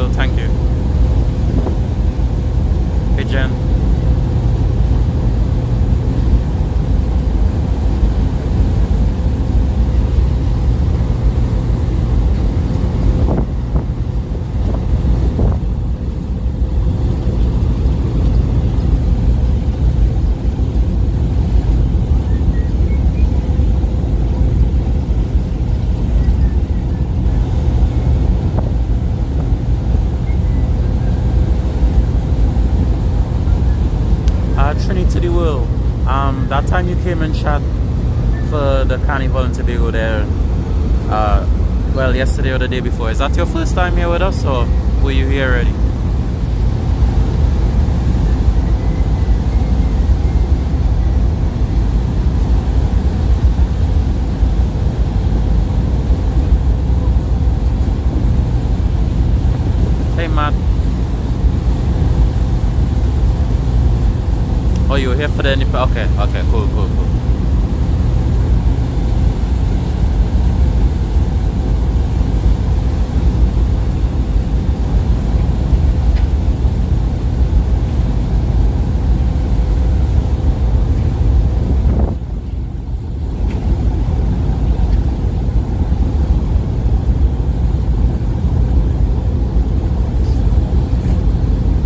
will. Thank you. Hey, Jen. To the world. That time you came and chat for the Carnival in Tobago there, well, yesterday or the day before. Is that your first time here with us, or were you here already? Hey, Matt. Oh, you were here for the... Okay, cool.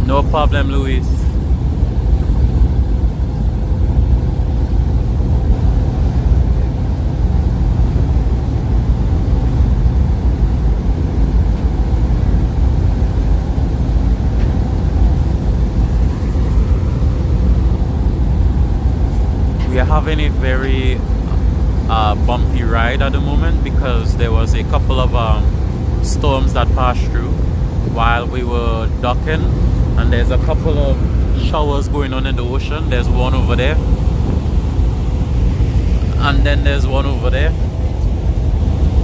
No problem, Luis. We are having a very bumpy ride at the moment because there was a couple of storms that passed through while we were docking, and there's a couple of showers going on in the ocean. There's one over there, and then there's one over there,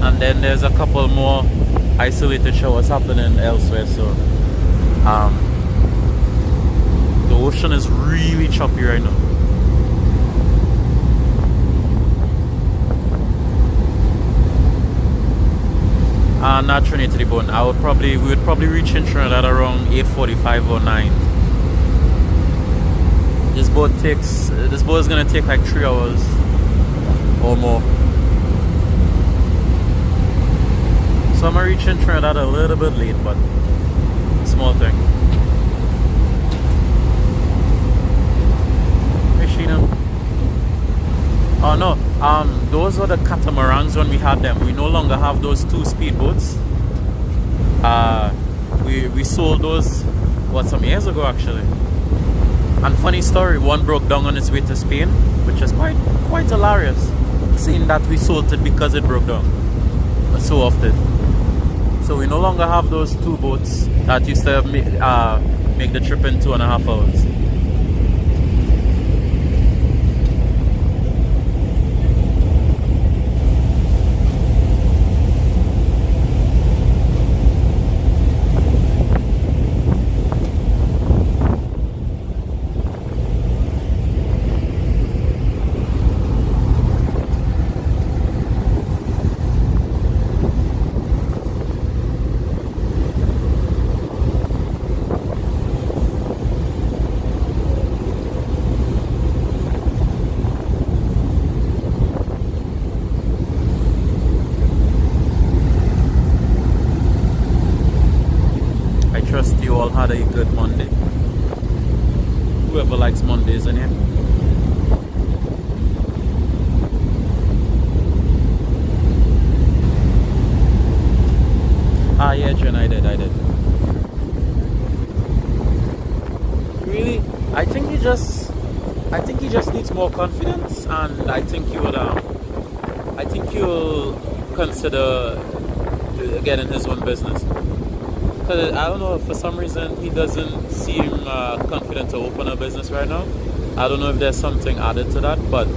and then there's a couple more isolated showers happening elsewhere. So the ocean is really choppy right now. Not Trinidad to the bone. We would probably reach in Trinidad around 8:45 or 9. This boat is gonna take like 3 hours or more. So I'm gonna reach in Trinidad a little bit late, but small thing. Hey, Sheena. Oh no, those were the catamarans when we had them. We no longer have those 2 speedboats. We sold those some years ago actually. And funny story, one broke down on its way to Spain, which is quite hilarious, seeing that we sold it because it broke down so often. So we no longer have those 2 boats that used to make the trip in 2.5 hours. You all had a good Monday. Whoever likes Mondays in here. Yeah, Jen, I did. Really? I think he just needs more confidence, and I think he'll consider getting his own business. Because I don't know, for some reason he doesn't seem confident to open a business right now. I don't know if there's something added to that, but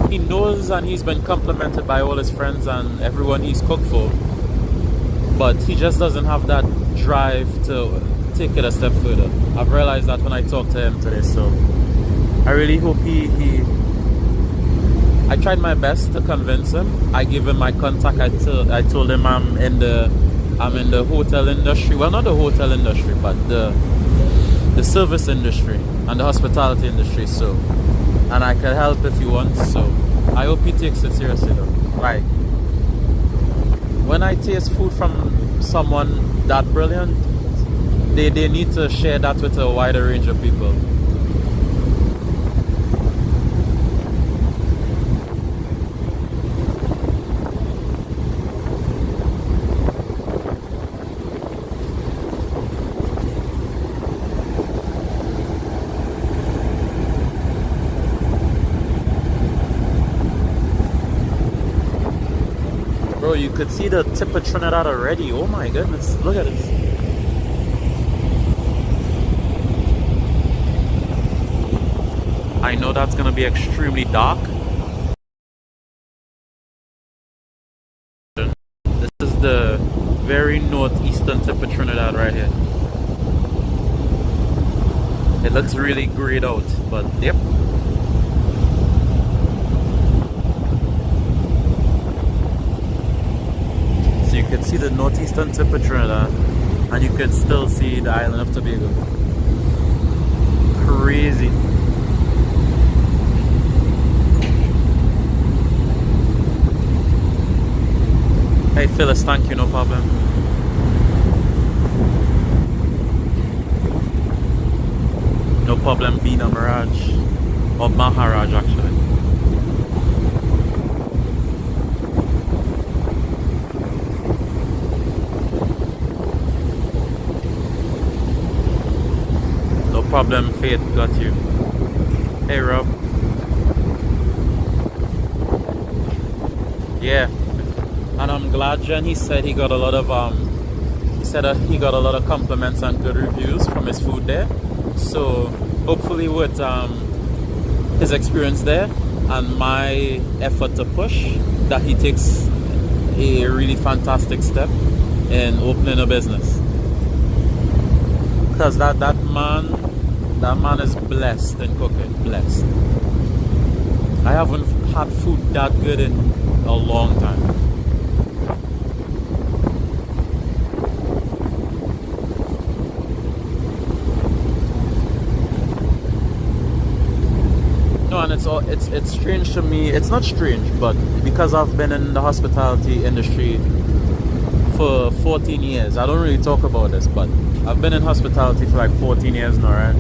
he knows, and he's been complimented by all his friends and everyone he's cooked for, but he just doesn't have that drive to take it a step further. I've realized that when I talked to him today, so I really hope I tried my best to convince him. I gave him my contact. I told him I'm in the I'm in the hotel industry. Well, not the hotel industry, but the service industry and the hospitality industry. So, and I can help if you want. So, I hope he takes it seriously though. Like, when I taste food from someone that brilliant, they need to share that with a wider range of people. Bro, you could see the tip of Trinidad already. Oh my goodness, look at this. I know that's gonna be extremely dark. This is the very northeastern tip of Trinidad right here. It looks really grayed out, but yep. So you can see the northeastern tip of Trinidad, and you can still see the island of Tobago. Crazy. Hey Phyllis, thank you, no problem. No problem, Bina Mirage. Or Maharaj actually. No problem, Faith, got you. Hey Rob. Yeah. And I'm glad Jen, he said he got a lot of he got a lot of compliments and good reviews from his food there. So hopefully with his experience there and my effort to push, that he takes a really fantastic step in opening a business. Because that man is blessed in cooking, blessed. I haven't had food that good in a long time. No, and it's strange to me. It's not strange, but because I've been in the hospitality industry for 14 years, I don't really talk about this, but I've been in hospitality for like 14 years now, right?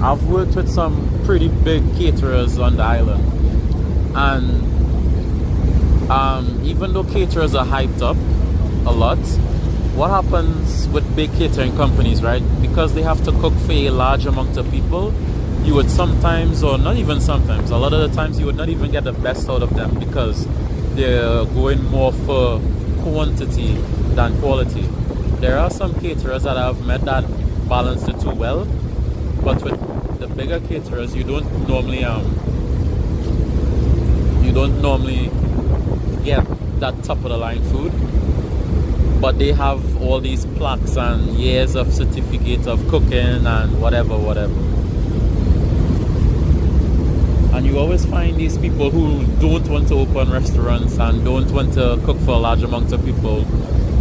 I've worked with some pretty big caterers on the island, and even though caterers are hyped up a lot, what happens with big catering companies, right? Because they have to cook for a large amount of people, you would sometimes, or not even sometimes, a lot of the times you would not even get the best out of them because they're going more for quantity than quality. There are some caterers that I've met that balance the two well, but with the bigger caterers, you don't normally get that top of the line food, but they have all these plaques and years of certificate of cooking and whatever. And you always find these people who don't want to open restaurants and don't want to cook for a large amount of people,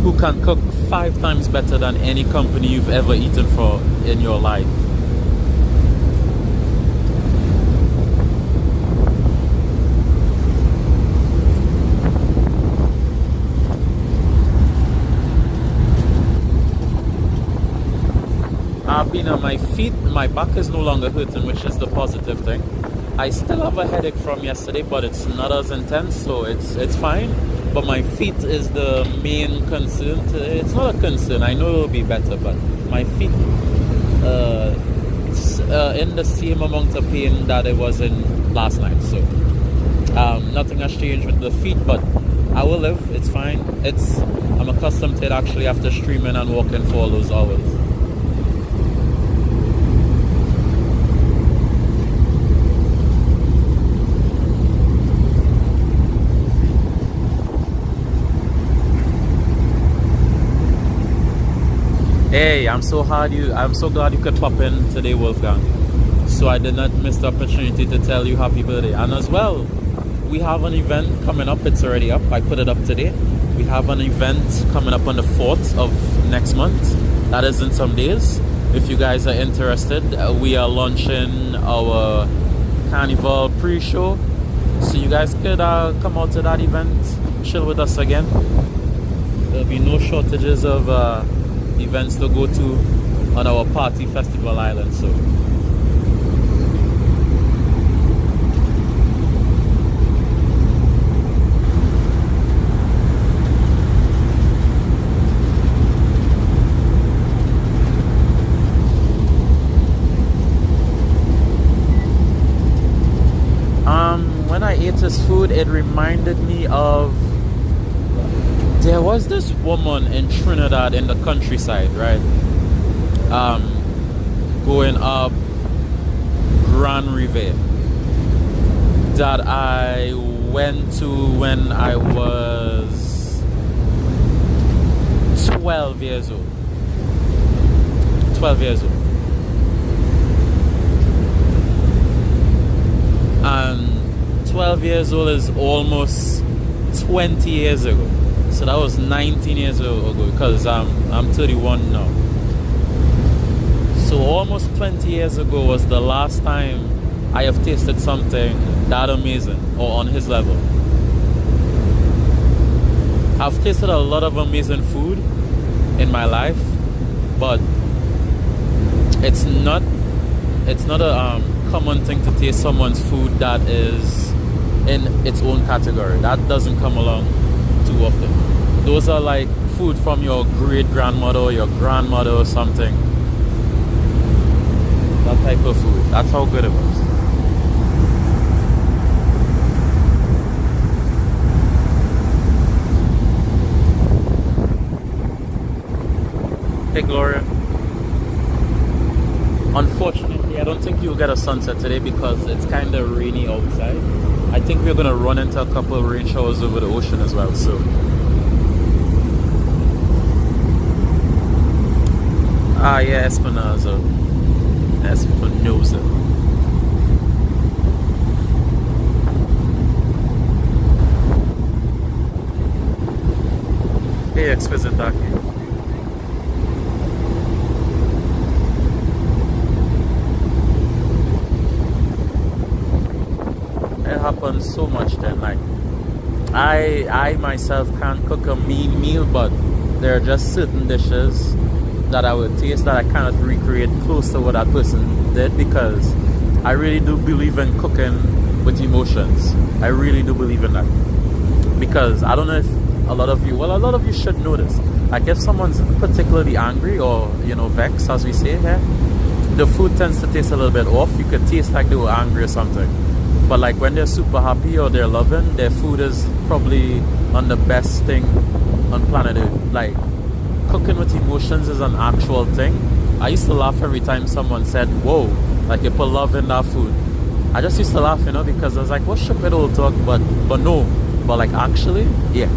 who can cook 5 times better than any company you've ever eaten for in your life. My back is no longer hurting, which is the positive thing. I still have a headache from yesterday, but it's not as intense, so it's fine. But my feet is the main concern. It's not a concern, I know it'll be better, but my feet in the same amount of pain that it was in last night. So nothing has changed with the feet, but I will live. It's fine. I'm accustomed to it actually after streaming and walking for all those hours. Hey, I'm so glad you could pop in today, Wolfgang. So I did not miss the opportunity to tell you happy birthday. And as well, we have an event coming up. It's already up. I put it up today. We have an event coming up on the 4th of next month. That is in some days. If you guys are interested, we are launching our Carnival pre-show. So you guys could come out to that event, chill with us again. There'll be no shortages of events to go to on our party festival island. So when I ate this food, it reminded me of, there was this woman in Trinidad in the countryside, right? Going up Grand River, that I went to when I was 12 years old. 12 years old. And 12 years old is almost 20 years ago. So that was 19 years ago, because I'm 31 now. So almost 20 years ago was the last time I have tasted something that amazing, or on his level. I've tasted a lot of amazing food in my life, but it's not a common thing to taste someone's food that is in its own category. That doesn't come along too often. Those are like food from your great grandmother or your grandmother or something. That type of food. That's how good it was. Hey Gloria. Unfortunately, I don't think you'll get a sunset today because it's kind of rainy outside. I think we're gonna run into a couple of rain showers over the ocean as well. So, yeah, Espinosa. Hey, exquisite darky. It happens so much then. Like I myself can't cook a mean meal, but there are just certain dishes that I would taste that I cannot recreate close to what that person did, because I really do believe in cooking with emotions. I really do believe in that, because I don't know if a lot of you should know this. Like if someone's particularly angry or vexed, as we say here, the food tends to taste a little bit off. You could taste like they were angry or something. But like when they're super happy or they're loving, their food is probably on the best thing on planet Earth. Like cooking with emotions is an actual thing. I used to laugh every time someone said, "Whoa, like you put love in that food." I just used to laugh, because I was like, what stupid old talk, but no. But like actually, yeah.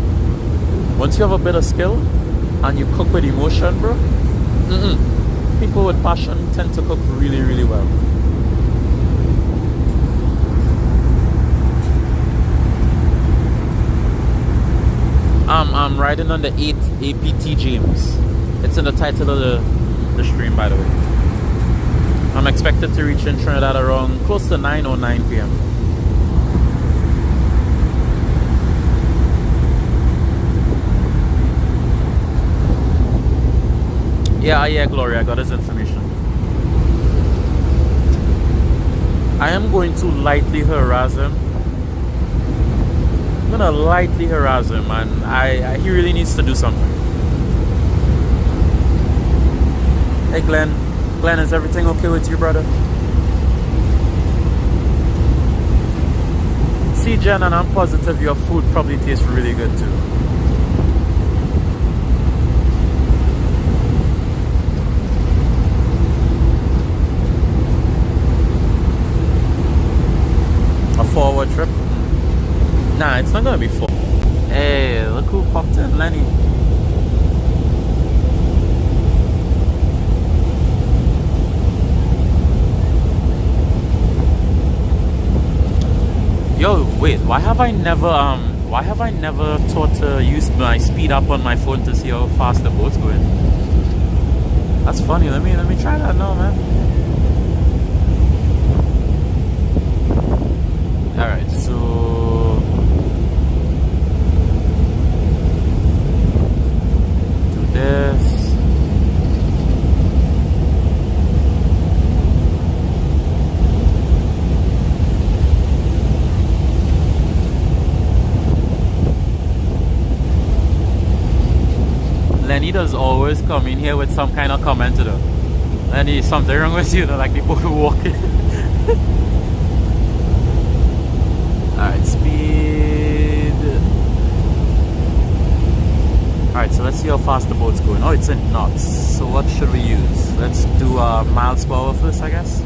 Once you have a bit of skill and you cook with emotion, bro, people with passion tend to cook really, really well. I'm riding on the 8th A.P.T James. It's in the title of the stream, by the way. I'm expected to reach in Trinidad around close to 9 or 9 p.m. Yeah, Gloria, I got his information. I am going to lightly harass him. I'm gonna lightly harass him, and he really needs to do something. Hey Glenn, is everything okay with you, brother? See, Jen, and I'm positive your food probably tastes really good too. A forward trip? Nah, it's not gonna be full. Hey, look who popped in, Lenny. Yo, wait, why have I never Why have I never thought to use my speed up on my phone to see how fast the boat's going? That's funny. Let me try that now, man. Alright, so do this. Lenny does always come in here with some kind of comment to them. Lenny, something wrong with you, like the boat walking. Alright, speed. Alright, so let's see how fast the boat's going. Oh, it's in knots. So what should we use? Let's do miles per hour first, I guess.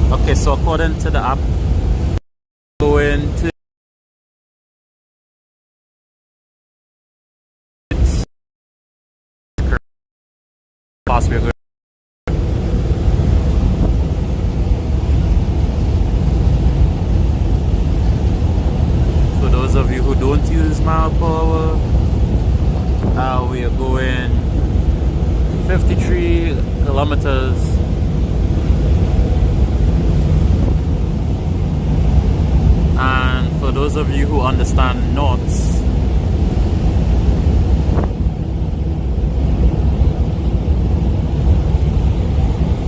Okay, so according to the app, going to fast we're going. For those of you who don't use mile per hour, we are going 53 kilometers. And for those of you who understand knots,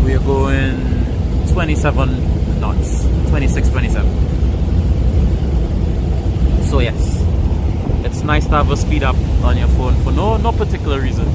we are going 27 knots, 26, 27. So yes, it's nice to have a speed up on your phone for no particular reason.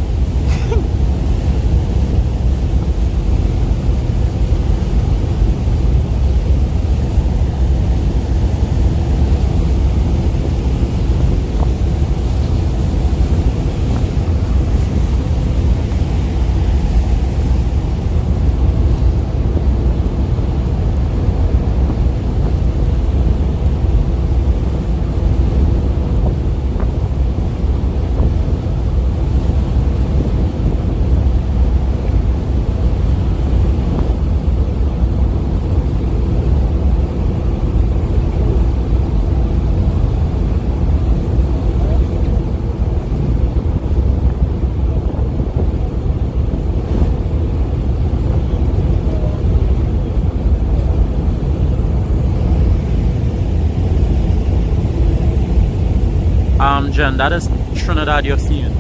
Jen, that is Trinidad you're seeing.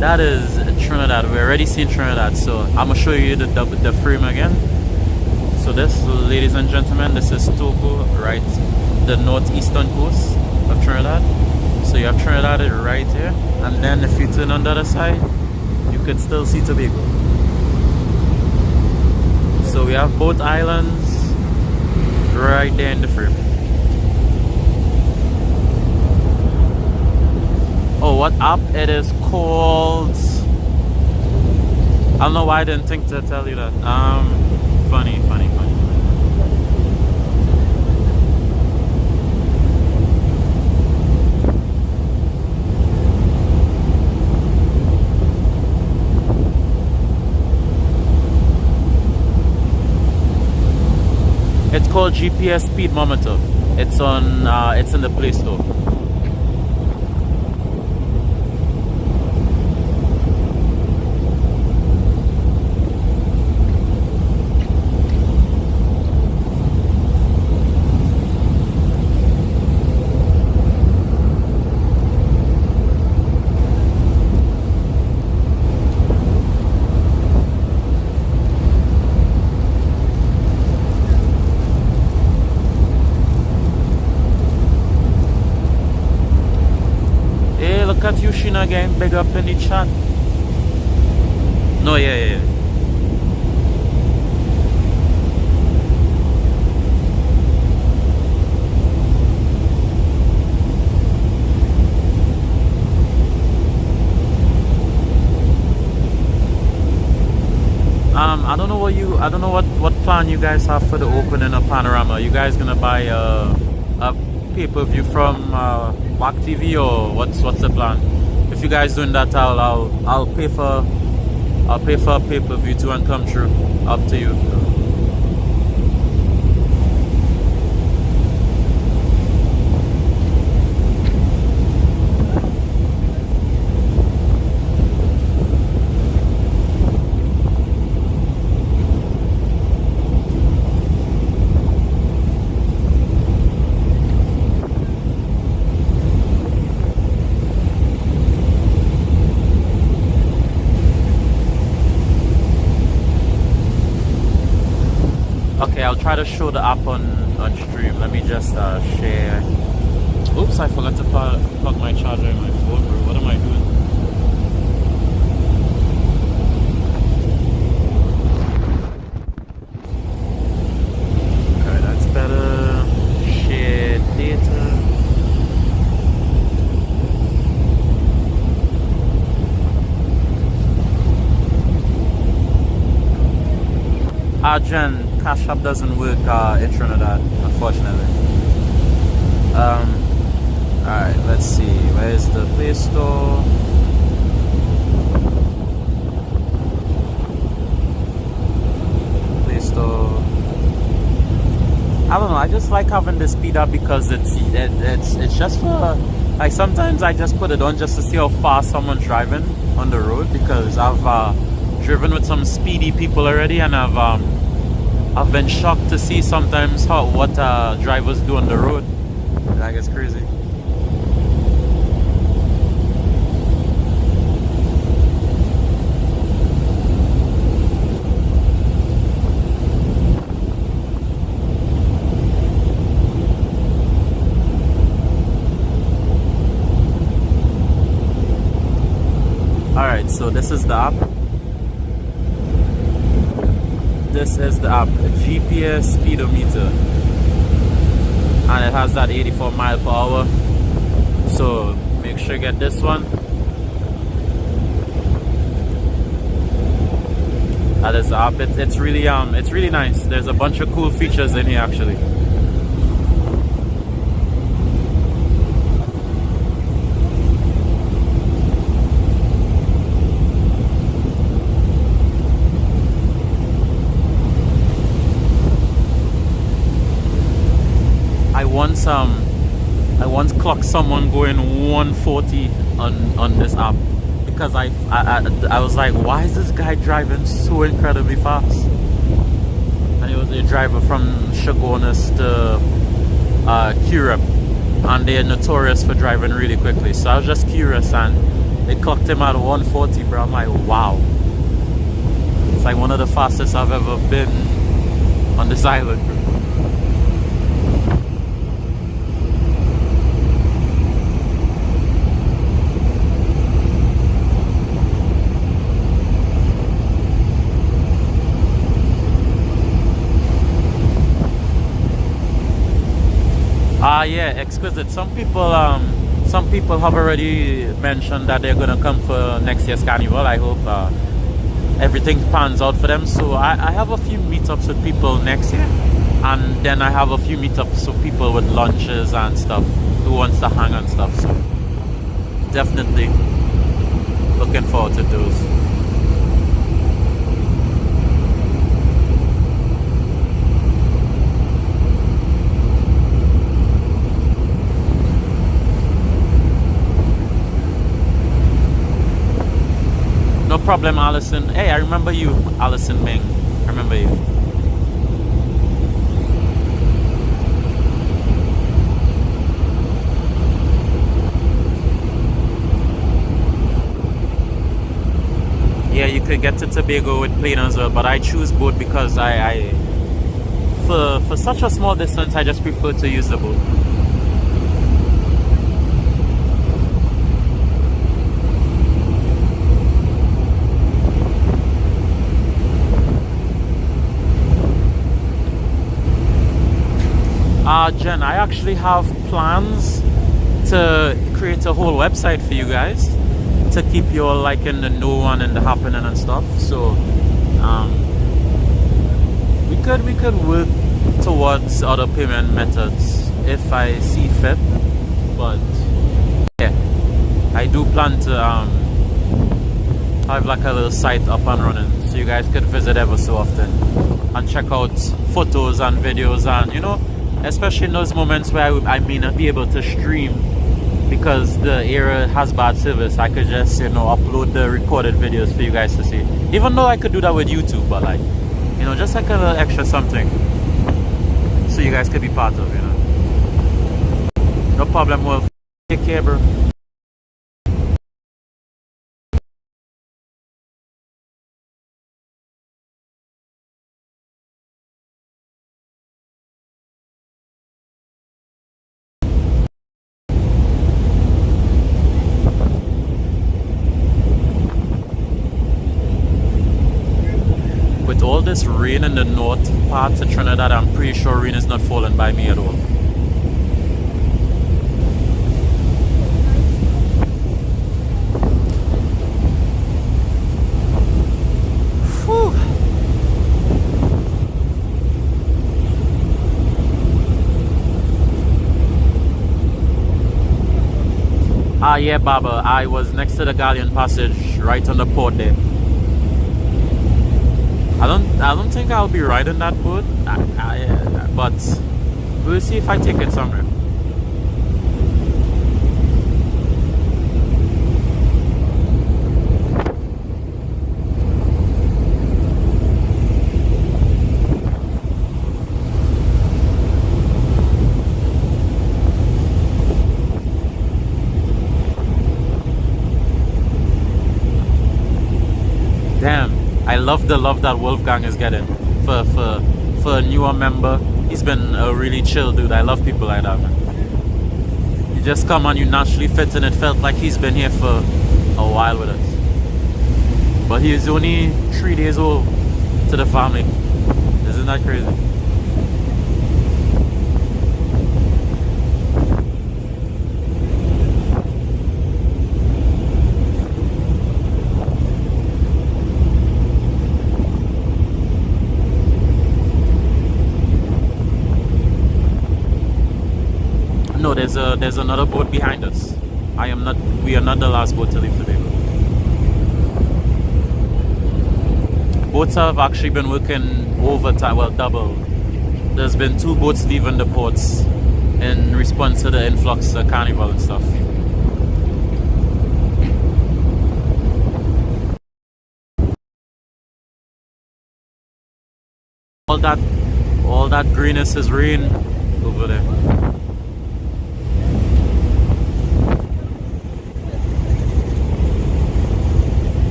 That is Trinidad. We already seen Trinidad, so I'm gonna show you the frame again. So this, ladies and gentlemen, this is Tobago, right, the northeastern coast of Trinidad. So you have Trinidad right here, and then if you turn on the other side, you can still see Tobago. So we have both islands right there in the frame. Oh, what app? It is called... I don't know why I didn't think to tell you that. Funny. It's called GPS Speedometer. It's on. It's in the Play Store. Look at you, Sheena, again, big up in the chat. No, yeah. I don't know what plan you guys have for the opening of Panorama. You guys gonna buy a pay-per-view from Back TV, or what's the plan? If if you guys doing that, I'll pay for a pay-per-view too and come through. Up to you. Okay, I'll try to show the app on stream. Let me just share. Oops, I forgot to plug my charger in my phone, bro. What am I doing? Alright, that's better. Share data. Jen, Cash App doesn't work in Trinidad, unfortunately. Alright, let's see. Where's the Play Store? Play Store. I don't know. I just like having the speed up because it's just for, like, sometimes I just put it on just to see how fast someone's driving on the road, because I've driven with some speedy people already, and I've been shocked to see sometimes what drivers do on the road. Like, it's crazy. Alright, so this is the app. This is the app, GPS speedometer, and it has that 84 mile per hour. So make sure you get this one. That is the app. It's really nice. There's a bunch of cool features in here actually. I once clocked someone going 140 on this app, because I was like, why is this guy driving so incredibly fast? And he was a driver from Chagonis to Curab, and they're notorious for driving really quickly. So I was just curious, and they clocked him at 140, bro. I'm like, wow. It's like one of the fastest I've ever been on this island, bro. Yeah, exquisite. Some people have already mentioned that they're gonna come for next year's Carnival. I hope everything pans out for them. So I have a few meetups with people next year, and then I have a few meetups with people with lunches and stuff who wants to hang and stuff. So definitely looking forward to those. No problem, Allison. Hey, I remember you, Allison Ming. I remember you. Yeah, you could get to Tobago with plane as well, but I choose boat because for such a small distance, I just prefer to use the boat. Jen, I actually have plans to create a whole website for you guys to keep you all like in the know and in the happening and stuff. So we could work towards other payment methods if I see fit. But yeah, I do plan to have like a little site up and running, so you guys could visit ever so often and check out photos and videos, and you know, especially in those moments where I may not be able to stream because the area has bad service. I could just, you know, upload the recorded videos for you guys to see, even though I could do that with YouTube, but like, you know, just like a little extra something so you guys could be part of, you know. No problem, Wolf. Take care, bro. With all this rain in the north part of Trinidad, I'm pretty sure rain is not falling by me at all. Whew. Ah, yeah, Baba. I was next to the Galleon Passage, right on the port there. I don't think I'll be riding that boat, but we'll see if I take it somewhere. Damn. I love the love that Wolfgang is getting for a newer member. He's been a really chill dude. I love people like that, man. You just come and you naturally fit in. It felt like he's been here for a while with us. But he is only 3 days old to the family. Isn't that crazy? No, there's another boat behind us. We are not the last boat to leave Tobago. Boats have actually been working overtime, well, double. There's been 2 boats leaving the ports in response to the influx of Carnival and stuff. All that greenness is rain over there.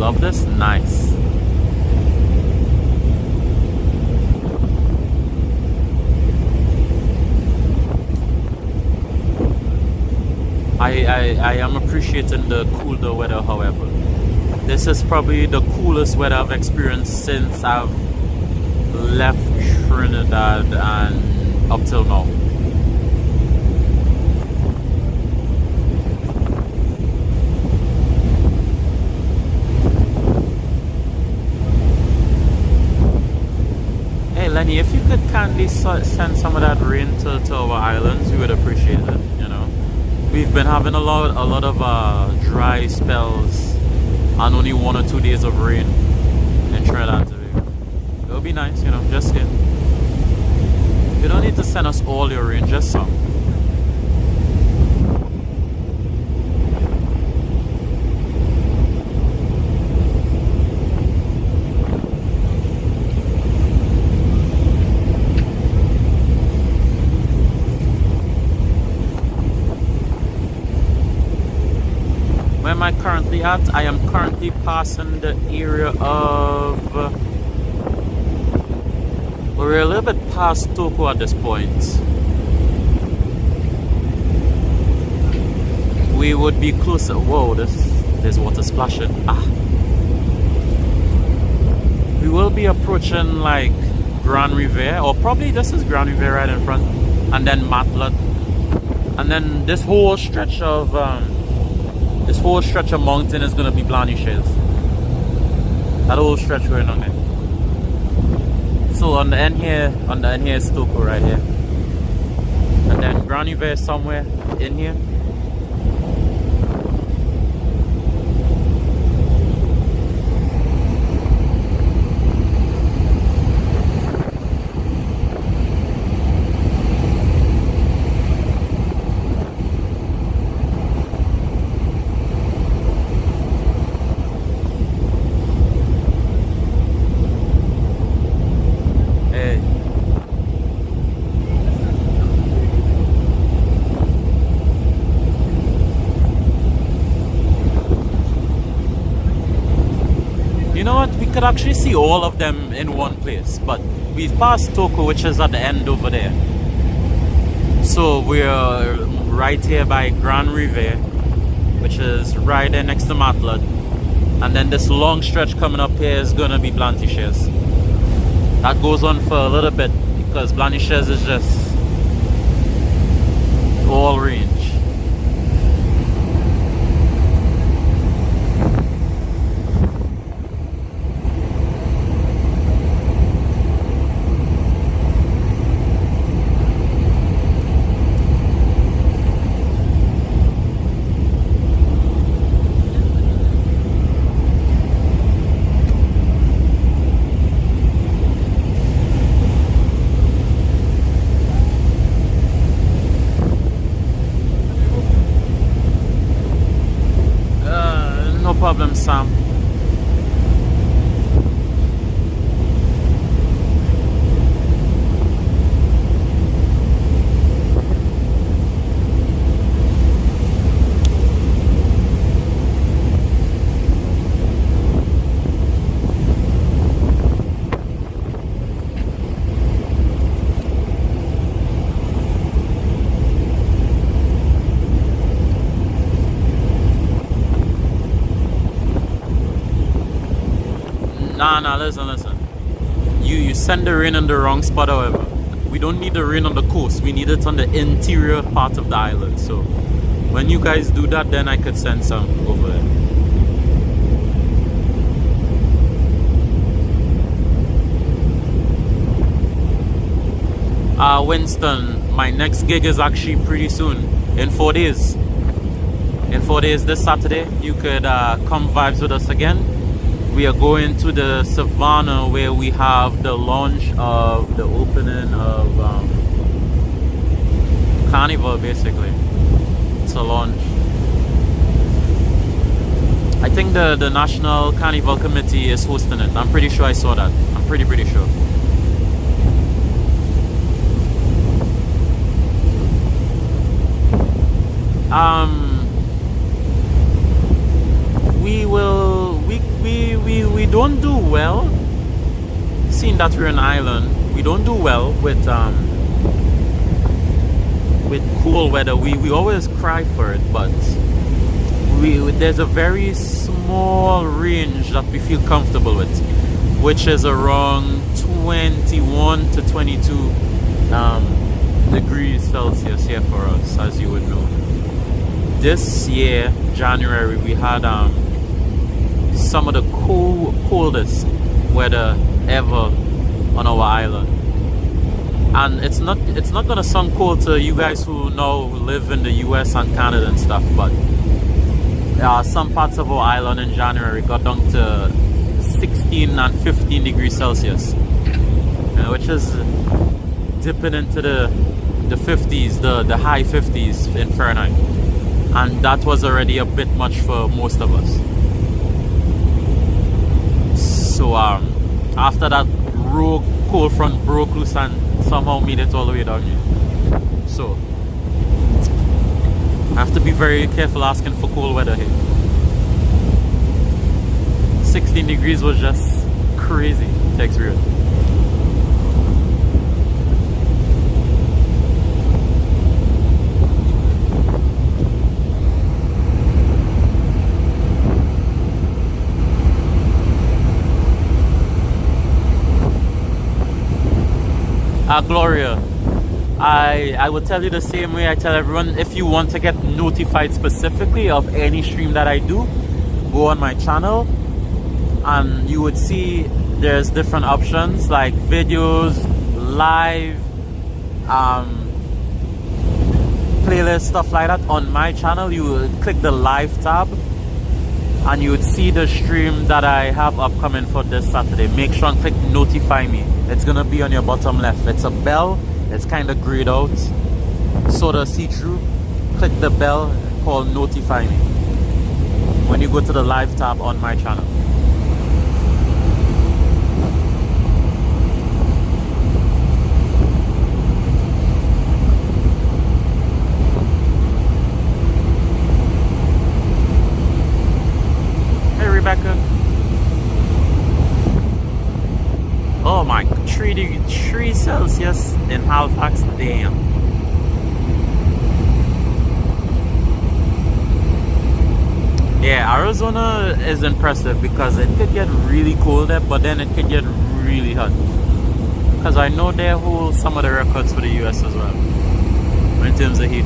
Love this? Nice. I am appreciating the cooler weather, however. This is probably the coolest weather I've experienced since I've left Trinidad and up till now. Lenny, if you could kindly send some of that rain to our islands, we would appreciate it. You know, we've been having a lot of dry spells and only 1 or 2 days of rain in Trinidad today. It would be nice, you know, just saying. You don't need to send us all your rain, just some. Where am I currently at? I am currently passing the area of... we're a little bit past Tobago at this point. We would be closer... Whoa, there's water splashing. Ah. We will be approaching like Grand Riviere, or probably this is Grand Riviere right in front. And then Matlet. And then this whole stretch of mountain is gonna be Blanishes. That whole stretch going on there. So on the end here is Tobago right here. And then Carnival is somewhere in here. You know what? We could actually see all of them in one place, but we've passed Tobago, which is at the end over there. So we're right here by Grand River, which is right there next to Matlad. And then this long stretch coming up here is gonna be Blanishes. That goes on for a little bit because Blanishes is just all range. No problem, Sam. Nah, listen. You send the rain on the wrong spot, however. We don't need the rain on the coast. We need it on the interior part of the island. So when you guys do that, then I could send some over there. Winston, my next gig is actually pretty soon. In 4 days. In 4 days, this Saturday, you could come vibes with us again. We are going to the Savannah where we have the launch of the opening of Carnival, basically. It's a launch. I think the National Carnival Committee is hosting it. I'm pretty sure I saw that. I'm pretty sure. We don't do well, seeing that we're an island, we don't do well with cool weather. We always cry for it, but there's a very small range that we feel comfortable with, which is around 21 to 22 degrees Celsius here for us, as you would know. This year, January, we had some of the coldest weather ever on our island. And it's not gonna sound cold to you guys who now live in the US and Canada and stuff, but some parts of our island in January got down to 16 and 15 degrees Celsius, which is dipping into the 50s, the high 50s in Fahrenheit. And that was already a bit much for most of us. So after that, cold front broke loose and somehow made it all the way down here. So I have to be very careful asking for cold weather here. 16 degrees was just crazy to experience. Gloria, I will tell you the same way I tell everyone. If you want to get notified specifically of any stream that I do, go on my channel and you would see there's different options like videos, live, playlist, stuff like that. On my channel you would click the live tab and you would see the stream that I have upcoming for this Saturday. Make sure and click notify me. It's gonna be on your bottom left. It's a bell. It's kind of grayed out, sort of see-through. Click the bell called notify me when you go to the live tab on my channel. Hey Rebecca. Oh my, 3 Celsius in Halifax, damn. Yeah, Arizona is impressive because it could get really cold there, but then it could get really hot. Because I know they hold some of the records for the US as well, in terms of heat.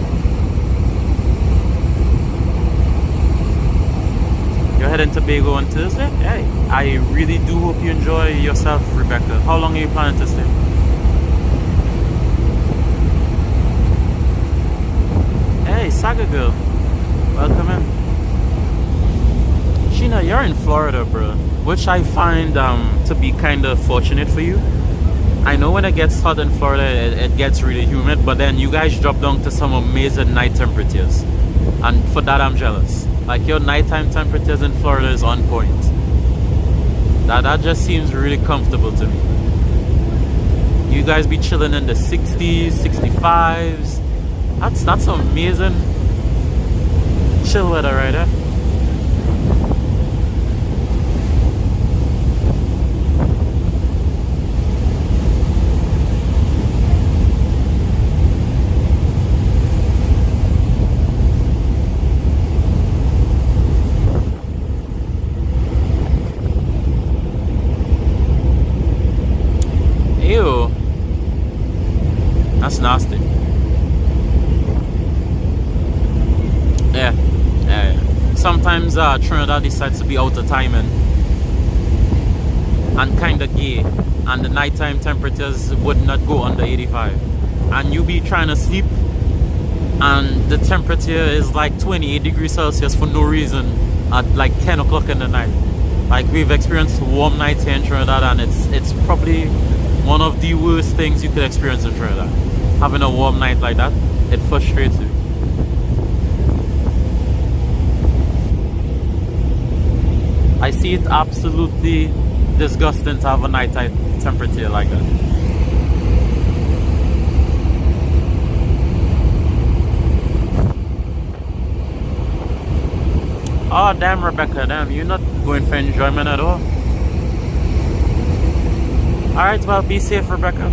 You're heading to Tobago on Thursday? Hey, I really do hope you enjoy yourself, Rebecca. How long are you planning to stay? Hey, Saga Girl. Welcome in. Sheena, you're in Florida, bro. Which I find to be kind of fortunate for you. I know when it gets hot in Florida, it gets really humid, but then you guys drop down to some amazing night temperatures. And for that, I'm jealous. Like, your nighttime temperatures in Florida is on point. That just seems really comfortable to me. You guys be chilling in the 60s, 65s. That's amazing chill weather right there. Ew. That's nasty. Yeah. Sometimes Trinidad decides to be out of timing and kind of gay, and the nighttime temperatures would not go under 85. And you be trying to sleep and the temperature is like 28 degrees Celsius for no reason at like 10 o'clock in the night. Like, we've experienced warm nights here in Trinidad, and it's probably one of the worst things you could experience in Trinidad. Having a warm night like that, it frustrates you. I see it absolutely disgusting to have a nighttime temperature like that. Oh damn, Rebecca, damn, you're not going for enjoyment at all. Alright, well, be safe, Rebecca.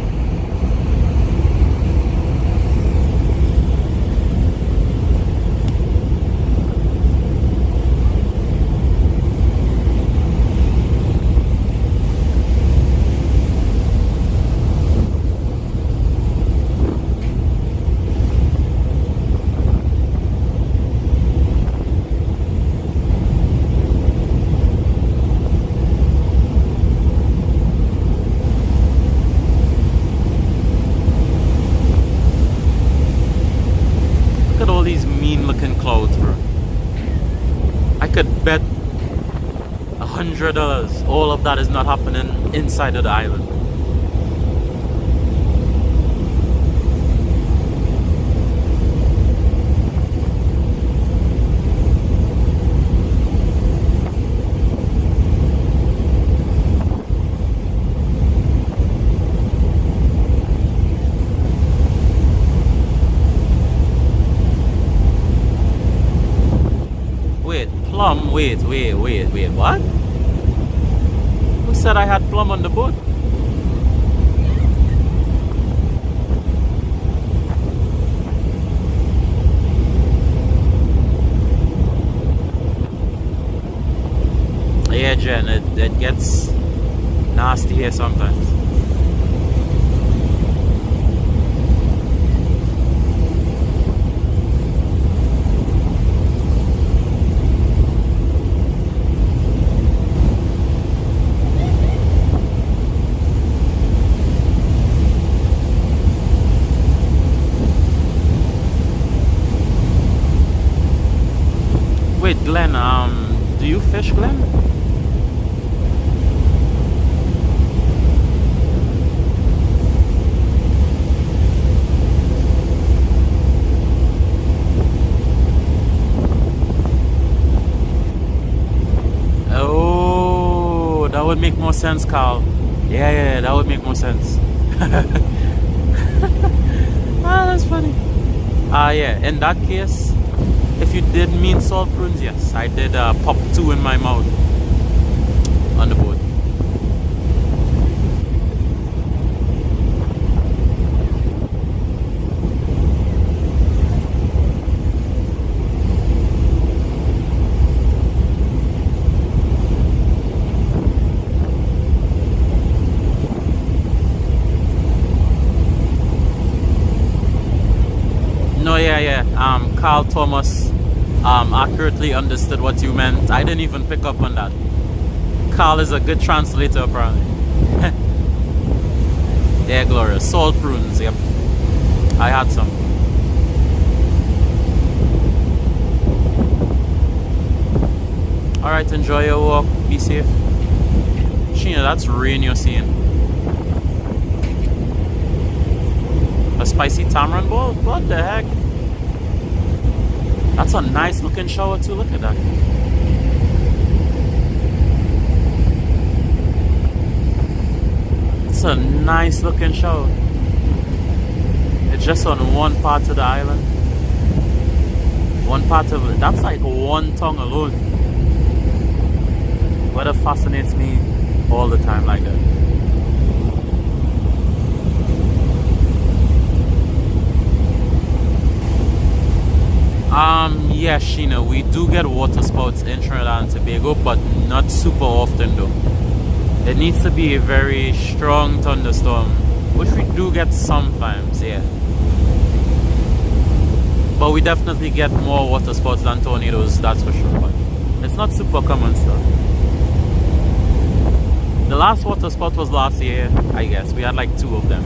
Clouds, bro. I could bet $100 all of that is not happening inside of the island. Plum? Wait, what? Who said I had plum on the boat? Yeah, Jen, it gets nasty here sometimes. Glenn, do you fish, Glenn? Oh, that would make more sense, Carl. Yeah, that would make more sense. Ah, that's funny. Yeah, in that case, if you did mean salt prunes, yes, I did pop 2 in my mouth on the boat. No, yeah. Carl Thomas accurately understood what you meant. I didn't even pick up on that. Carl is a good translator, apparently. Yeah, Gloria. Salt prunes, yep. I had some. Alright, enjoy your walk. Be safe. Sheena, that's rain you're seeing. A spicy tamarind bowl? What the heck? That's a nice looking shower too. Look at that. It's a nice looking shower. It's just on one part of the island. One part of it. That's like one tongue alone. Weather fascinates me all the time like that. Yeah, Sheena, we do get water spouts in Trinidad and Tobago, but not super often though. It needs to be a very strong thunderstorm, which we do get sometimes, yeah. But we definitely get more water spouts than tornadoes, that's for sure. But it's not super common stuff. The last water spout was last year, I guess. We had like 2 of them.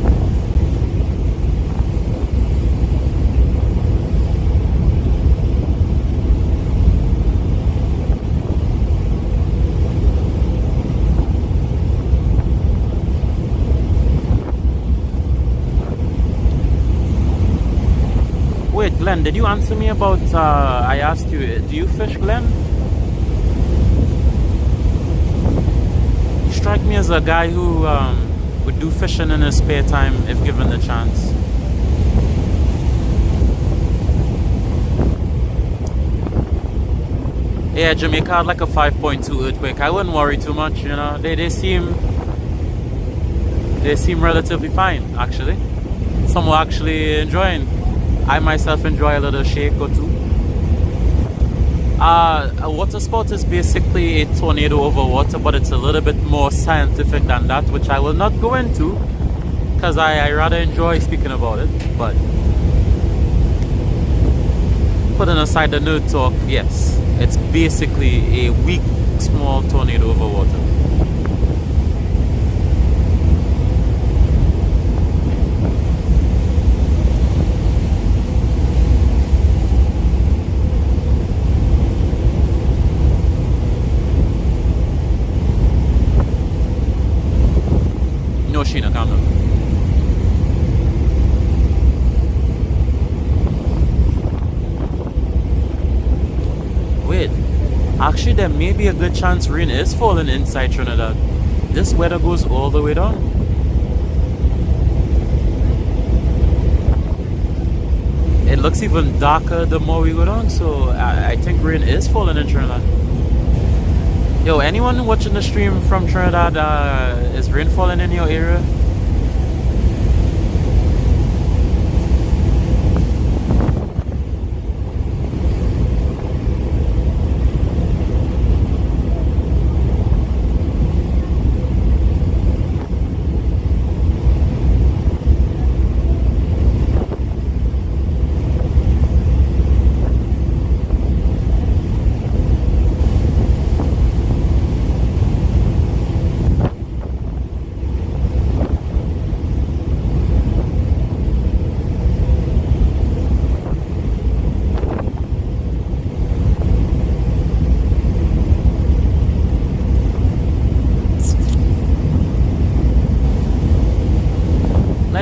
Wait, Glenn, did you answer me about, I asked you, do you fish, Glenn? You strike me as a guy who would do fishing in his spare time if given the chance. Yeah, Jamaica had like a 5.2 earthquake. I wouldn't worry too much, you know. They seem relatively fine, actually. Some were actually enjoying. I myself enjoy a little shake or 2. A water spout is basically a tornado over water, but it's a little bit more scientific than that, which I will not go into because I rather enjoy speaking about it. But putting aside the nerd talk, yes, it's basically a weak, small tornado over water. No, Sheena, calm down. Wait, actually there may be a good chance rain is falling inside Trinidad. This weather goes all the way down. It looks even darker the more we go down, so I think rain is falling in Trinidad. Yo, anyone watching the stream from Trinidad, is rain falling in your area?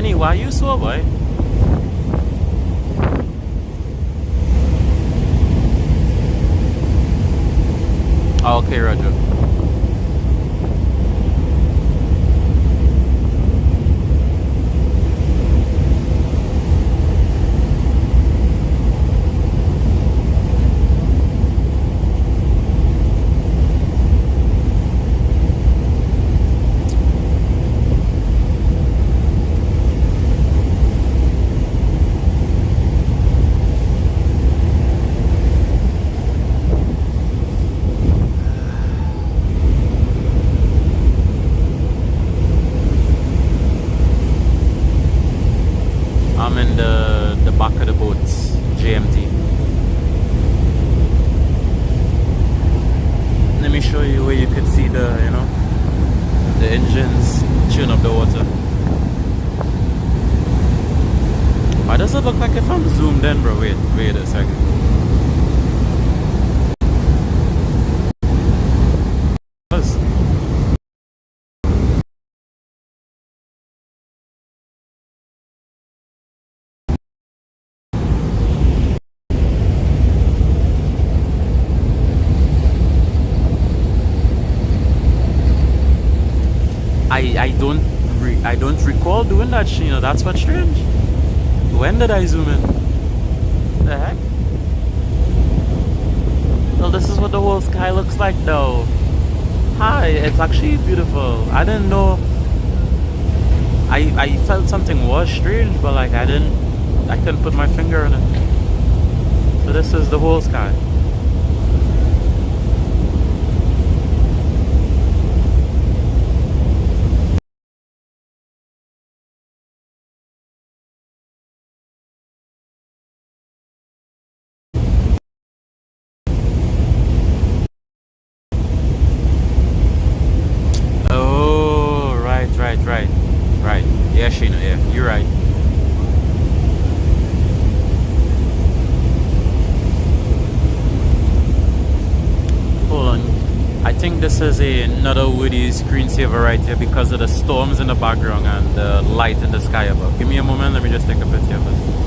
Lenny, why you so boy? Okay, Roger. I'm in the back of the boat, GMT. Let me show you where you could see the engines tune up the water. Why does it look like if I'm zoomed in, bro? Wait a second. I don't recall doing that. That's what's strange. When did I zoom in? The heck? Well, this is what the whole sky looks like though. Hi, it's actually beautiful. I didn't know. I felt something was strange, but like I couldn't put my finger on it. So this is the whole sky. Oh, right. Yeah, Sheena, yeah, you're right. Hold on. I think this is another Woody screensaver right here because of the storms in the background and the light in the sky above. Give me a moment, let me just take a picture of this.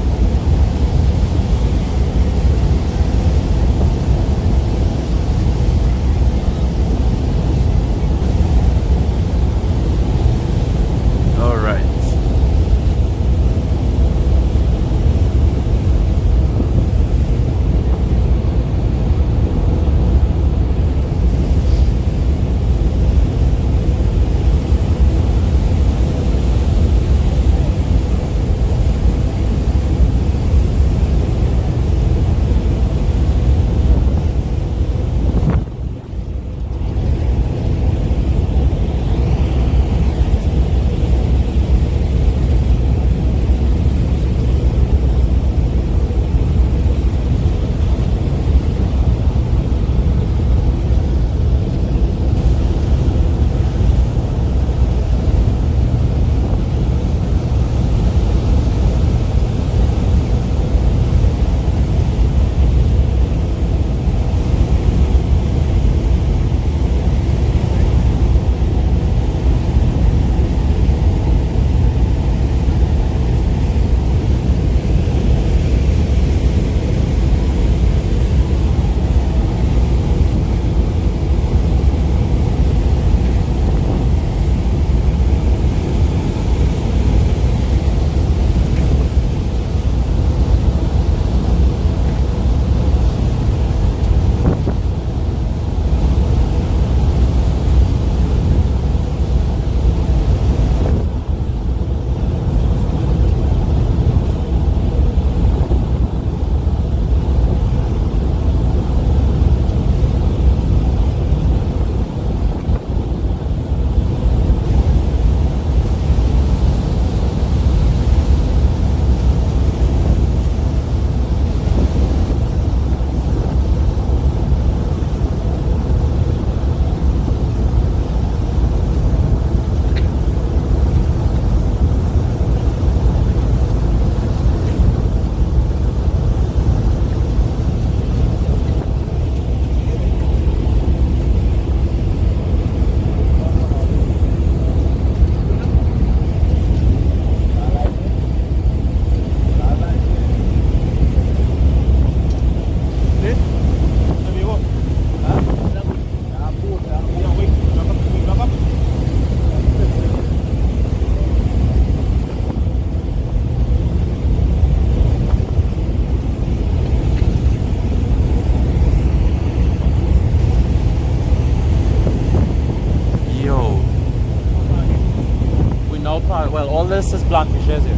part. Well, all this is Blanty shares here.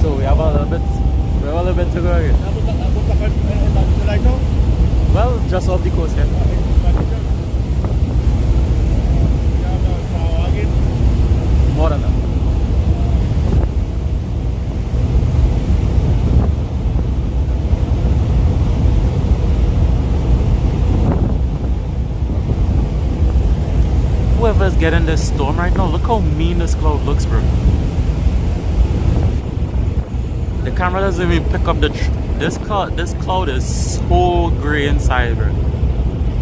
So we have a little bit. We have a little bit to go here. Well, just off the coast here. More than that. Whoever's getting this storm right now, look how mean this cloud looks, bro. The camera doesn't even pick up this cloud. This cloud is so gray inside, bro,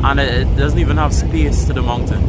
and it doesn't even have space to the mountain.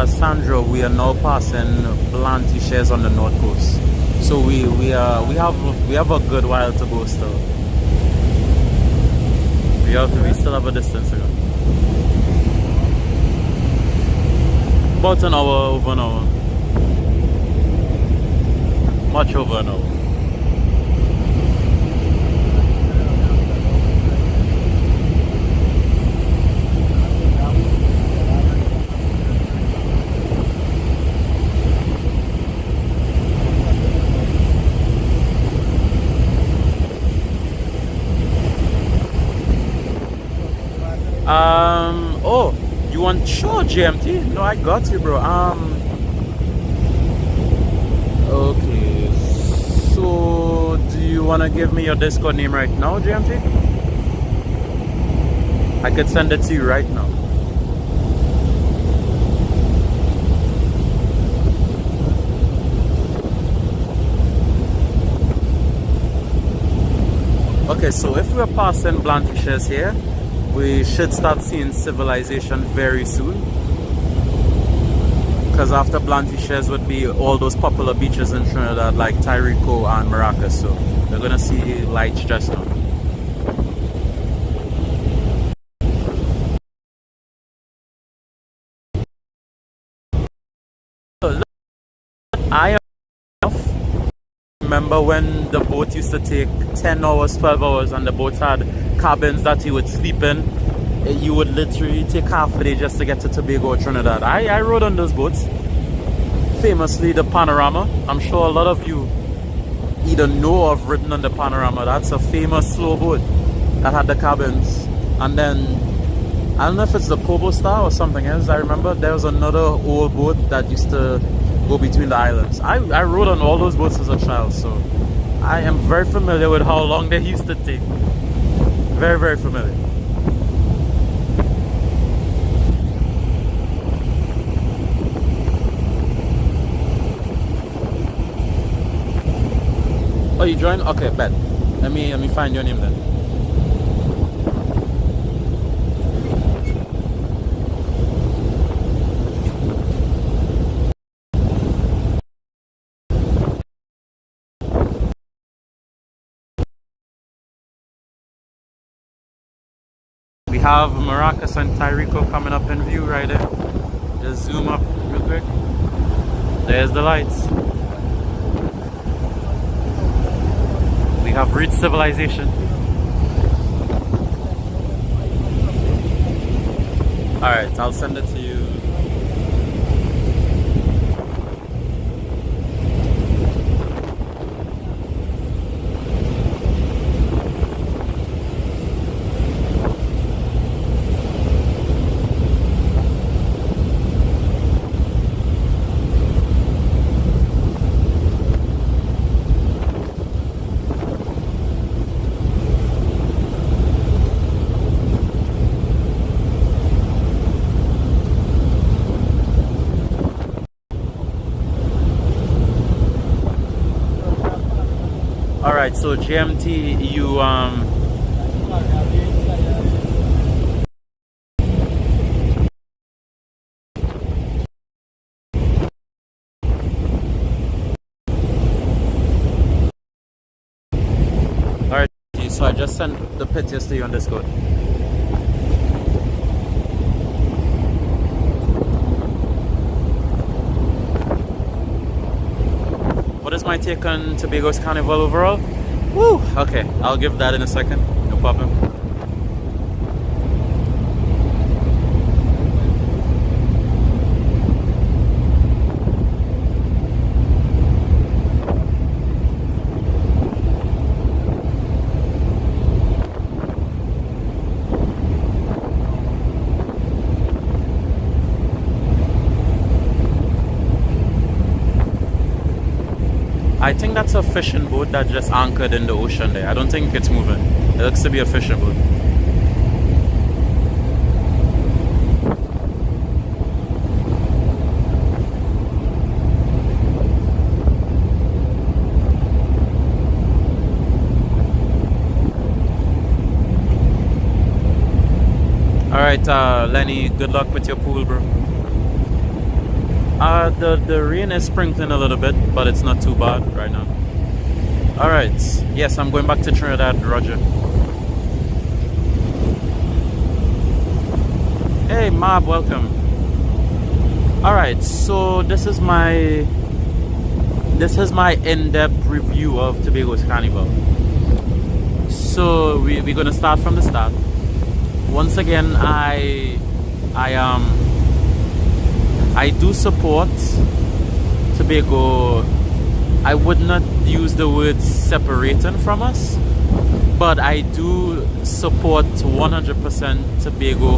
Sandro, we are now passing Blanty shares on the north coast, so we have a good while to go still. We still have a distance to go. About an hour, over an hour, much over an hour. Oh, you want sure GMT? No, I got you, bro. Okay. So, do you want to give me your Discord name right now, GMT? I could send it to you right now. Okay, so if we're passing Blanty shares here, we should start seeing civilization very soon, because after Blanty shares would be all those popular beaches in Trinidad like Tyrico and Maracas, so we're gonna see lights just now. So look, I remember when the boat used to take 10 hours, 12 hours, and the boats had cabins that you would sleep in. You would literally take half a day just to get to Tobago or Trinidad. I rode on those boats. Famously, the Panorama. I'm sure a lot of you either know or have ridden on the Panorama. That's a famous slow boat that had the cabins. And then, I don't know if it's the Kobo Star or something else. I remember there was another old boat that used to go between the islands. I rode on all those boats as a child, so I am very familiar with how long they used to take. Very, very familiar. Oh, you joined? Okay, bet. Let me find your name then. We have Maracas and Tyrico coming up in view right there. Just zoom up real quick. There's the lights. We have reached civilization. Alright, I'll send it to you. Alright, so GMT, you So I just sent the pictures to you on Discord. What is my take on Tobago's Carnival overall? Woo! Okay, I'll give that in a second. No problem. I think that's a fishing boat that just anchored in the ocean there. I don't think it's moving. It looks to be a fishing boat. Alright, Lenny, good luck with your pool, bro. The rain is sprinkling a little bit, but it's not too bad right now. Alright, yes, I'm going back to Trinidad, Roger. Hey, Mab, welcome. Alright, so this is my in-depth review of Tobago's Carnival. So we're gonna start from the start. Once again, I do support Tobago. I would not use the word separating from us, but I do support 100% Tobago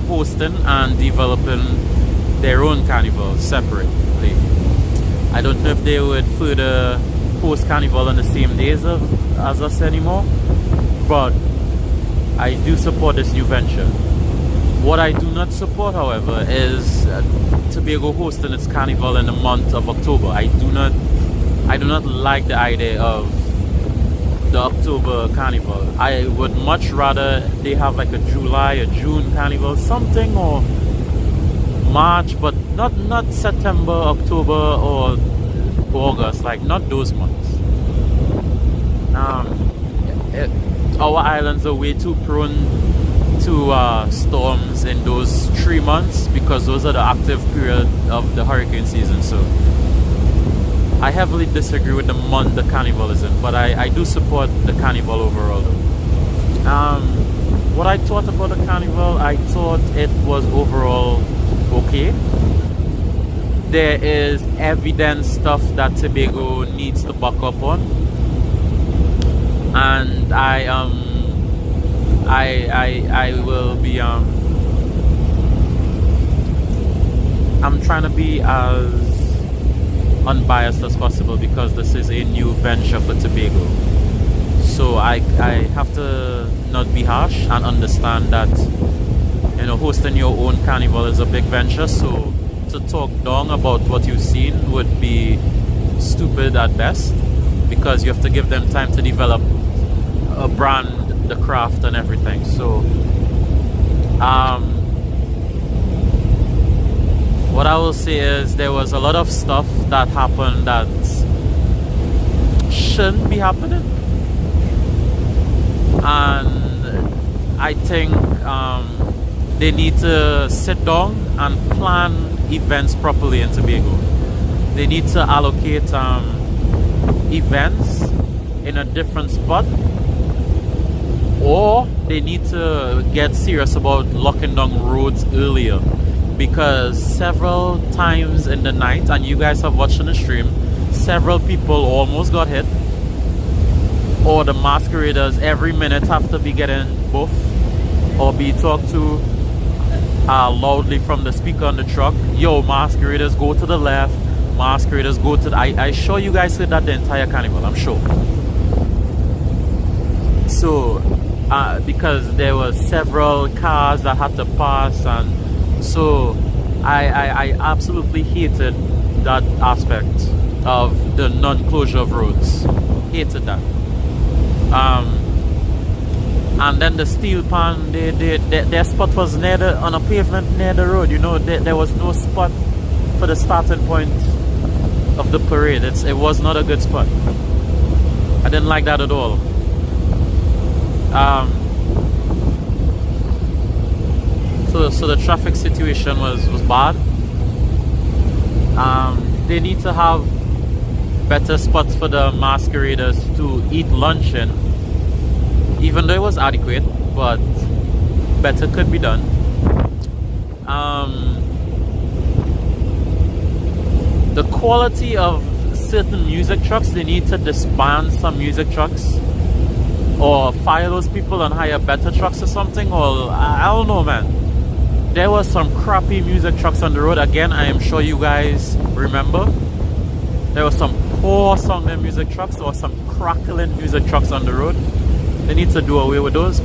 hosting and developing their own carnival separately. I don't know if they would further host carnival on the same days as us anymore, but I do support this new venture. What I do not support, however, is Tobago hosting its carnival in the month of October. I do not like the idea of the October carnival. I would much rather they have like a July, a June carnival, something, or March, but not September, October, or August. Like, not those months. Our islands are way too prone to storms in those 3 months, because those are the active period of the hurricane season. So I heavily disagree with the month the carnival is in, but I do support the carnival overall though. What I thought about the carnival, I thought it was overall okay. There is evident stuff that Tobago needs to buck up on, and I will be I'm trying to be as unbiased as possible, because this is a new venture for Tobago. So I have to not be harsh and understand that, you know, hosting your own carnival is a big venture. So to talk down about what you've seen would be stupid at best, because you have to give them time to develop a brand, the craft and everything. So what I will say is there was a lot of stuff that happened that shouldn't be happening, and I think they need to sit down and plan events properly in Tobago. They need to allocate events in a different spot, or they need to get serious about locking down roads earlier, because several times in the night, and you guys have watched on the stream, several people almost got hit, or the masqueraders every minute have to be getting buffed or be talked to loudly from the speaker on the truck. Yo, masqueraders, go to the left, masqueraders, go to the... I sure you guys heard that the entire carnival, I'm sure. So because there were several cars that had to pass, and so I absolutely hated that aspect of the non-closure of roads. Hated that. And then the steel pan, their spot was near on a pavement near the road. You know, there was no spot for the starting point of the parade. It was not a good spot. I didn't like that at all. Um, so the traffic situation was bad. They need to have better spots for the masqueraders to eat lunch in, even though it was adequate, but better could be done. The quality of certain music trucks, they need to disband some music trucks or fire those people and hire better trucks or something, or I don't know, man. There was some crappy music trucks on the road. Again, I am sure you guys remember. There was some poor sounding music trucks or some crackling music trucks on the road. They need to do away with those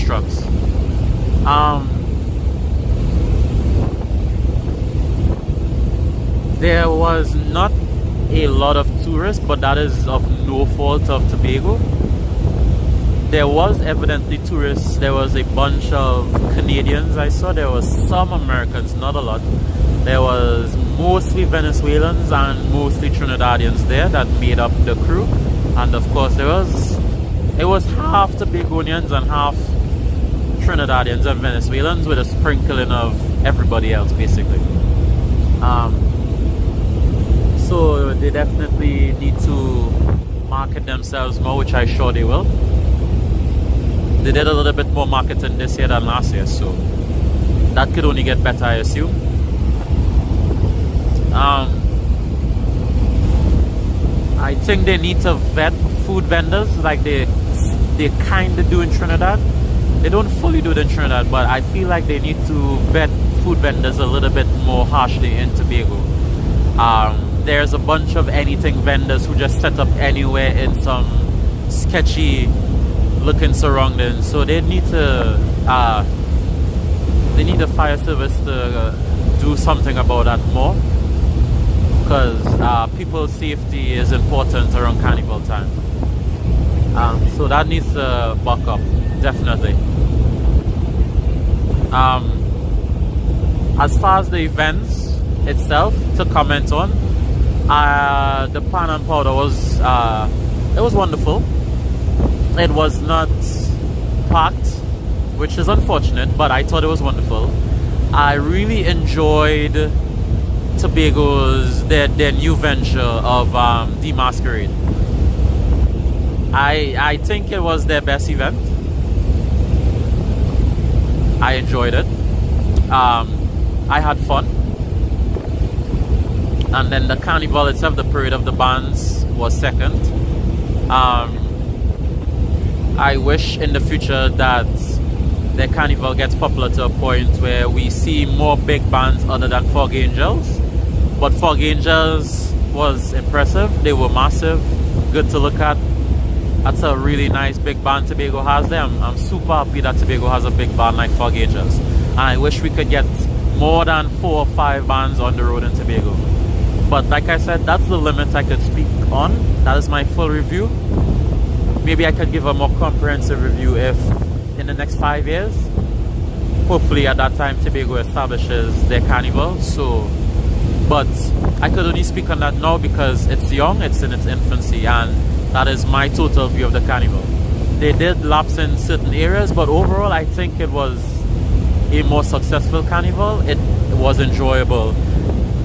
trucks. There was not a lot of tourists, but that is of no fault of Tobago. There was evidently tourists. There was a bunch of Canadians I saw. There was some Americans, not a lot. There was mostly Venezuelans and mostly Trinidadians there that made up the crew. And of course it was half Tobagonians and half Trinidadians and Venezuelans with a sprinkling of everybody else basically. So they definitely need to market themselves more, which I'm sure they will. They did a little bit more marketing this year than last year, so that could only get better, I assume. I think they need to vet food vendors like they kind of do in Trinidad. They don't fully do it in Trinidad, but I feel like they need to vet food vendors a little bit more harshly in Tobago. There's a bunch of anything vendors who just set up anywhere in some sketchy looking surroundings, so they need the fire service to do something about that more, because people's safety is important around Carnival time. So that needs to buck up, definitely. As far as the events itself to comment on, the pan and powder was it was wonderful. It was not packed, which is unfortunate, but I thought it was wonderful. I really enjoyed Tobago's their new venture of the Masquerade. I think it was their best event. I enjoyed it. I had fun. And then the Carnival itself, the parade of the bands, was second. I wish in the future that the Carnival gets popular to a point where we see more big bands other than Fog Angels. But Fog Angels was impressive. They were massive, good to look at. That's a really nice big band Tobago has there. I'm super happy that Tobago has a big band like Fog Angels. And I wish we could get more than 4 or 5 bands on the road in Tobago. But like I said, that's the limit I could speak on. That is my full review. Maybe I could give a more comprehensive review if in the next 5 years. Hopefully at that time Tobago establishes their Carnival. But I could only speak on that now because it's young, it's in its infancy, and that is my total view of the Carnival. They did lapse in certain areas, but overall I think it was a more successful Carnival. It was enjoyable.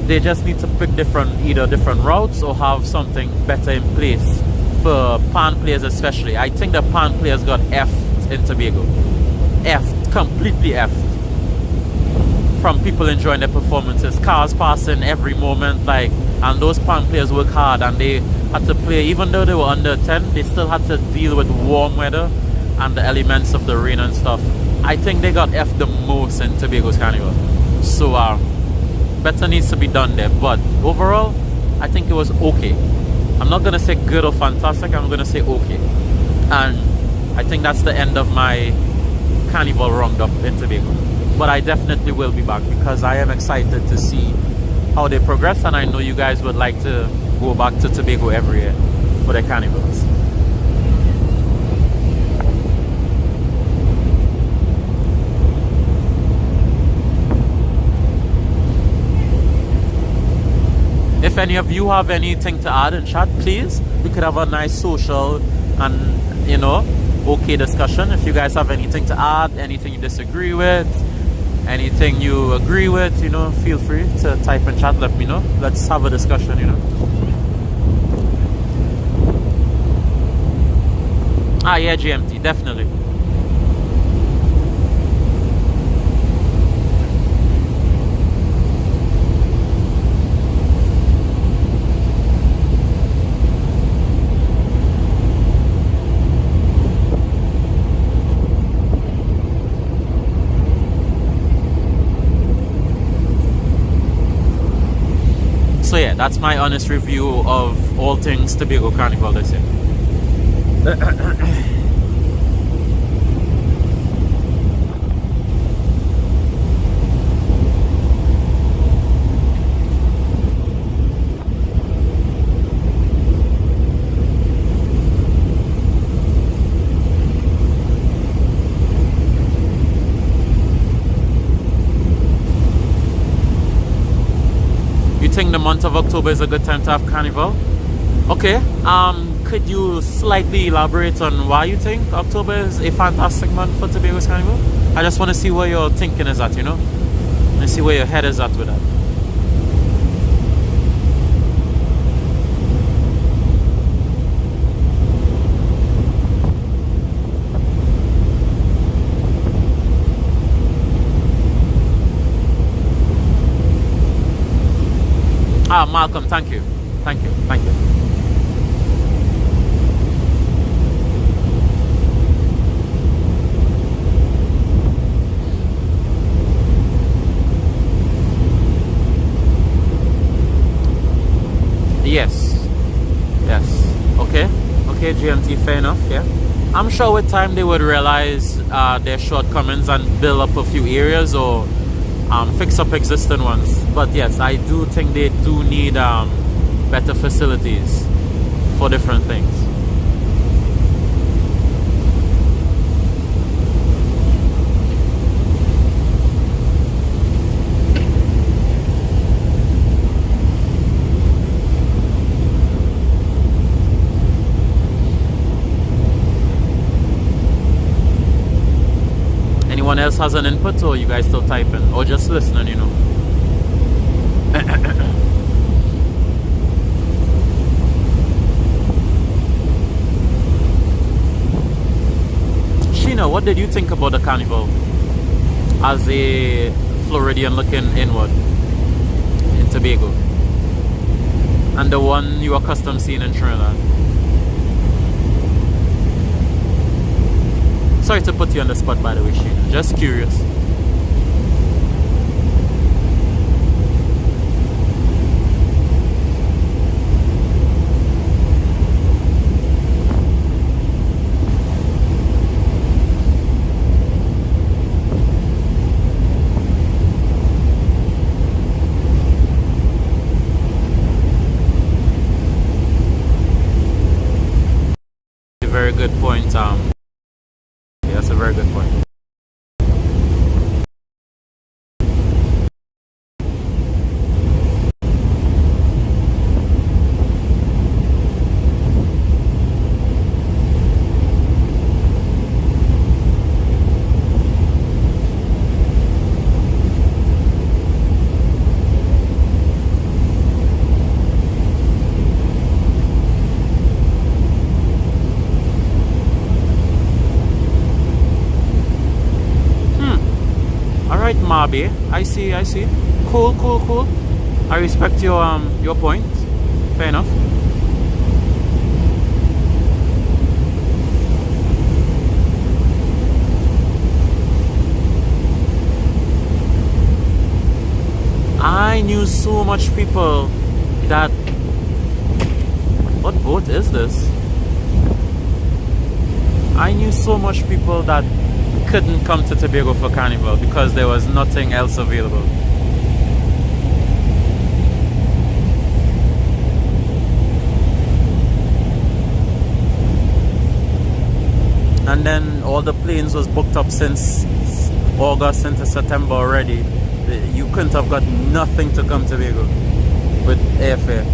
They just need to pick either different routes or have something better in place for pan players especially. I think the pan players got F'd in Tobago. F'd, completely F'd. From people enjoying their performances, cars passing every moment, and those pan players work hard and they had to play, even though they were under 10, they still had to deal with warm weather and the elements of the rain and stuff. I think they got F'd the most in Tobago's Carnival. So better needs to be done there, but overall I think it was okay. I'm not gonna say good or fantastic, I'm gonna say okay. And I think that's the end of my Carnival roundup in Tobago. But I definitely will be back because I am excited to see how they progress, and I know you guys would like to go back to Tobago every year for their carnivals. If any of you have anything to add in chat, please, we could have a nice social and okay discussion. If you guys have anything to add, anything you disagree with, anything you agree with, you know, feel free to type and chat, let me know. Let's have a discussion, you know. Ah, yeah, GMT, definitely. So yeah, that's my honest review of all things Tobago Carnival this year. You think the month of October is a good time to have Carnival? Okay, could you slightly elaborate on why you think October is a fantastic month for Tobago's Carnival? I just want to see where your thinking is at, you know? And see where your head is at with that. Ah, Malcolm, thank you. Thank you. Thank you. Yes. Yes. Okay. Okay, GMT, fair enough, yeah. I'm sure with time they would realize their shortcomings and build up a few areas or fix up existing ones. But yes, I do think they do need better facilities for different things. Anyone else has an input, or you guys still typing or just listening, you know? Sheena, what did you think about the Carnival as a Floridian looking inward in Tobago and the one you accustomed seeing in Trinidad? Sorry to put you on the spot, by the way, Sheena. Just curious. A very good point. Yeah, that's a very good point. Alright, Marby. I see, I see. Cool, cool, cool. I respect your point. Fair enough. I knew so much people that... What boat is this? I knew so much people that couldn't come to Tobago for Carnival because there was nothing else available. And then all the planes was booked up since August into September already. You couldn't have got nothing to come to Tobago with airfare.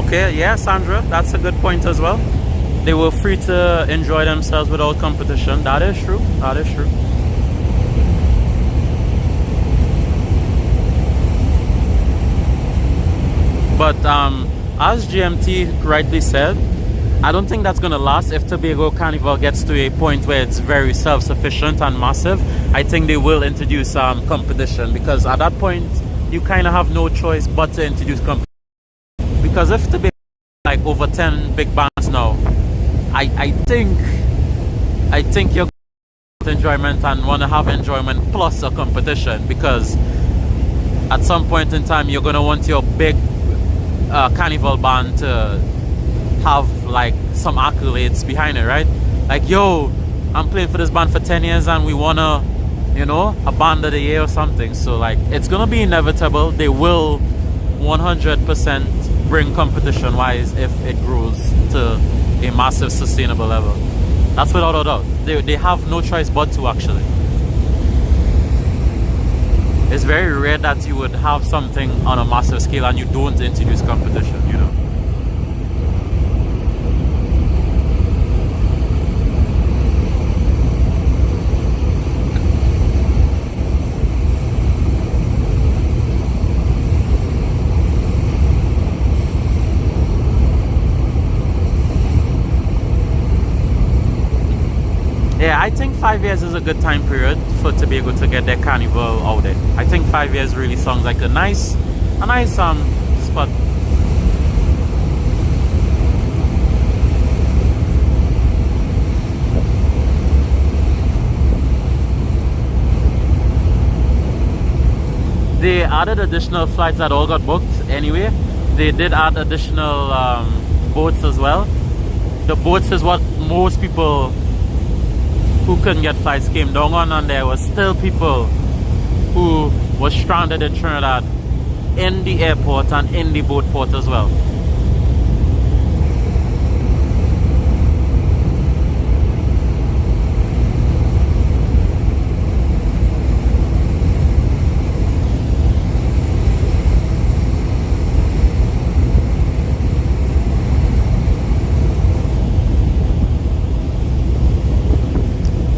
Okay, yeah, Sandra, that's a good point as well. They were free to enjoy themselves without competition. That is true. That is true. But as GMT rightly said, I don't think that's gonna last. If Tobago Carnival gets to a point where it's very self-sufficient and massive, I think they will introduce competition, because at that point you kind of have no choice but to introduce competition. Because if Tobago like over 10 big bands now, I think you're going to enjoyment and want to have enjoyment plus a competition, because at some point in time you're gonna want your big carnival band to have like some accolades behind it, right? Like, yo, I'm playing for this band for 10 years and we wanna, a band of the year or something. So like, it's gonna be inevitable. They will 100% bring competition wise if it grows to a massive sustainable level. That's without a doubt. They have no choice but to, actually. It's very rare that you would have something on a massive scale and you don't introduce competition, Yeah, I think 5 years is a good time period for Tobago to get their carnival out there. I think 5 years really sounds like a nice spot. They added additional flights that all got booked anyway. They did add additional boats as well. The boats is what most people who couldn't get flights came down on, and there was still people who were stranded in Trinidad in the airport and in the boat port as well.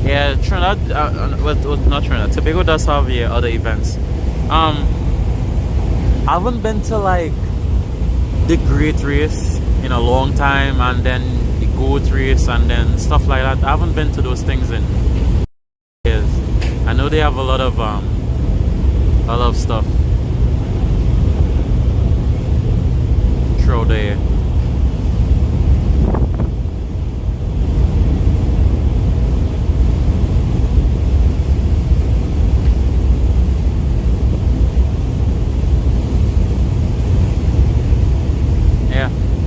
Yeah, Trinidad, not Trinidad, Tobago does have other events. I haven't been to like the Great Race in a long time, and then the Goat Race, and then stuff like that. I haven't been to those things in years. I know they have a lot of stuff throughout the year.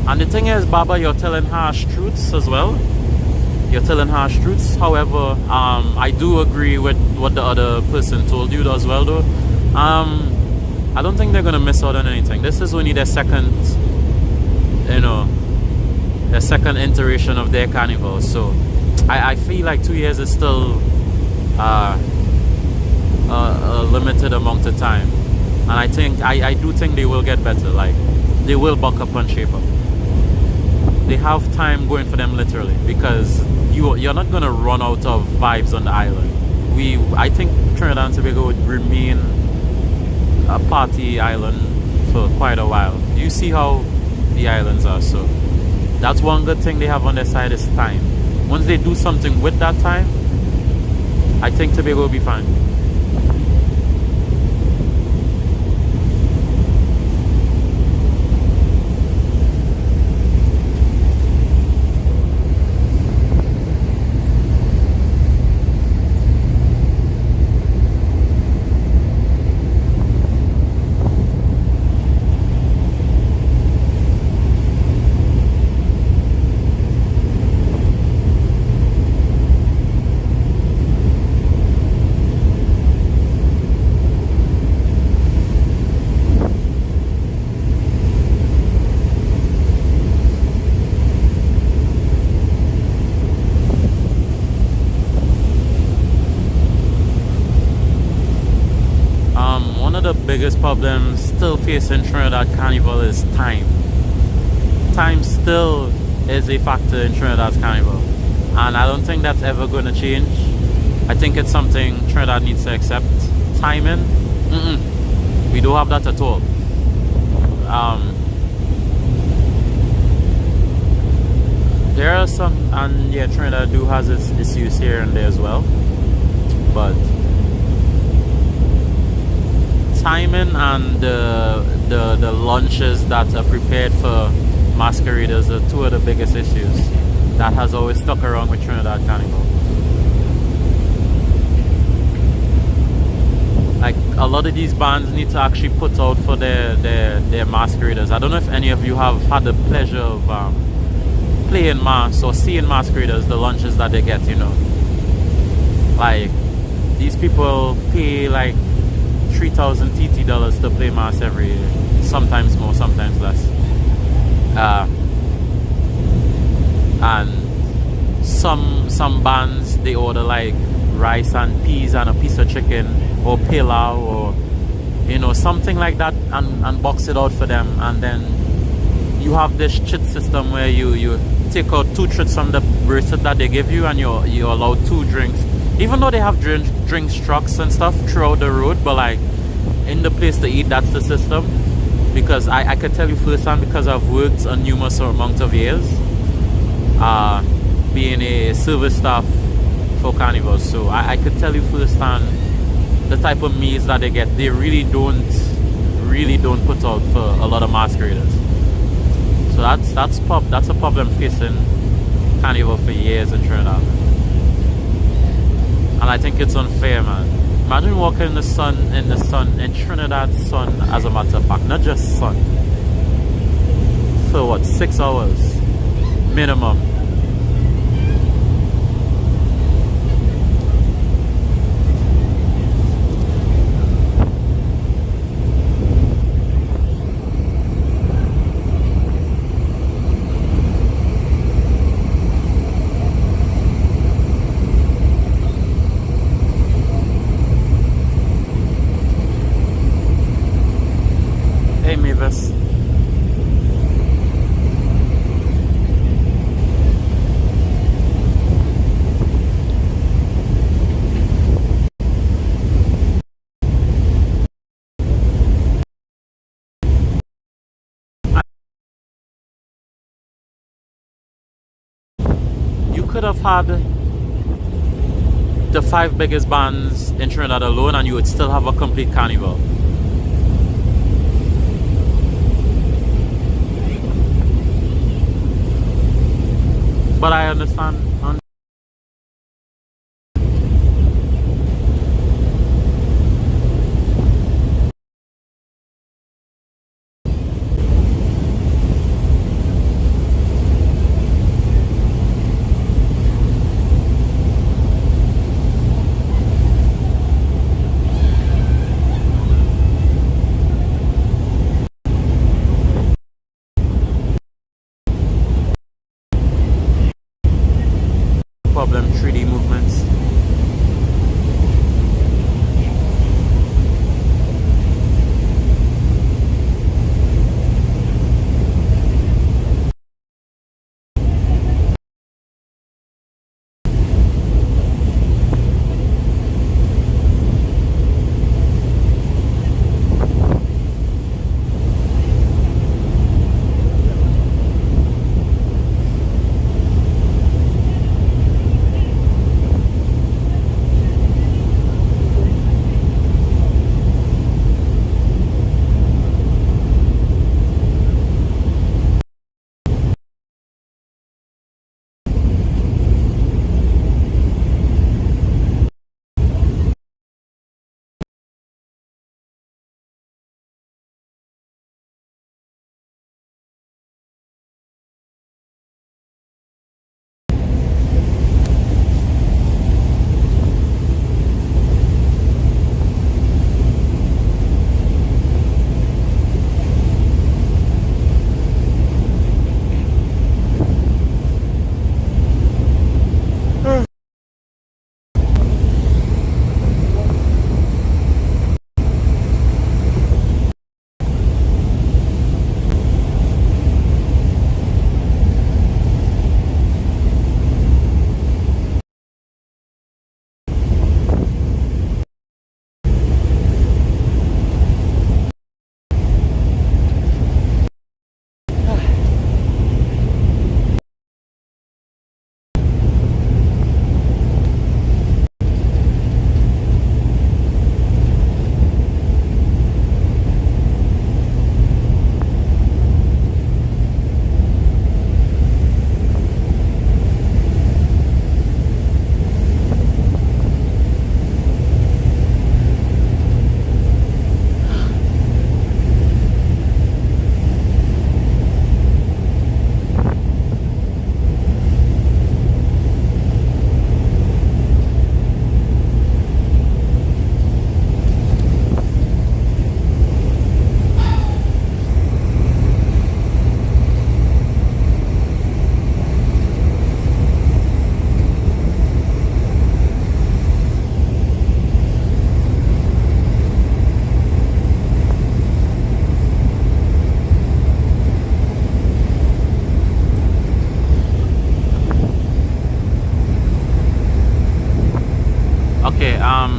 And the thing is, Baba, you're telling harsh truths as well. You're telling harsh truths. However, I do agree with what the other person told you as well, though. I don't think they're gonna miss out on anything. This is only their second, their second iteration of their carnival. So, I feel like 2 years is still a limited amount of time. And I do think they will get better. Like, they will buck up and shape up. They have time going for them, literally, because you're not gonna run out of vibes on the island. I think Trinidad and Tobago would remain a party island for quite a while. You see how the islands are, so that's one good thing they have on their side is time. Once they do something with that time, I think Tobago will be fine. One of the biggest problems still facing Trinidad Carnival is time. time still is a factor in Trinidad's carnival, and I don't think that's ever going to change. I think it's something Trinidad needs to accept. Timing, we don't have that at all. There are some, and yeah, Trinidad do has its issues here and there as well, but timing and the lunches that are prepared for masqueraders are two of the biggest issues that has always stuck around with Trinidad Carnival. Like, a lot of these bands need to actually put out for their masqueraders. I don't know if any of you have had the pleasure of playing mass or seeing masqueraders, the lunches that they get, you know. Like, these people pay like 3,000 TT dollars to play mass every year. Sometimes more, sometimes less. And some bands, they order like rice and peas and a piece of chicken or pilau or, you know, something like that, and box it out for them. And then you have this chit system where you take out 2 treats from the bracelet that they give you, and you're allowed 2 drinks, even though they have drinks trucks and stuff throughout the road. But like, in the place to eat, that's the system. Because I can tell you firsthand, because I've worked a numerous amount of years being a service staff for Carnival, so I could tell you firsthand the type of meals that they get. They really don't put out for a lot of masqueraders. So that's a problem facing Carnival for years in Trinidad, and I think it's unfair, man. Imagine walking in the sun, in Trinidad's sun, as a matter of fact, not just sun, for what, 6 hours minimum. You could have had the 5 biggest bands in Trinidad alone, and you would still have a complete carnival. But I understand. Problem 3D movements.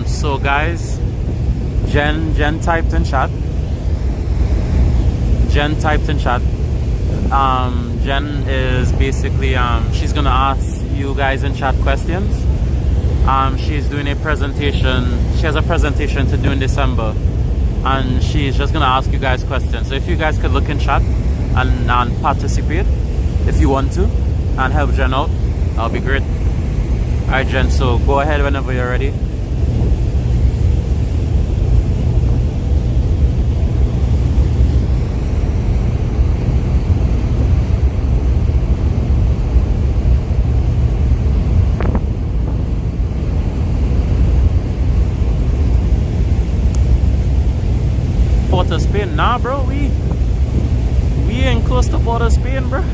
So guys, Jen typed in chat. Jen is basically she's gonna ask you guys in chat questions. She's doing a presentation. She has a presentation to do in December, and she's just gonna ask you guys questions. So if you guys could look in chat and participate if you want to and help Jen out, that'll be great. Alright Jen, so go ahead whenever you're ready. Port of Spain? Nah bro, we ain't close to Port of Spain, bro.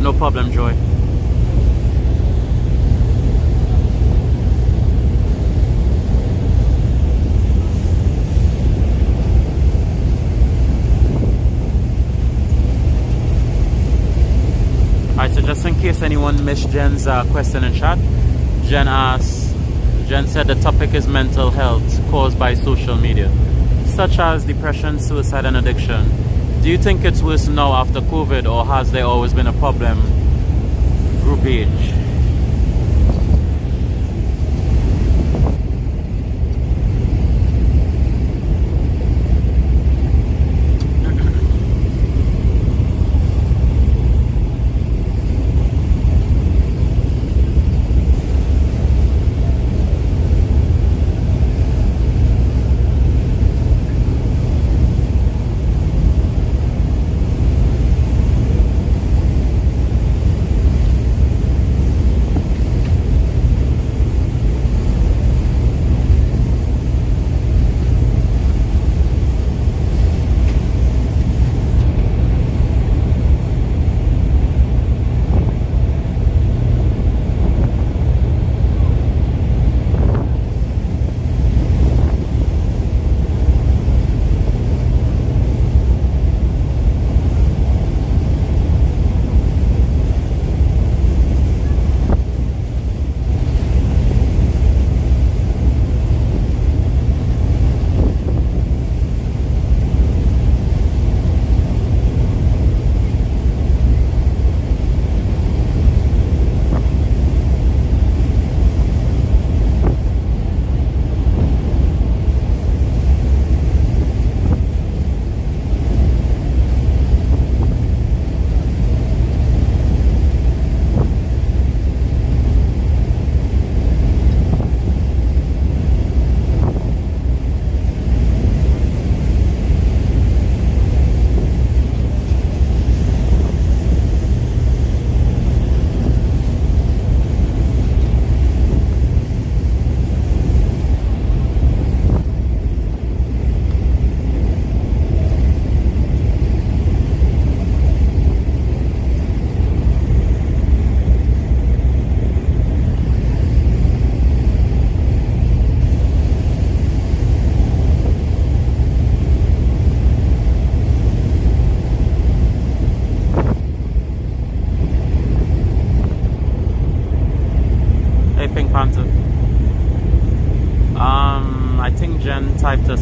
No problem, Joy. Alright, so just in case anyone missed Jen's question in chat, Jen said the topic is mental health caused by social media, such as depression, suicide, and addiction. Do you think it's worse now after COVID, or has there always been a problem? Group age.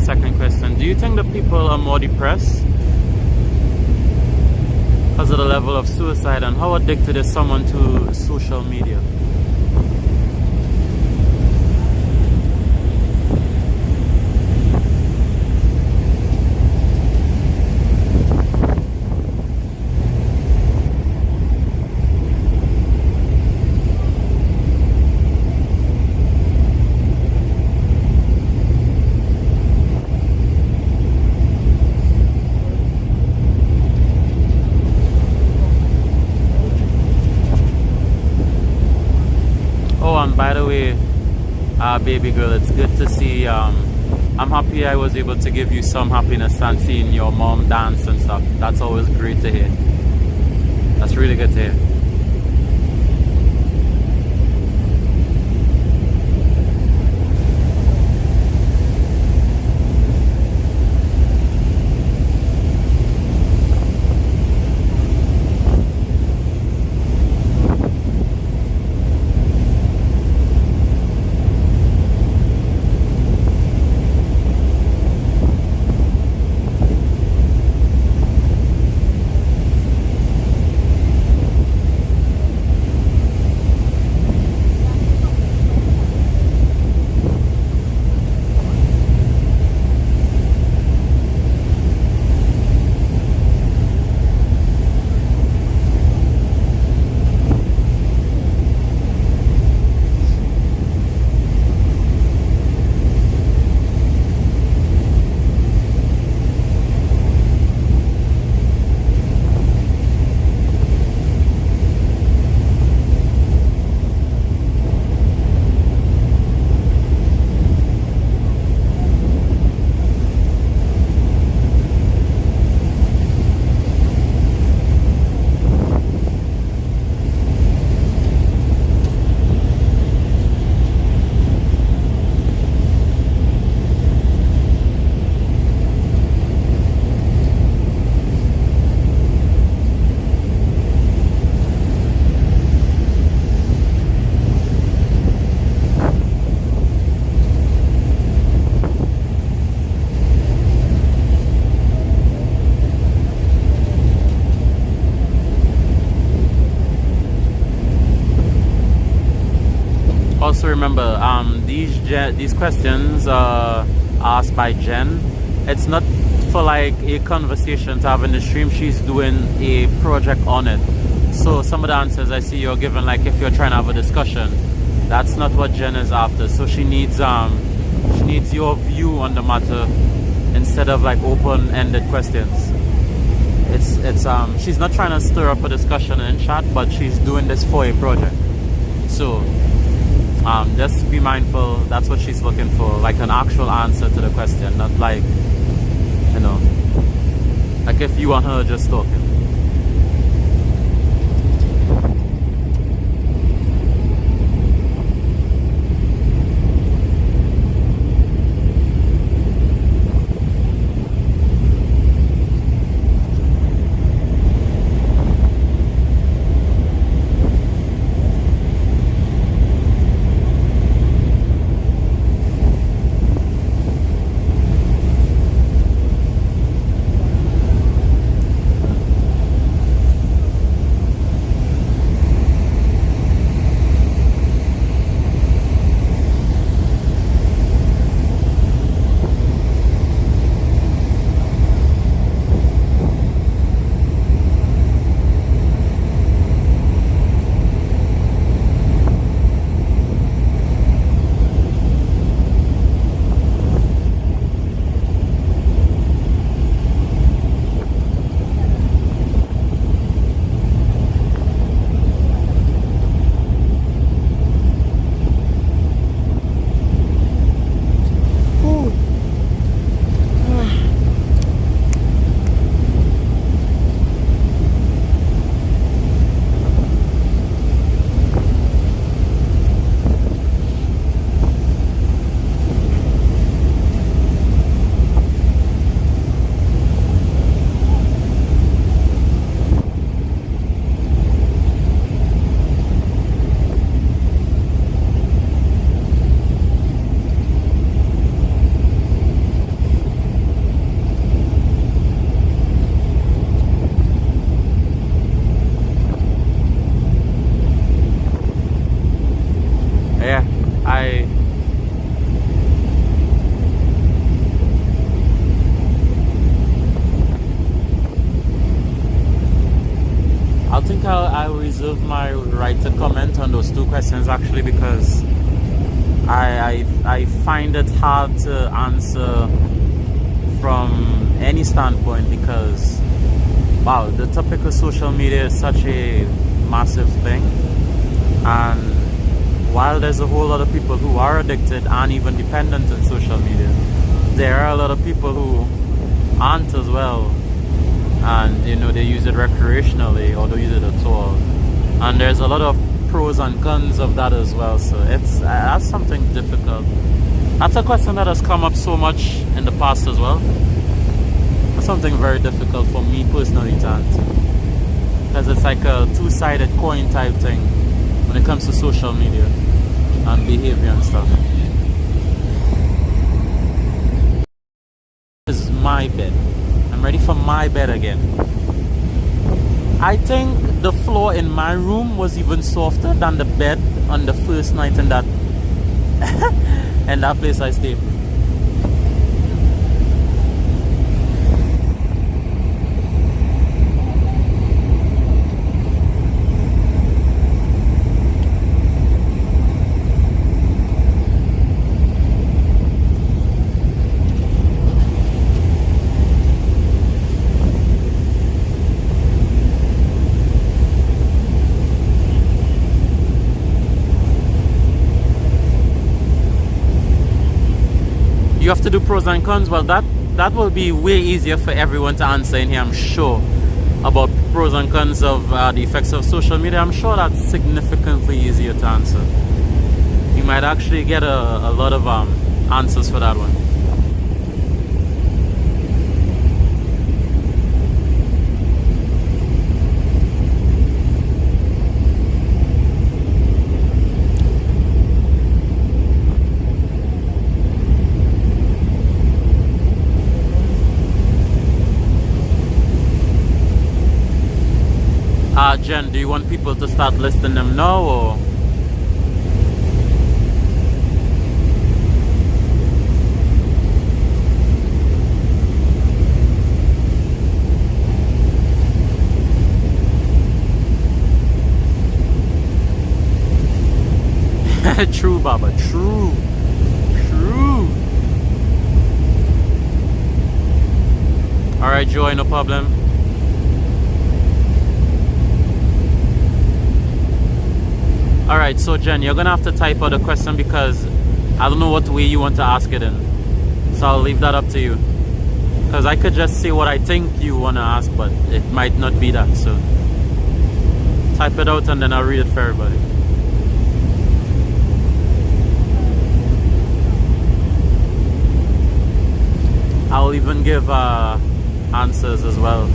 second question. Do you think that people are more depressed because of the level of suicide, and how addicted is someone to social media? And by the way, baby girl, it's good to see. I'm happy I was able to give you some happiness and seeing your mom dance and stuff. That's always great to hear. That's really good to hear. Also remember, these questions are asked by Jen. It's not for like a conversation to have in the stream. She's doing a project on it. So some of the answers I see you're given, like if you're trying to have a discussion, that's not what Jen is after. So she needs your view on the matter instead of like open-ended questions. She's not trying to stir up a discussion in chat, but she's doing this for a project. So just be mindful. That's what she's looking for, like an actual answer to the question, not like, you know, like if you and her just talking. I reserve my right to comment on those two questions actually, because I find it hard to answer from any standpoint, because wow, the topic of social media is such a massive thing, and while there's a whole lot of people who are addicted and even dependent on social media, there are a lot of people who aren't as well, and you know, they use it recreationally or they use it at all, and there's a lot of pros and cons of that as well. So it's that's something difficult. That's a question that has come up so much in the past as well. That's something very difficult for me personally to answer, because it's like a two-sided coin type thing when it comes to social media and behavior and stuff. This is my bed. I'm ready for my bed again. I think the floor in my room was even softer than the bed on the first night in that in that place I stayed. You have to do pros and cons. Well, that will be way easier for everyone to answer in here, I'm sure, about pros and cons of the effects of social media. I'm sure that's significantly easier to answer. You might actually get a lot of answers for that one. Jen, do you want people to start listing them now, or? True, Baba, true. True. Alright, Joy, no problem. Alright, so Jen, you're gonna have to type out the question, because I don't know what way you want to ask it in. So I'll leave that up to you. Because I could just say what I think you want to ask, but it might not be that. So type it out and then I'll read it for everybody. I'll even give answers as well.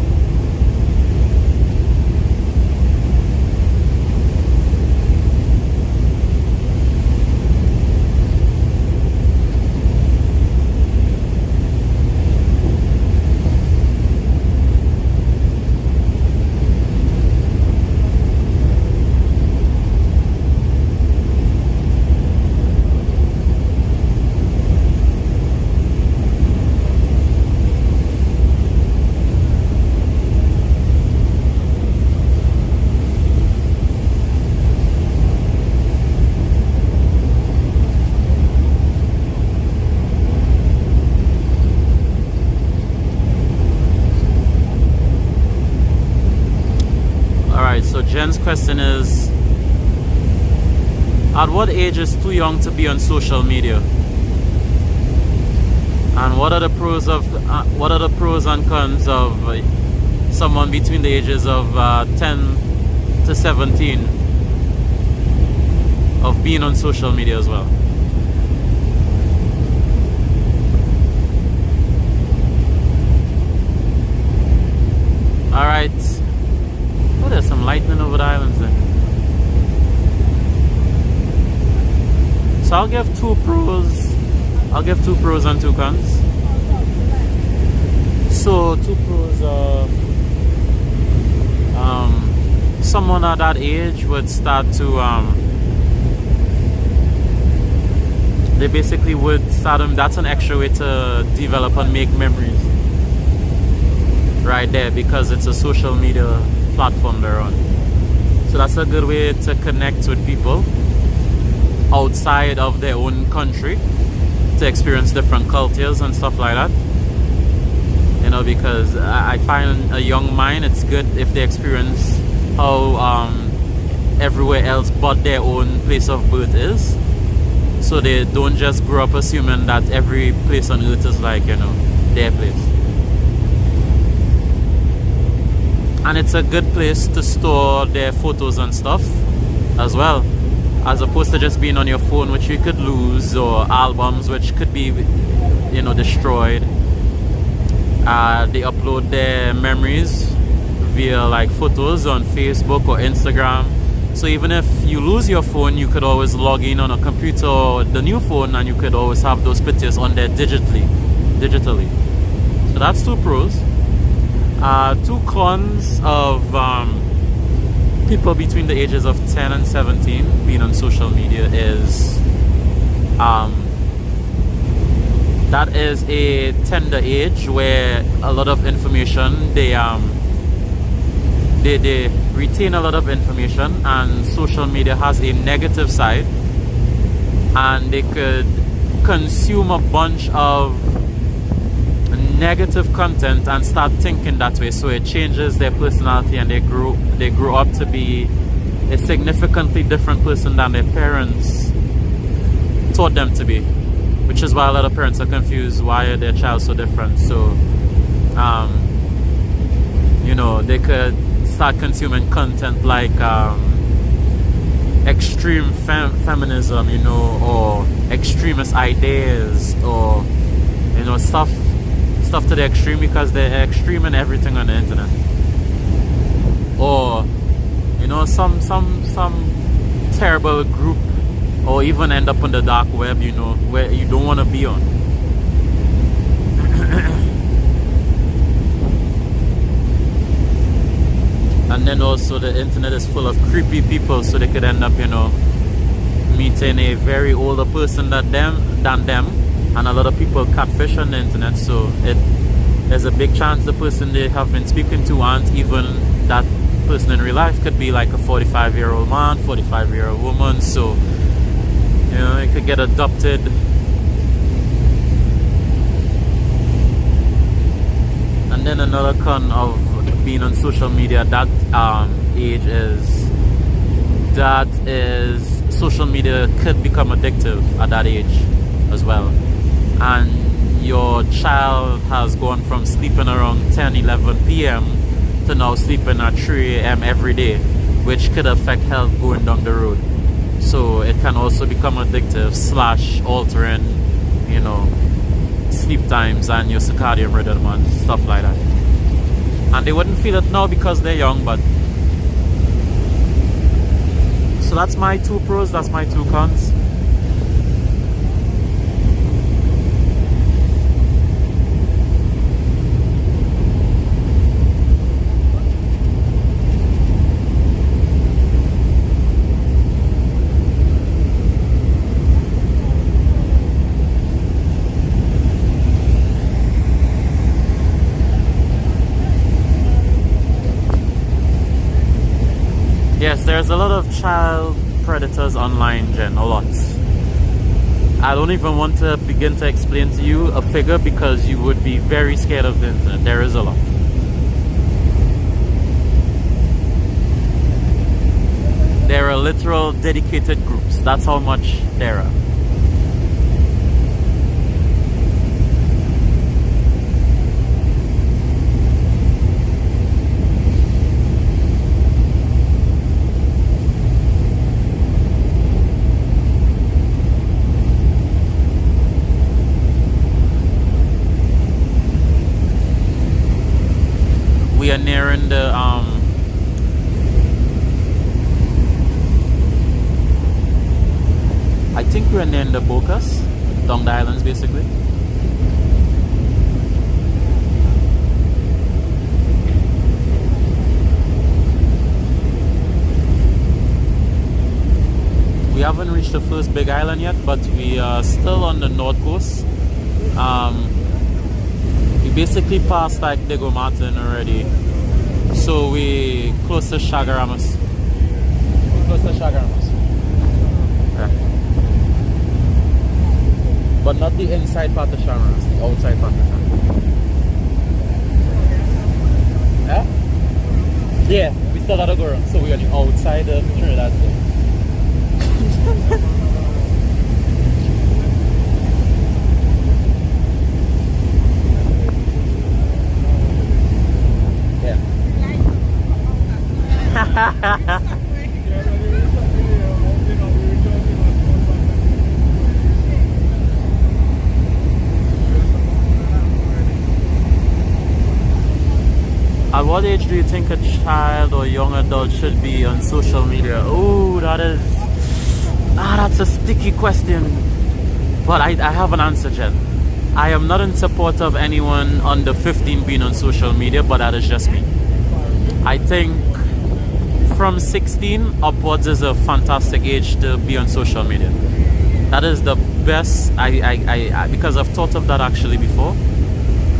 So Jen's question is, at what age is too young to be on social media? And what are the pros and cons of someone between the ages of 10 to 17 of being on social media as well? Alright. Oh, there's some lightning over the islands there. So I'll give two pros and two cons. So two pros are someone at that age would start to they basically would start that's an extra way to develop and make memories right there, because it's a social media platform they're on. So that's a good way to connect with people outside of their own country, to experience different cultures and stuff like that. You know, because I find a young mind, it's good if they experience how everywhere else but their own place of birth is. So they don't just grow up assuming that every place on earth is like, you know, their place. And it's a good place to store their photos and stuff as well, as opposed to just being on your phone, which you could lose, or albums which could be, you know, destroyed. They upload their memories via like photos on Facebook or Instagram. So even if you lose your phone, you could always log in on a computer or the new phone, and you could always have those pictures on there digitally. So that's 2 pros. 2 cons of people between the ages of 10 and 17 being on social media is that is a tender age where a lot of information, they retain a lot of information, and social media has a negative side, and they could consume a bunch of negative content and start thinking that way. So it changes their personality, and they grow up to be a significantly different person than their parents taught them to be, which is why a lot of parents are confused. Why are their child so different? So you know, they could start consuming content like extreme feminism, you know, or extremist ideas, or, you know, stuff to the extreme, because they're extreme in everything on the internet. Or, you know, some terrible group, or even end up on the dark web, you know, where you don't want to be on. And then also the internet is full of creepy people, so they could end up, you know, meeting a very older person than them, and a lot of people catfish on the internet. So there's a big chance the person they have been speaking to aren't even that person in real life. Could be like a 45-year-old man, 45-year-old woman. So, you know, it could get adopted. And then another con of being on social media at that age is social media could become addictive at that age as well. And your child has gone from sleeping around 10, 11 p.m. to now sleeping at 3 a.m. every day, which could affect health going down the road. So it can also become addictive / altering, you know, sleep times and your circadian rhythm and stuff like that. And they wouldn't feel it now because they're young, but so that's my 2 pros, that's my 2 cons. Yes, there's a lot of child predators online, Jen, a lot. I don't even want to begin to explain to you a figure, because you would be very scared of the internet. There is a lot. There are literal dedicated groups. That's how much there are. We are nearing the I think we're near the Bocas, down the islands basically. We haven't reached the first big island yet, but we are still on the north coast. We basically passed like Diego Martin already, so we close to Chagaramas. close to Shagaramas. Yeah. But not the inside part of Shagaramas, the outside part of Shagaramas. Yeah? Yeah, we still had to go around. So we're on the outside of Trinidad. Yeah. At what age do you think a child or young adult should be on social media? Oh, that's a sticky question. But I have an answer, Jen. I am not in support of anyone under 15 being on social media, but that is just me. I think from 16 upwards is a fantastic age to be on social media. That is the best. I because I've thought of that actually before.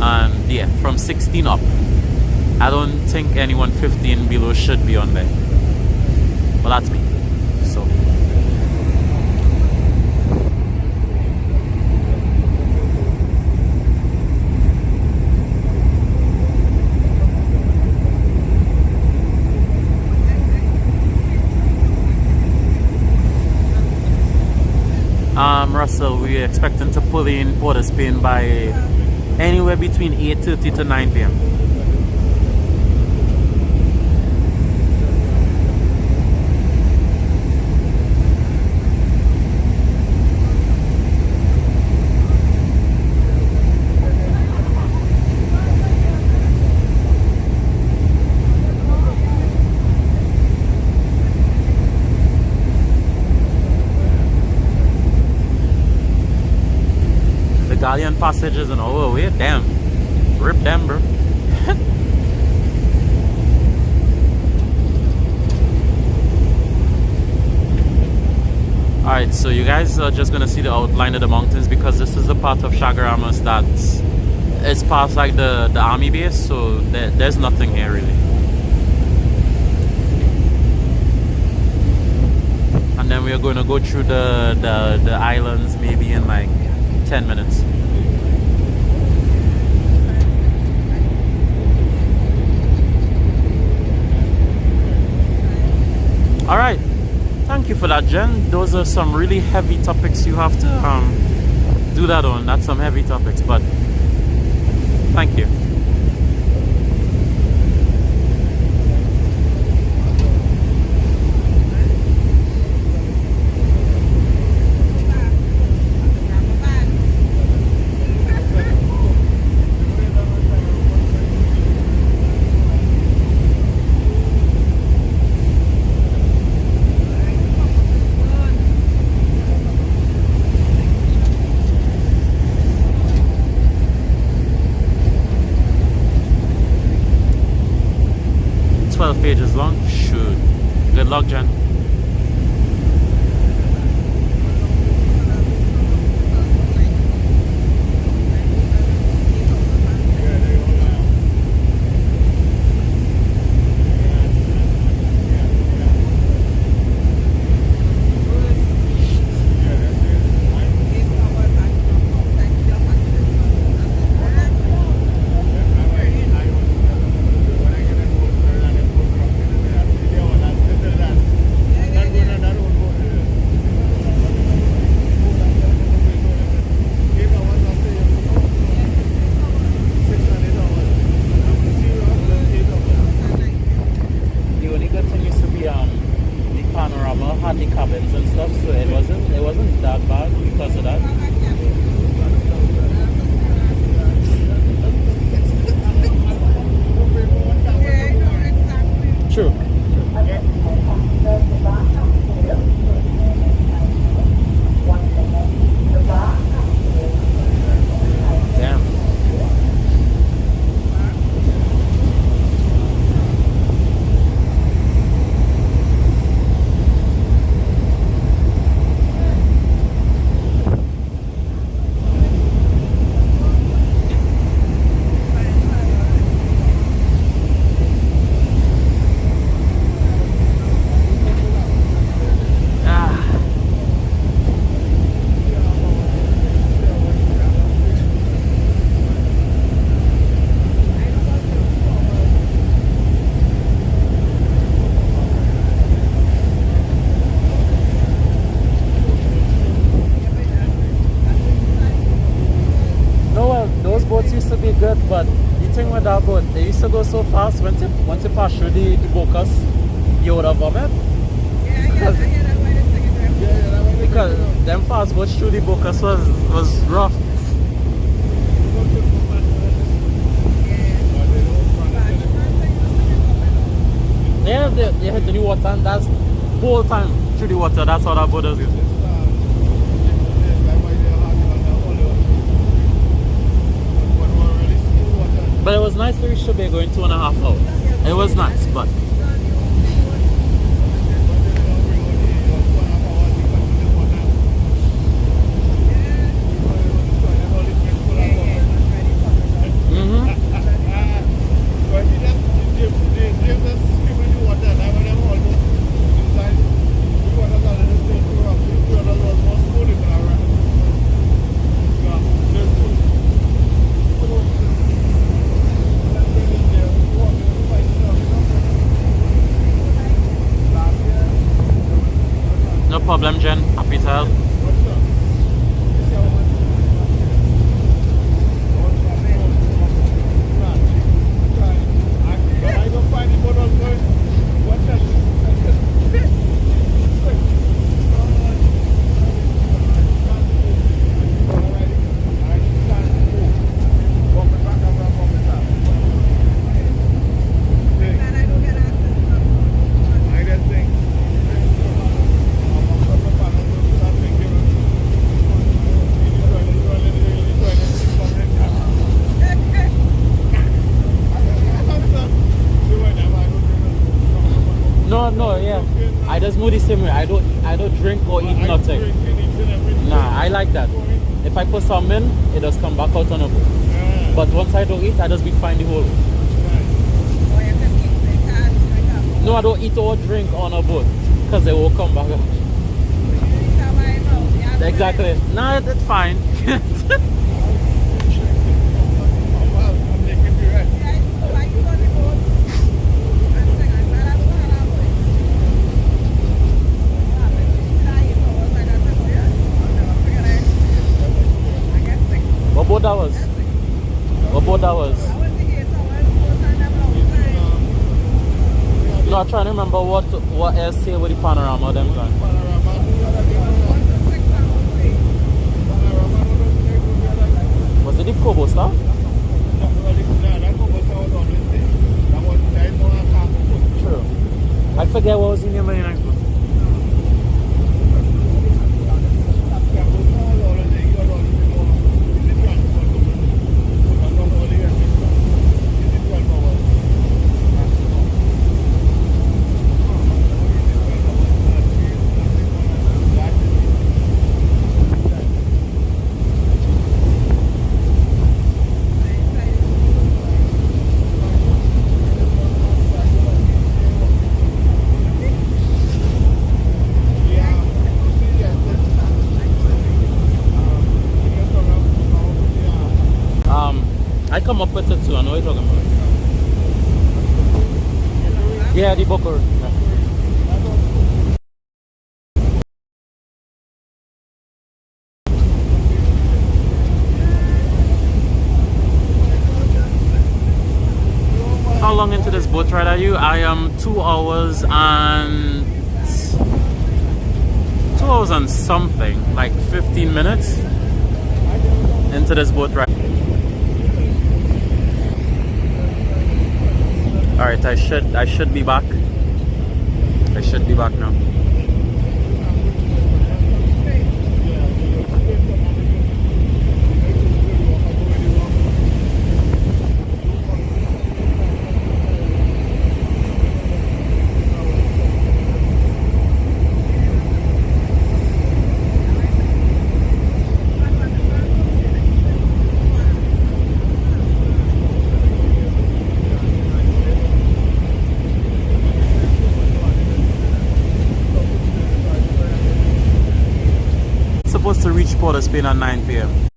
And yeah, from 16 up. I don't think anyone 15 below should be on there. But that's me. So. Russell, we're expecting to pull in Port of Spain by anywhere between 8:30 to 9 p.m. Galleon passages and oh wait, damn, rip them, bro. Alright, so you guys are just gonna see the outline of the mountains because this is the part of Chaguaramas that is past like the army base, so there's nothing here really. And then we are going to go through the islands maybe in like 10 minutes. All right, thank you for that, Jen. Those are some really heavy topics you have to do that on. That's some heavy topics, but thank you. Pages long. Shoot. Good luck, Jen. it, but the thing with that boat, they used to go so fast. Once you pass through the Bocas, you would have vomit. Because them fast boats through the Bocas was rough. Yeah, they hit the new water, and that's whole time through the water. That's how that boat does it. But it was nice to reach Tobago in 2.5 hours. It was nice, but no problem, Jen. Happy to help. No, yeah. I just move the same way. I don't drink or eat nothing. Nah, I like that. If I put some in, it does come back out on a boat. But once I don't eat, I just be fine the whole way. No, I don't eat or drink on a boat because they will come back out. Exactly. Nah, it's fine. What boat that was? What boat that was? No, I'm trying to remember what else say with the panorama them time. Was it the Kobo Star? True. I forget what was the name of the next boat. I come up with it too, I know what you're talking about. Yeah, the Booker. Yeah. How long into this boat ride are you? I am 2 hours and something, like 15 minutes into this boat ride. Alright, I should be back. I should be back now. Supposed to reach Port of Spain at 9 p.m.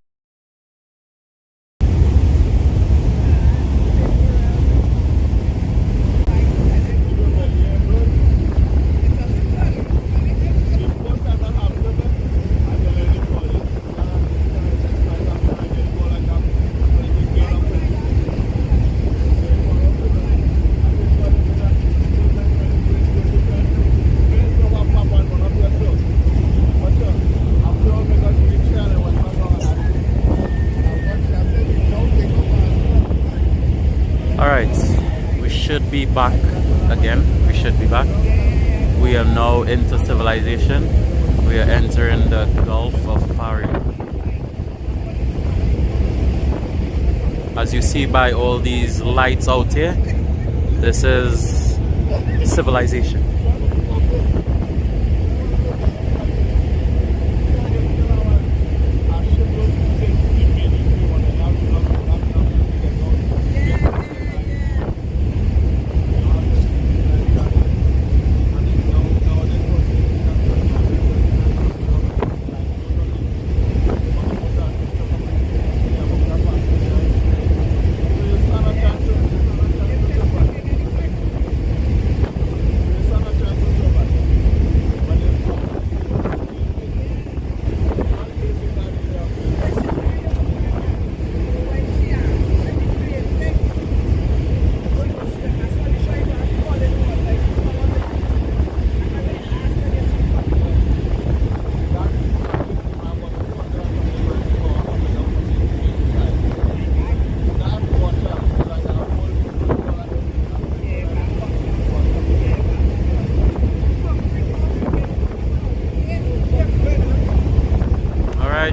Alright, we should be back again. We should be back. We are now into civilization. We are entering the Gulf of Paris. As you see by all these lights out here, this is civilization.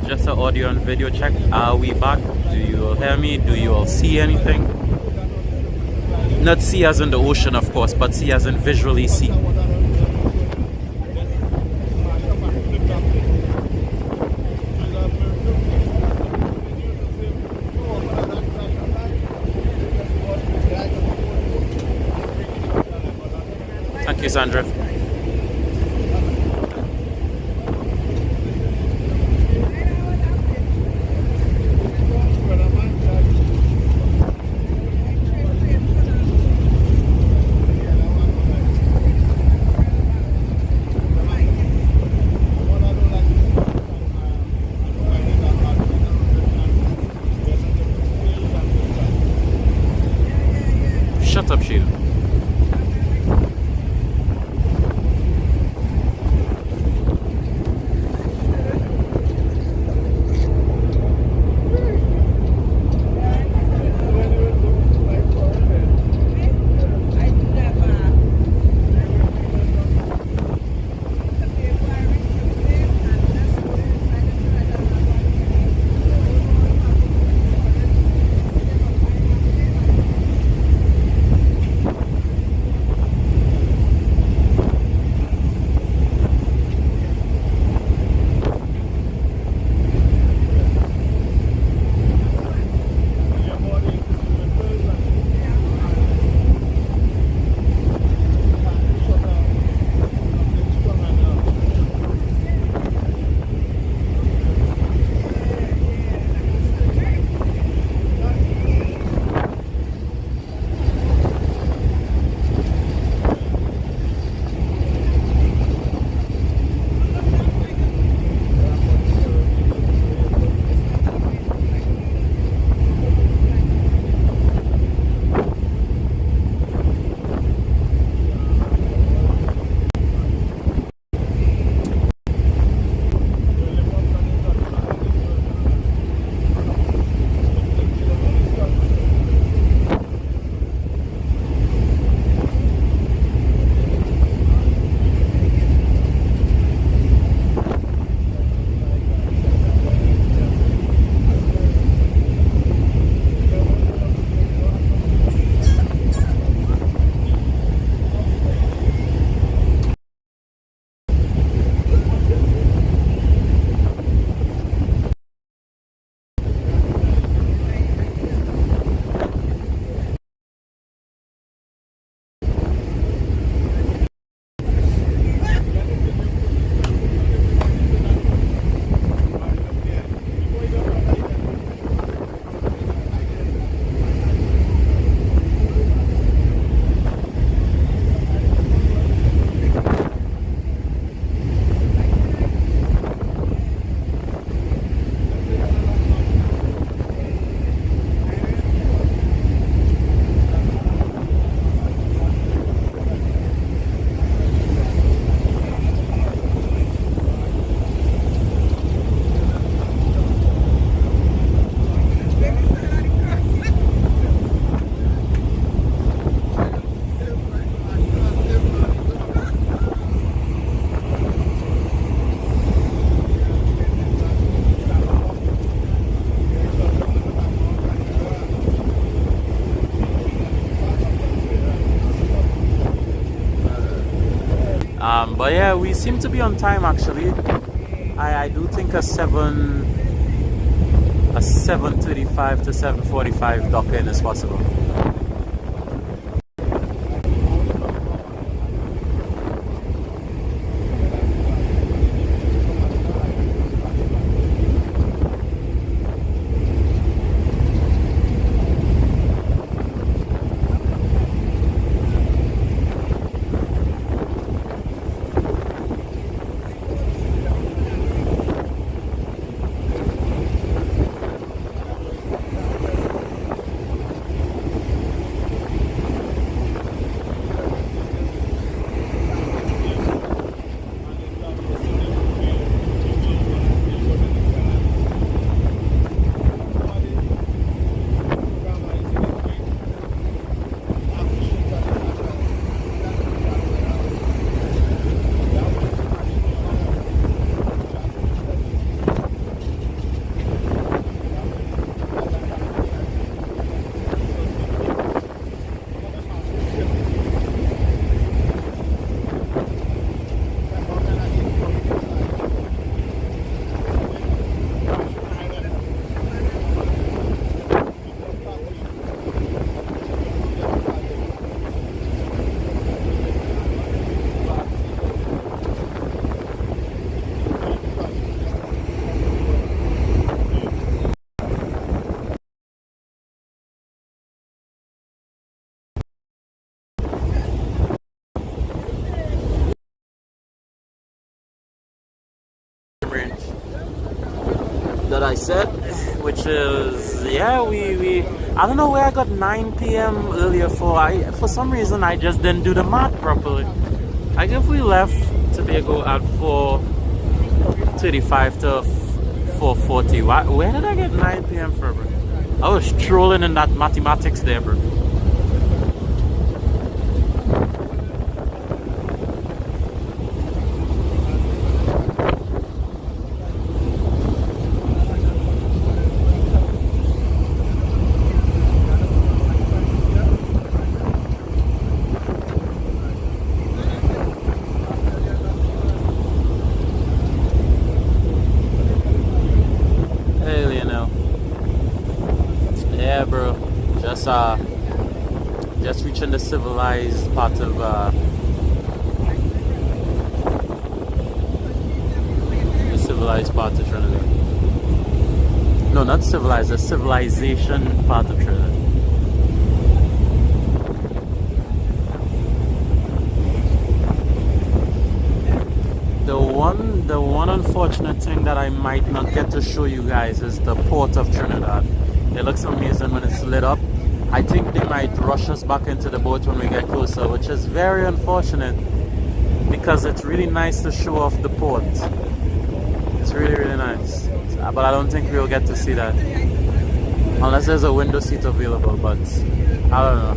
Just an audio and video check. Are we back? Do you all hear me? Do you all see anything? Not see as in the ocean, of course, but see as in visually see. Thank you, Sandra. Shut up, Sheila. But yeah, we seem to be on time actually. I do think a 7:35 to 7:45 dock in is possible. Range that I said, which is yeah, we I don't know where I got 9 p.m. earlier for. For some reason I just didn't do the math properly. Like if we left Tobago at 4:35 to 4:40, where did I get 9 p.m. from, bro? I was trolling in that mathematics there, bro. Yeah, bro. Just reaching the civilized part of Trinidad. No, not civilized. The civilization part of Trinidad. The one unfortunate thing that I might not get to show you guys is the port of Trinidad. It looks amazing when it's lit up. I think they might rush us back into the boat when we get closer, which is very unfortunate because it's really nice to show off the port. It's really, really nice. But I don't think we'll get to see that unless there's a window seat available, but I don't know.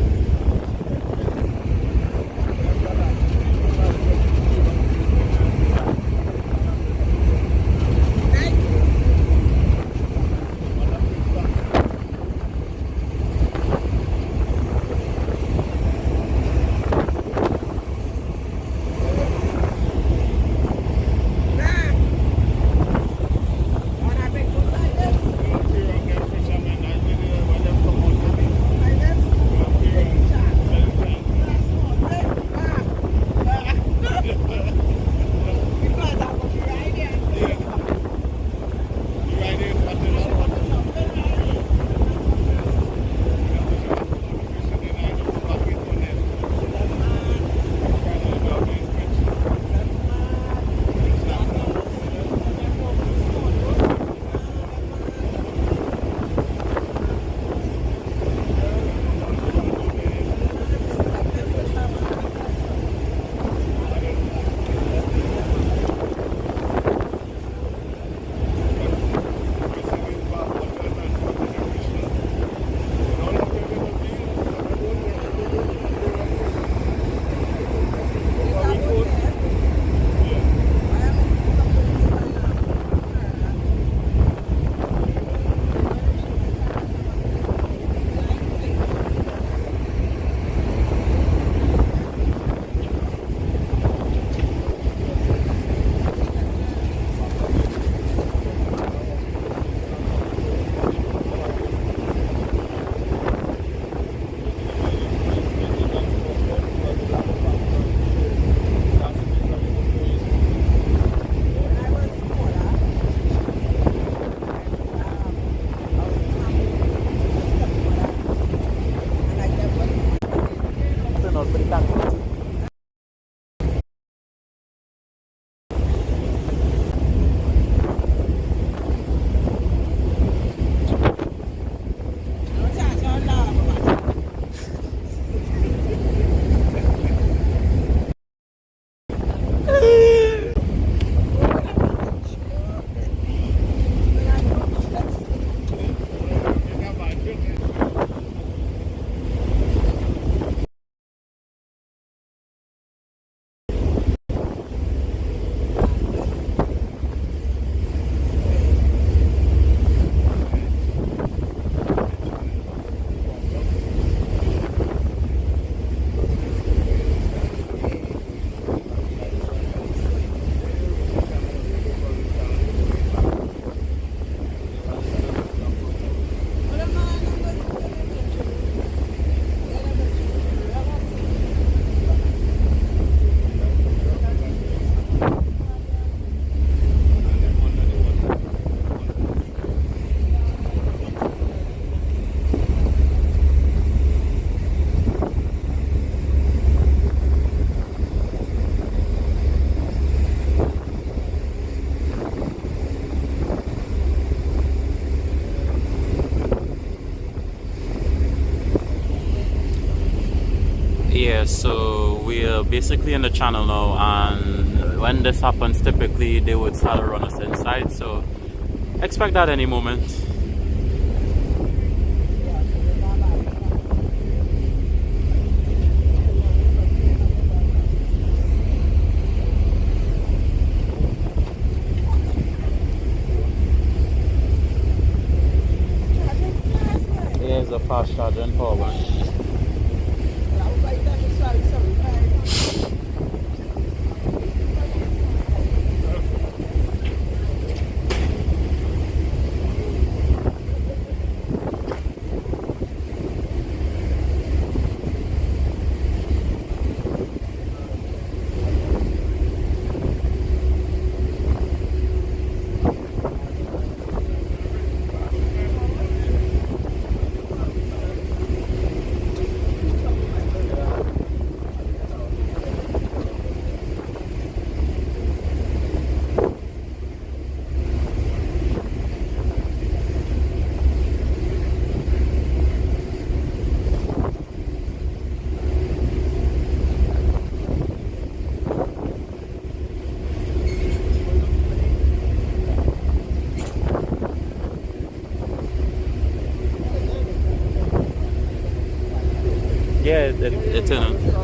Yeah, so we're basically in the channel now, and when this happens, typically they would start to run us inside. So expect that any moment. Here's a fast charging power bank. Yeah, it's in it.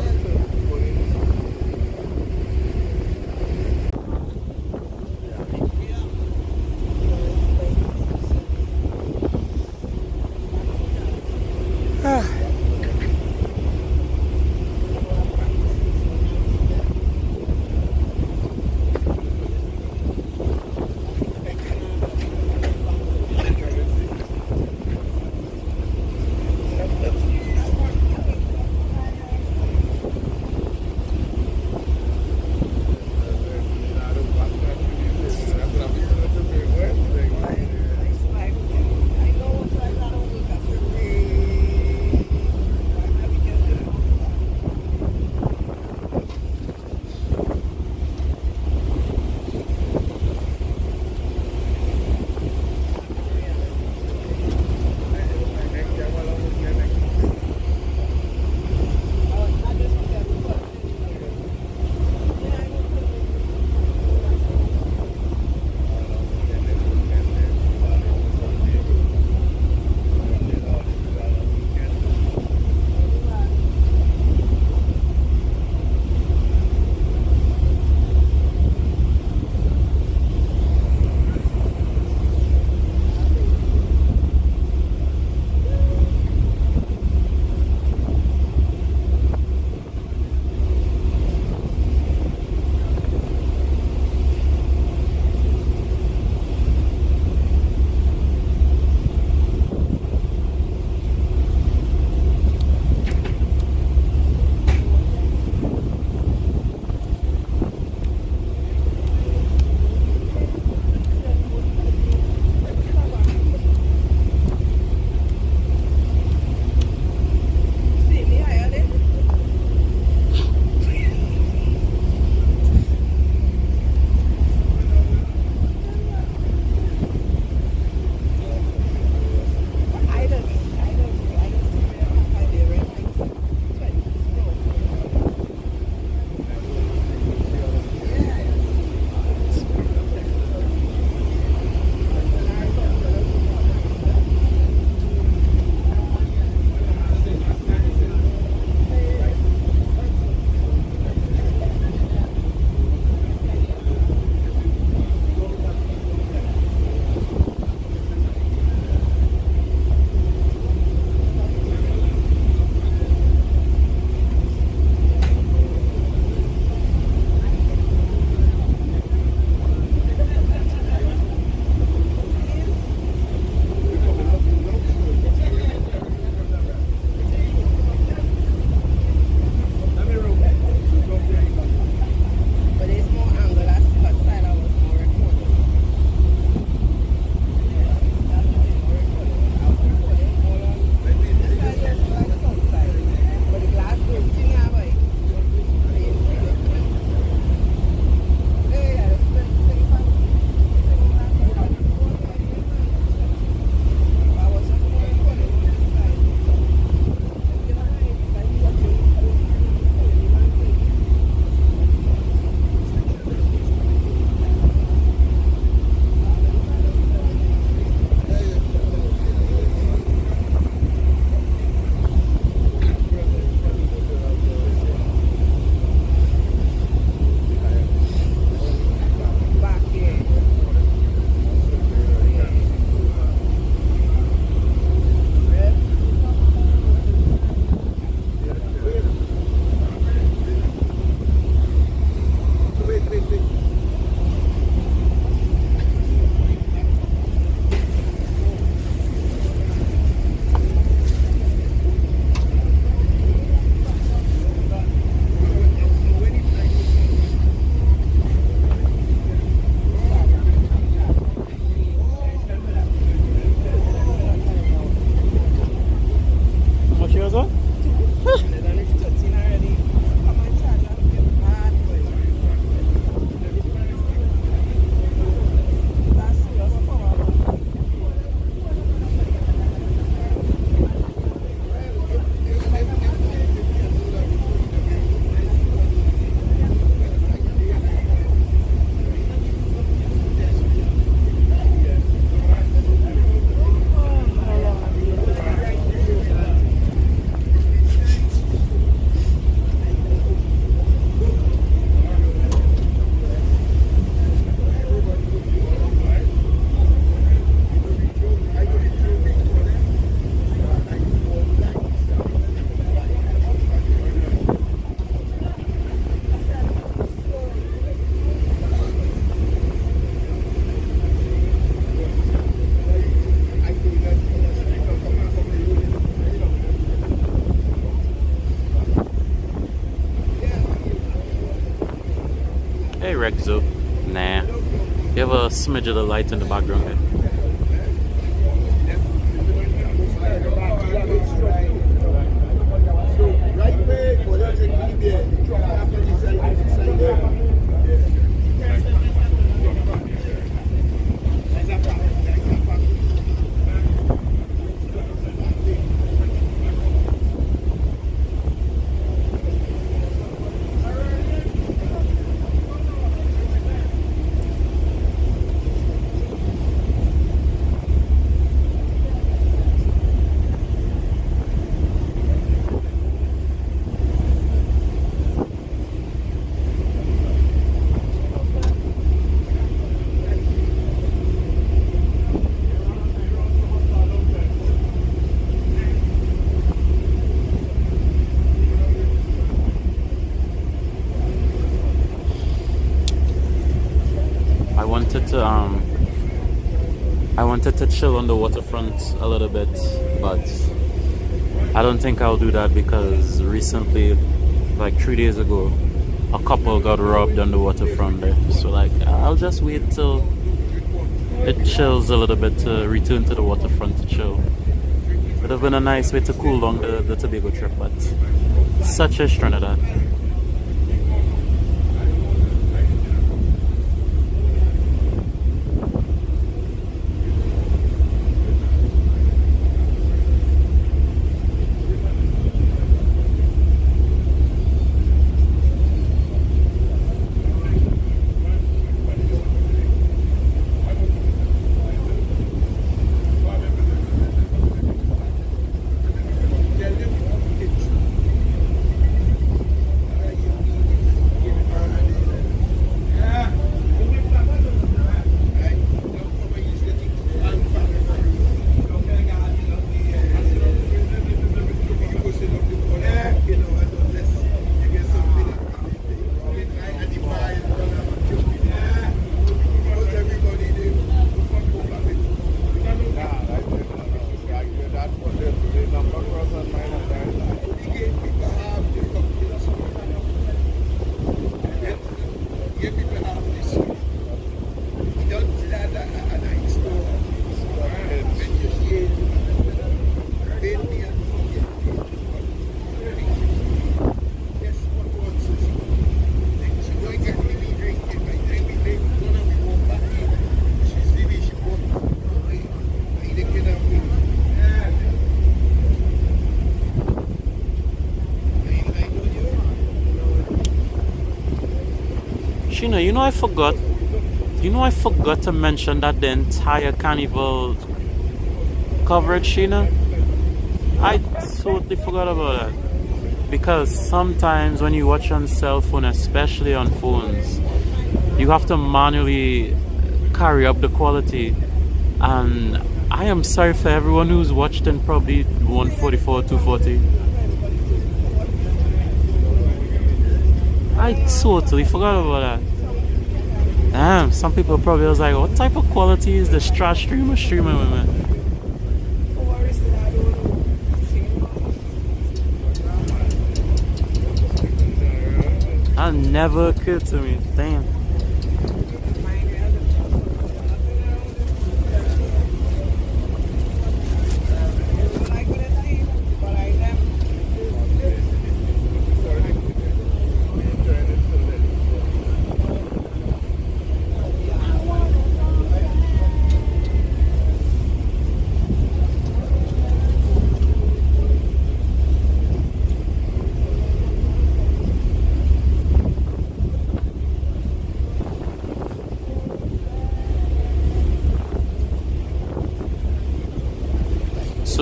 years old? Hey Rexo. Nah. You have a smidge of the light in the background there. I wanted to chill on the waterfront a little bit, but I don't think I'll do that because recently, like 3 days ago, a couple got robbed on the waterfront there. So like I'll just wait till it chills a little bit to return to the waterfront to chill. Would have been a nice way to cool down the Tobago trip, but such is Trinidad. You know I forgot to mention that the entire Carnival coverage, Sheena. I totally forgot about that. Because sometimes when you watch on cell phone, especially on phones, you have to manually carry up the quality. And I am sorry for everyone who's watched in probably 144, 240. I totally forgot about that. Damn, some people probably was like, what type of quality is this trash streamer streaming with, man? That never occurred to me. Damn.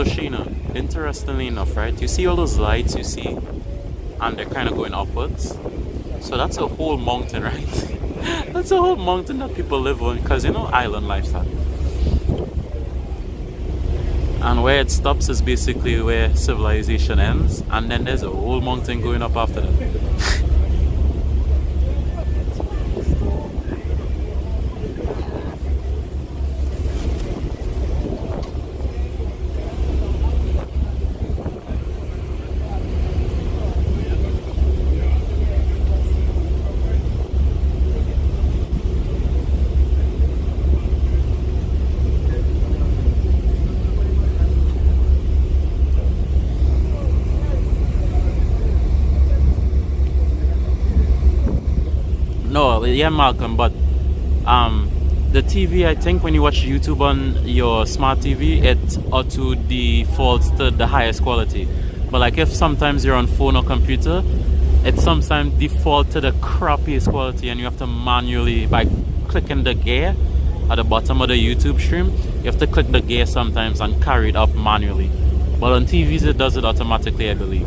So Sheena, interestingly enough, right? You see all those lights you see, and they're kind of going upwards. So that's a whole mountain, right? That's a whole mountain that people live on, because you know, island lifestyle. And where it stops is basically where civilization ends, and then there's a whole mountain going up after that. No, yeah, Malcolm, but the TV, I think when you watch YouTube on your smart TV, it auto defaults to the highest quality. But like if sometimes you're on phone or computer, it sometimes default to the crappiest quality, and you have to manually, by clicking the gear at the bottom of the YouTube stream, you have to click the gear sometimes and carry it up manually. But on TVs it does it automatically, I believe.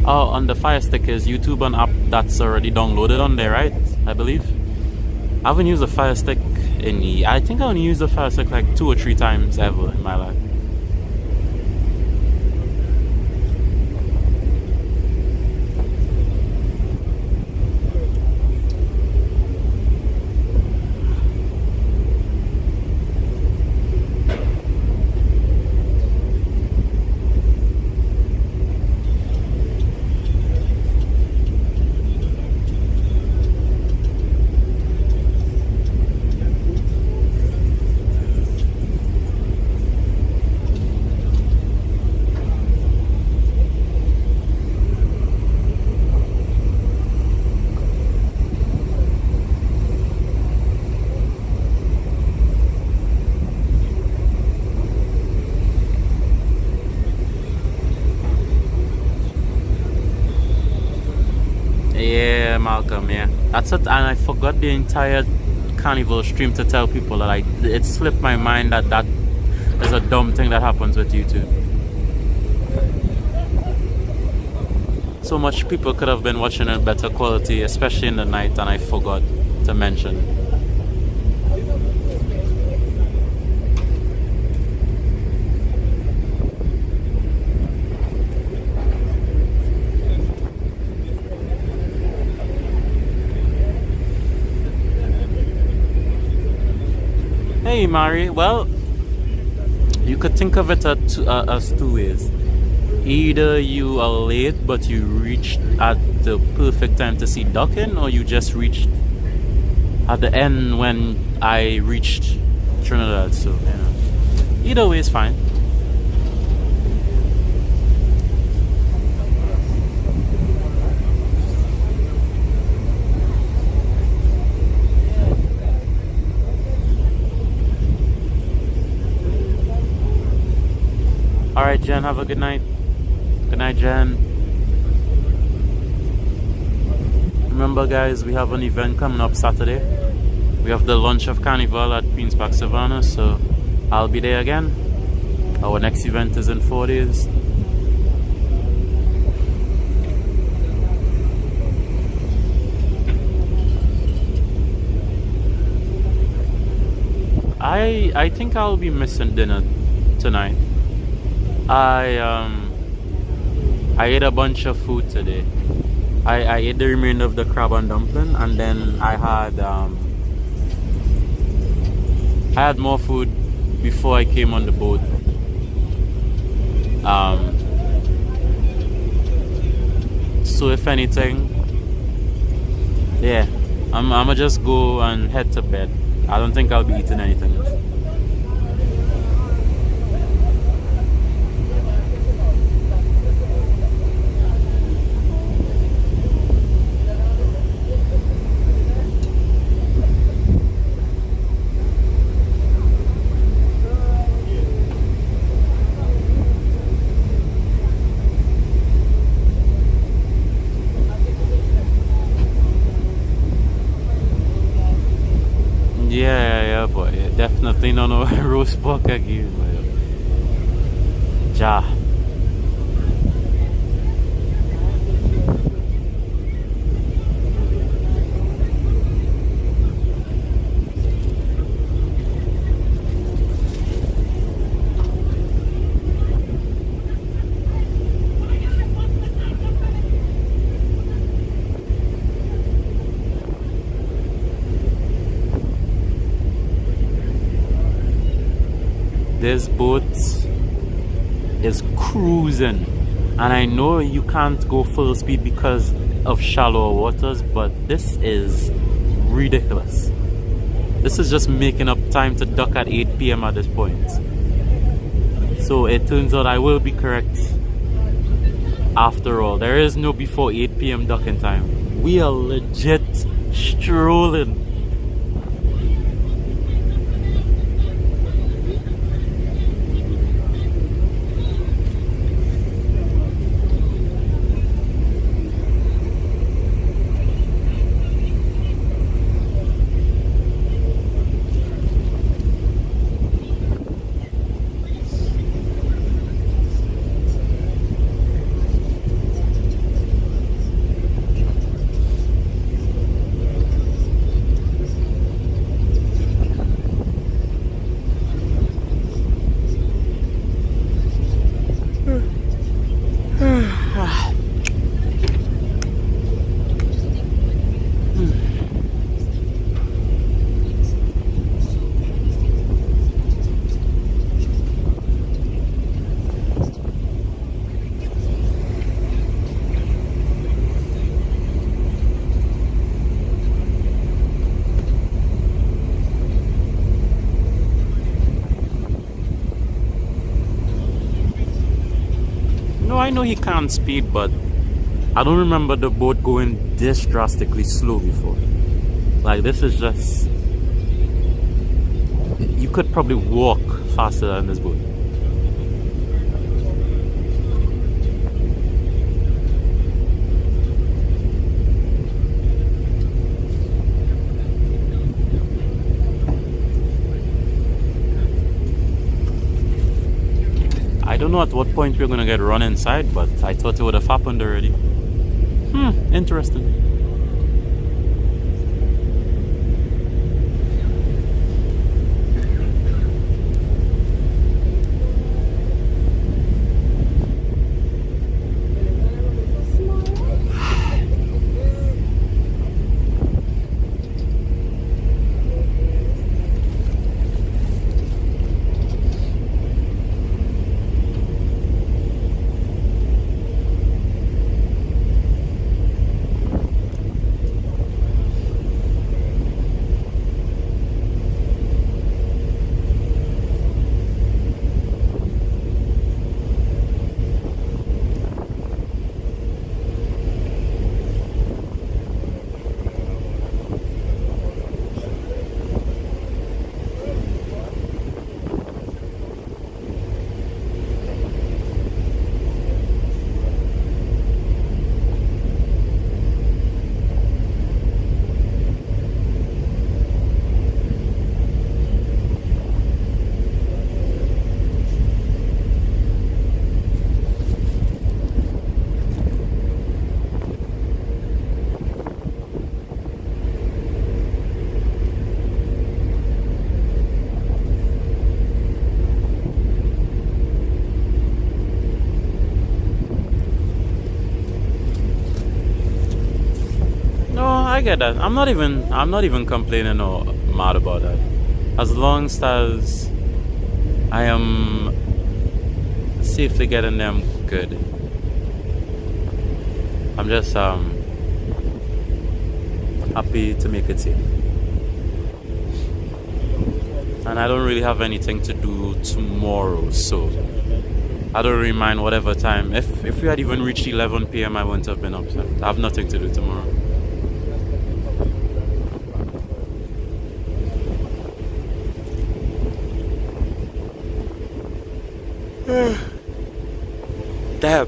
Oh, on the Fire Stick is YouTube an app that's already downloaded on there, right? I believe. I haven't used the Fire Stick I think I only used the Fire Stick like 2 or 3 times ever in my life. Yeah, Malcolm, yeah. That's it, and I forgot the entire Carnival stream to tell people that it slipped my mind that is a dumb thing that happens with YouTube. So much people could have been watching in better quality, especially in the night, and I forgot to mention. Hey Mari, well, you could think of it as 2 ways. Either you are late but you reached at the perfect time to see docking, or you just reached at the end when I reached Trinidad. So, you know, either way is fine. Alright, Jen, have a good night. Good night, Jen. Remember, guys, we have an event coming up Saturday. We have the launch of Carnival at Queen's Park Savannah, so I'll be there again. Our next event is in 4 days. I think I'll be missing dinner tonight. I ate a bunch of food today. I ate the remainder of the crab and dumpling, and then I had more food before I came on the boat. So if anything, yeah, I'ma just go and head to bed. I don't think I'll be eating anything else. Yeah, boy. Definitely no roast pork again, boy. Ja. This boat is cruising, and I know you can't go full speed because of shallower waters, but this is ridiculous. This is just making up time to dock at 8 p.m. at this point. So it turns out I will be correct after all. There is no before 8 p.m. docking time. We are legit strolling. I know he can't speed, but I don't remember the boat going this drastically slow before. Like, this is just... You could probably walk faster than this boat. I don't know at what point we're gonna get run inside, but I thought it would have happened already. Interesting. I get that. I'm not even complaining or mad about that. As long as I am safely getting them good. I'm just happy to make it safe. And I don't really have anything to do tomorrow, so I don't really mind whatever time. If we had even reached 11 p.m. I wouldn't have been upset. I have nothing to do tomorrow. Damn.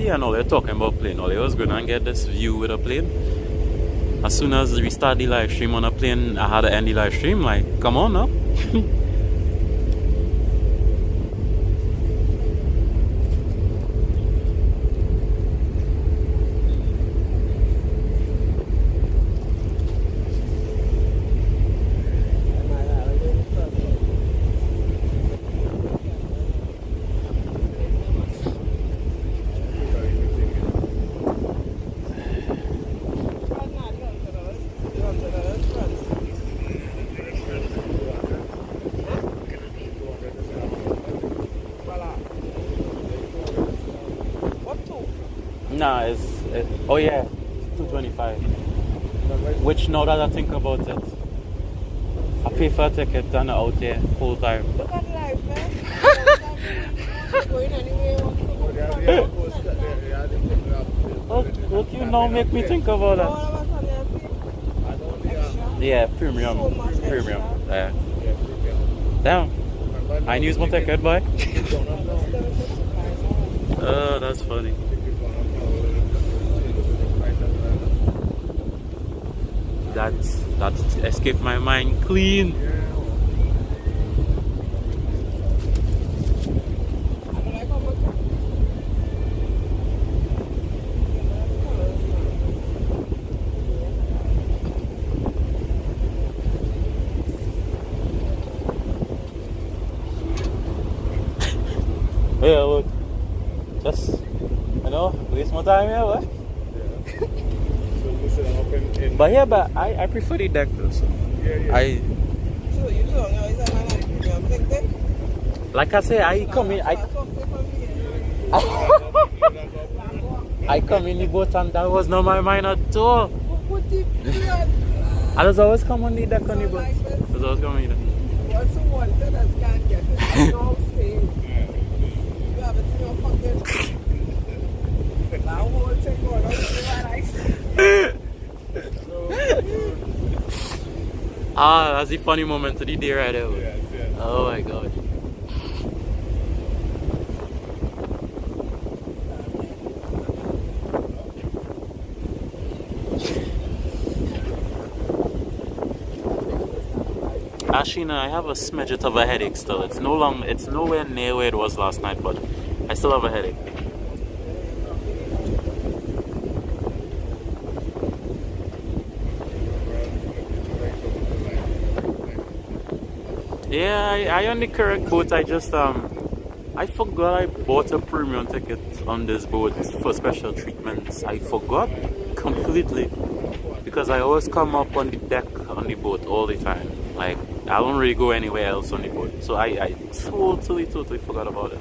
I know they're talking about plane. I was going to get this view with a plane. As soon as we start the live stream on a plane, I had to end the live stream. Like, come on now. Nah, oh yeah, 225. Which now that I think about it, I pay for a ticket and out here full time. Look at life, man. Going anywhere. Look, you now make me think about that. Yeah, premium. Premium. Yeah. Damn. I use my ticket, boy. Oh, that's funny. That's escaped my mind clean. Yeah, look. Just, waste my time here, what? But yeah, but I prefer the deck though. So So you don't know, is that not a premium thing then? like I say, I come in the boat and that was not my mind at all. I just always come on the deck on the boat. I just always come on the deck. What's the one that can't get it? No saying. You haven't seen your pocket. That whole thing going on what I see. Ah, that's the funny moment of the day right there. Yes. Oh my god. Ashina, I have a smidget of a headache still. It's nowhere near where it was last night, but I still have a headache. Yeah, I on the correct boat. I just I forgot I bought a premium ticket on this boat for special treatments. I forgot completely because I always come up on the deck on the boat all the time. Like I don't really go anywhere else on the boat, so I totally forgot about it.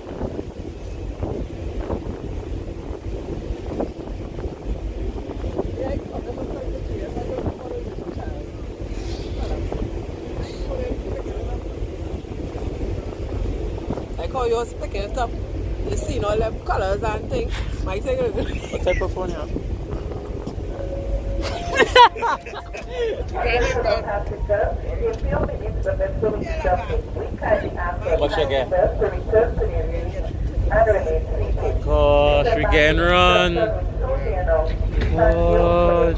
like how you was picking it up. You see all the colors and things. Might take it. What type of phone you have? What you get? Gosh, we getting run. Gosh.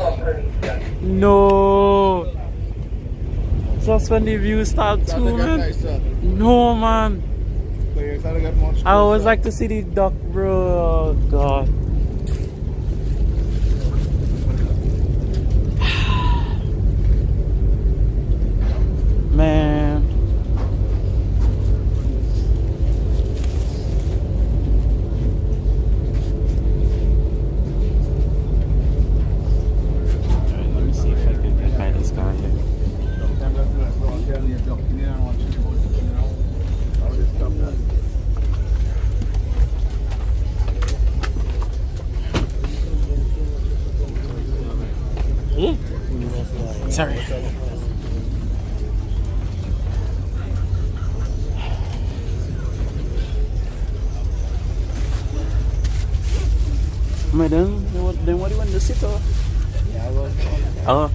No. Just when the view start too, man. No, man. I always like to see the duck, bro. Oh, God. Man. Alright, let me see if I can get by this guy here. Sorry. Madam, then what do you want to sit or? Yeah, I will. Oh.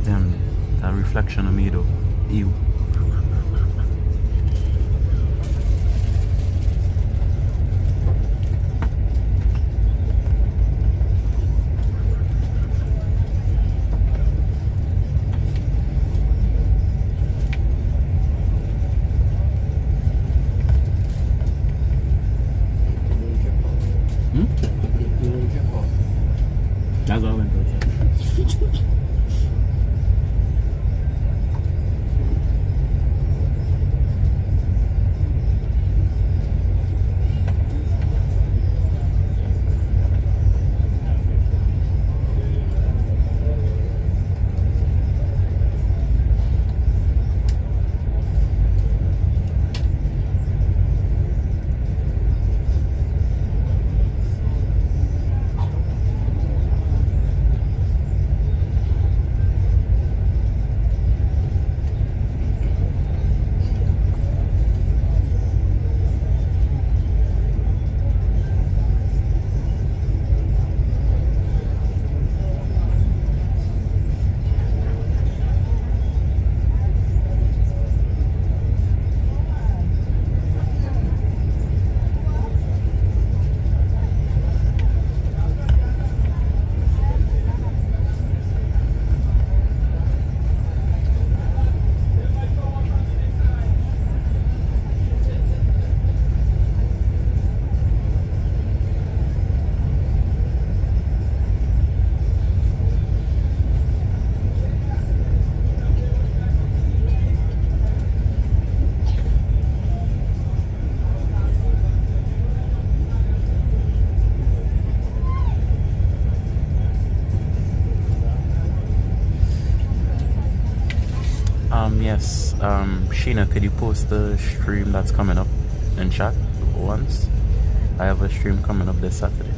Damn, that reflection of me though. Ew. That's all I went to. Yes, Sheena, could you post the stream that's coming up in chat once? I have a stream coming up this Saturday.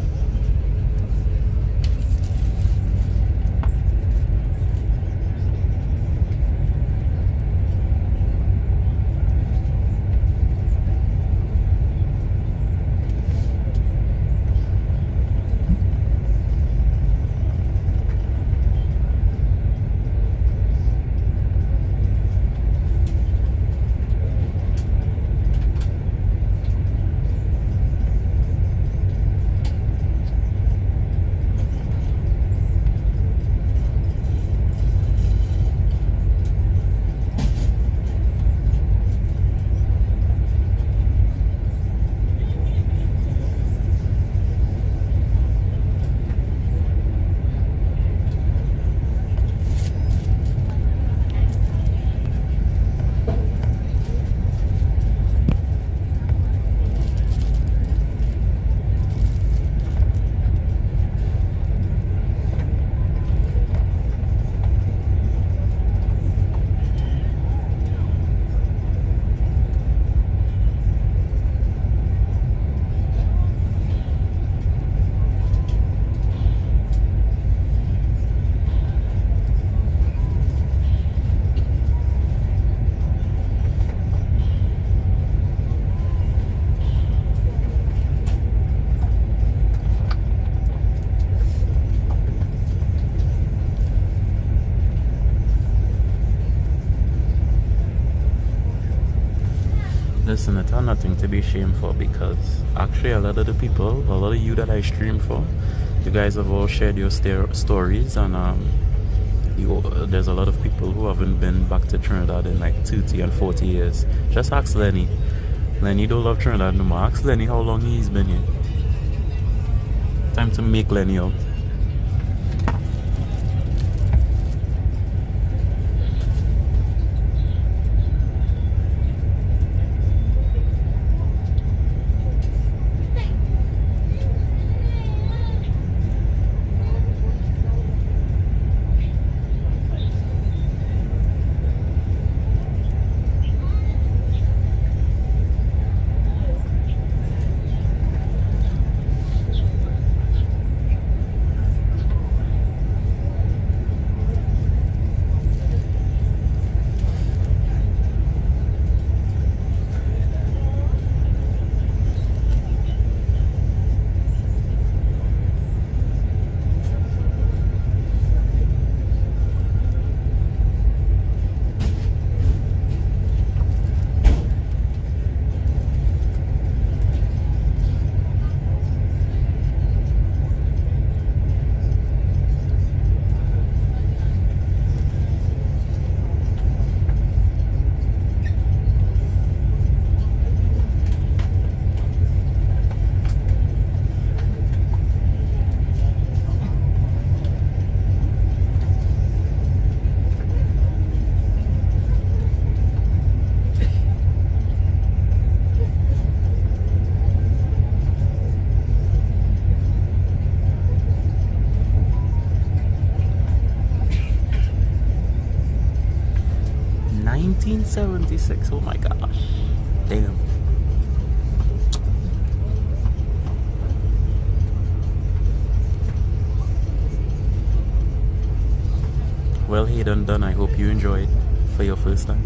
listen, it's nothing to be ashamed for, because actually a lot of the people, a lot of you that I stream for, you guys have all shared your stories, and there's a lot of people who haven't been back to Trinidad in like 30 and 40 years. Just ask Lenny. Lenny don't love Trinidad no more. Ask Lenny how long he's been here. Time to make Lenny out. $1976. Oh my gosh. Damn. Well, hey done. I hope you enjoyed for your first time.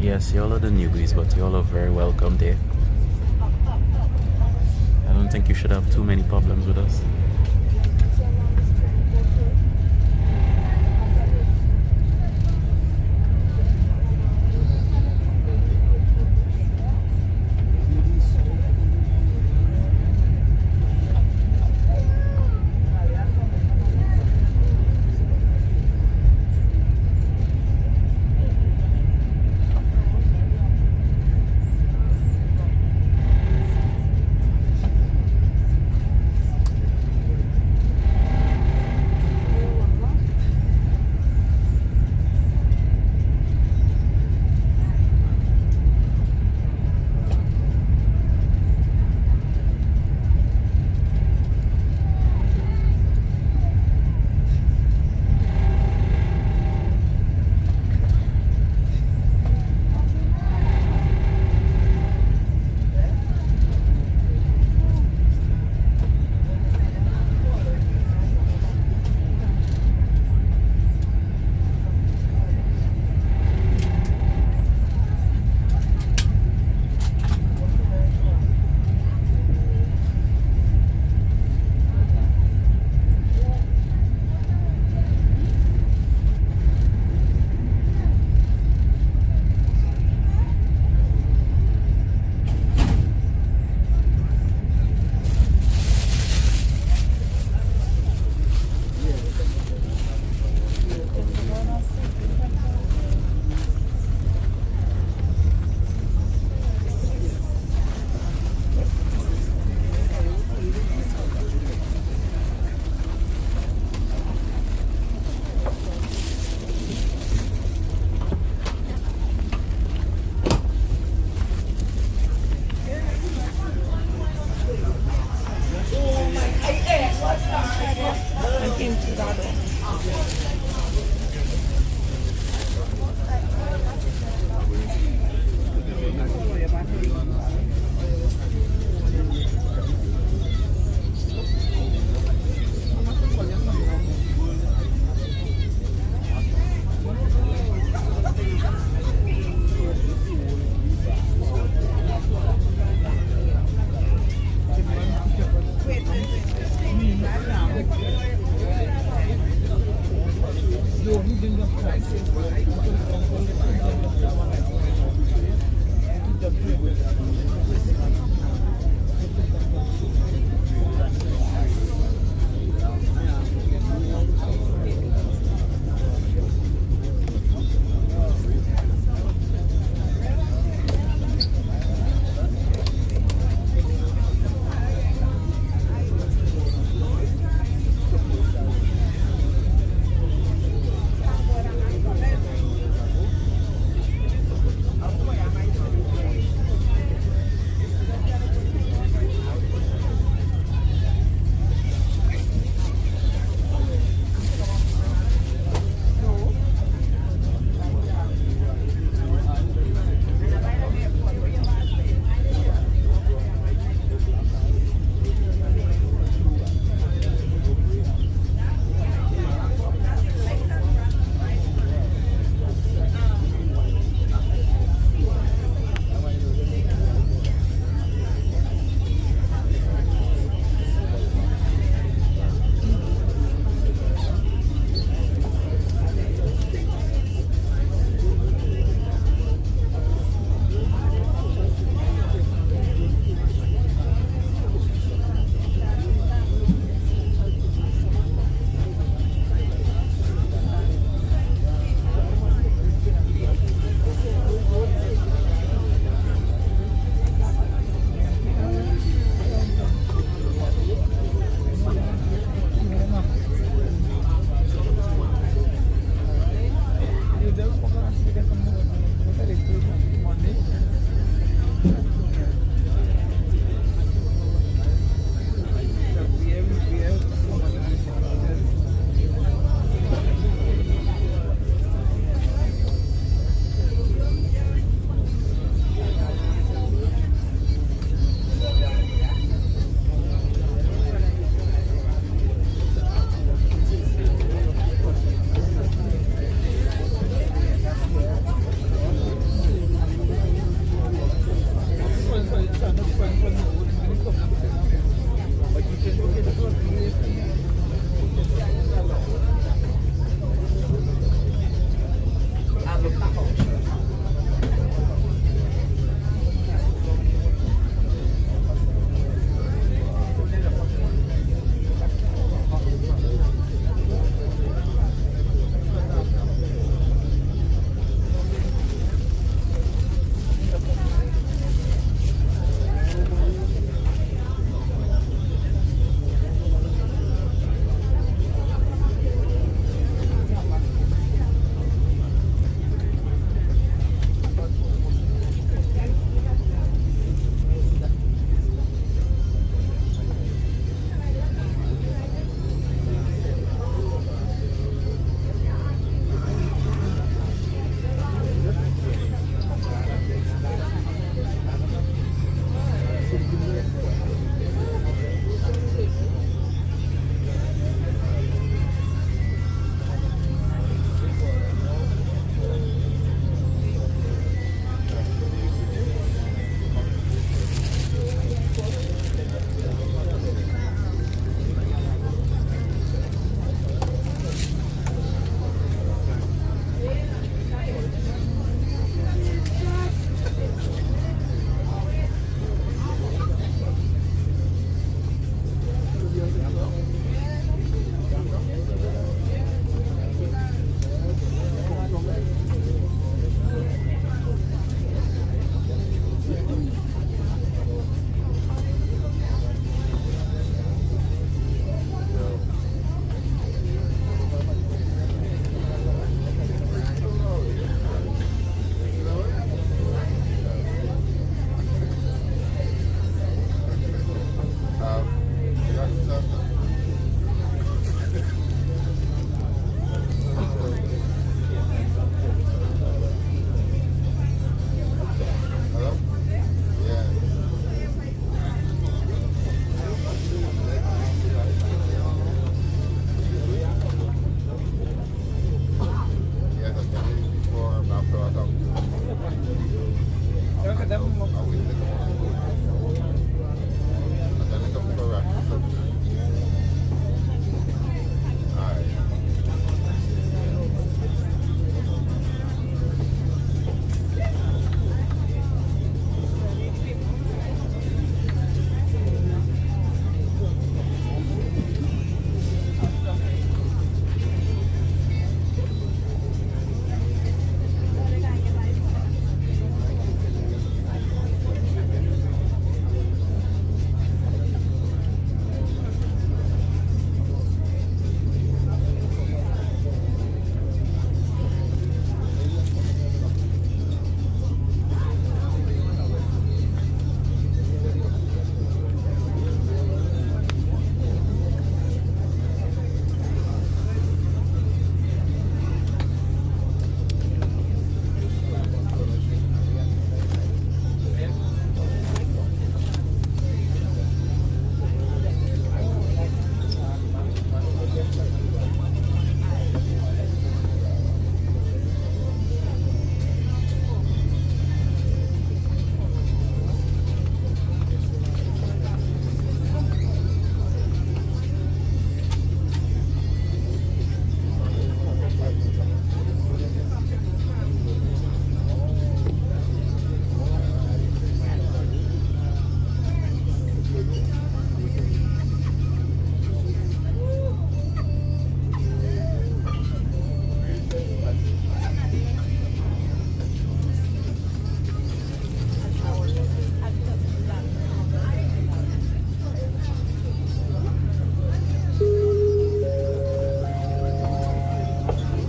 Yes, y'all are the newbies, but y'all are very welcome there. I don't think you should have too many problems with us.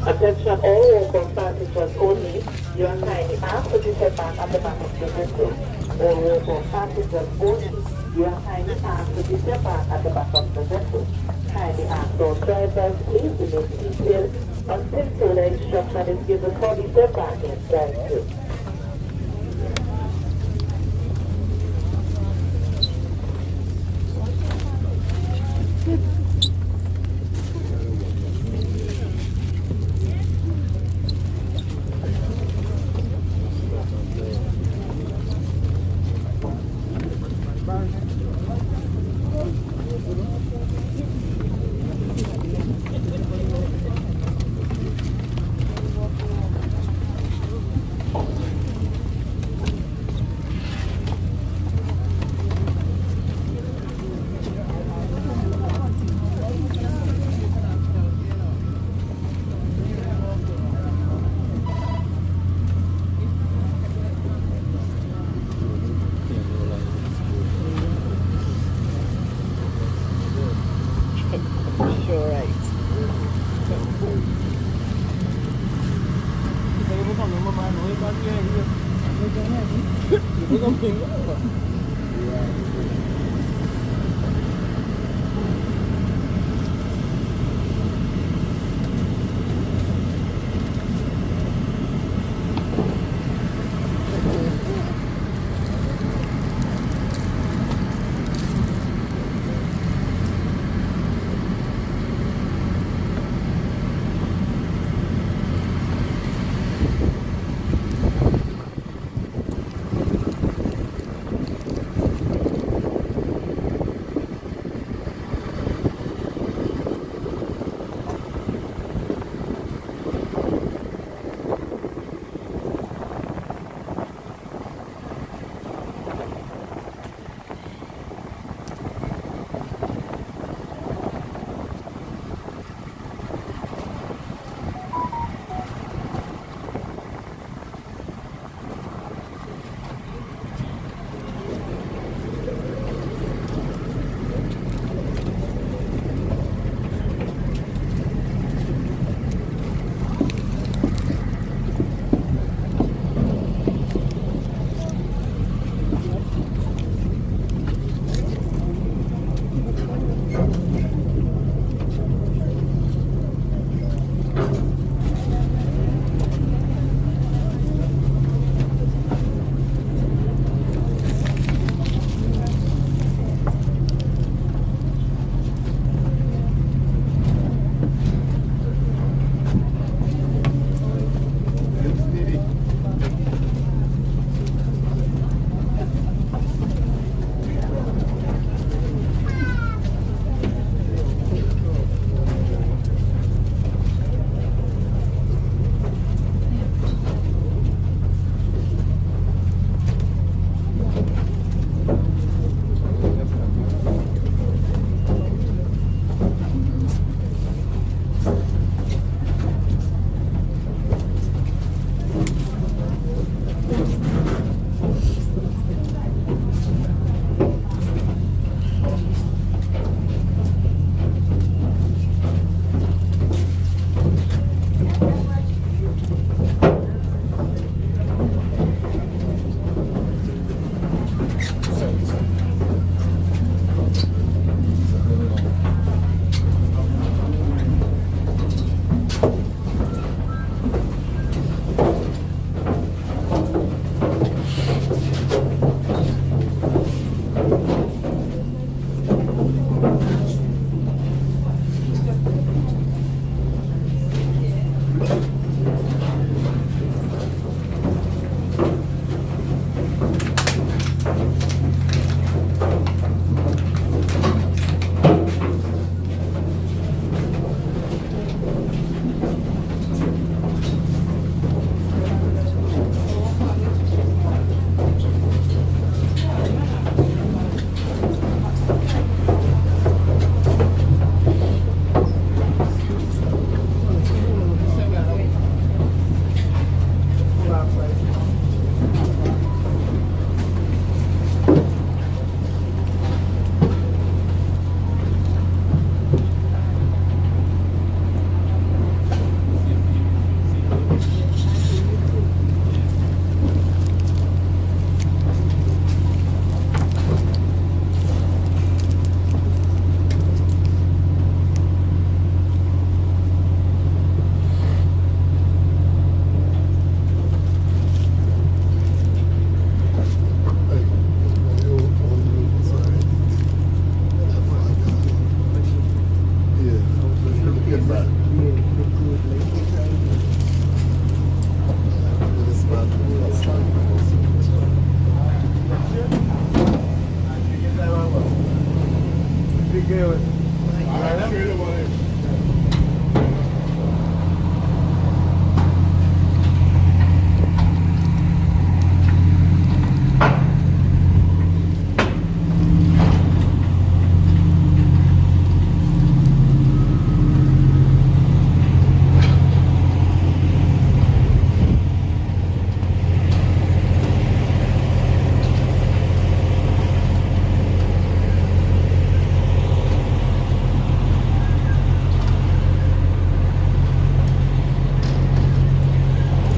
Attention all local passengers only. You are kindly asked to disembark at the back of the vessel. All local passengers only. You are kindly asked to disembark at the back of the vessel. Kindly ask all drivers please remain seated until further instruction is given for disembarking. Thank you.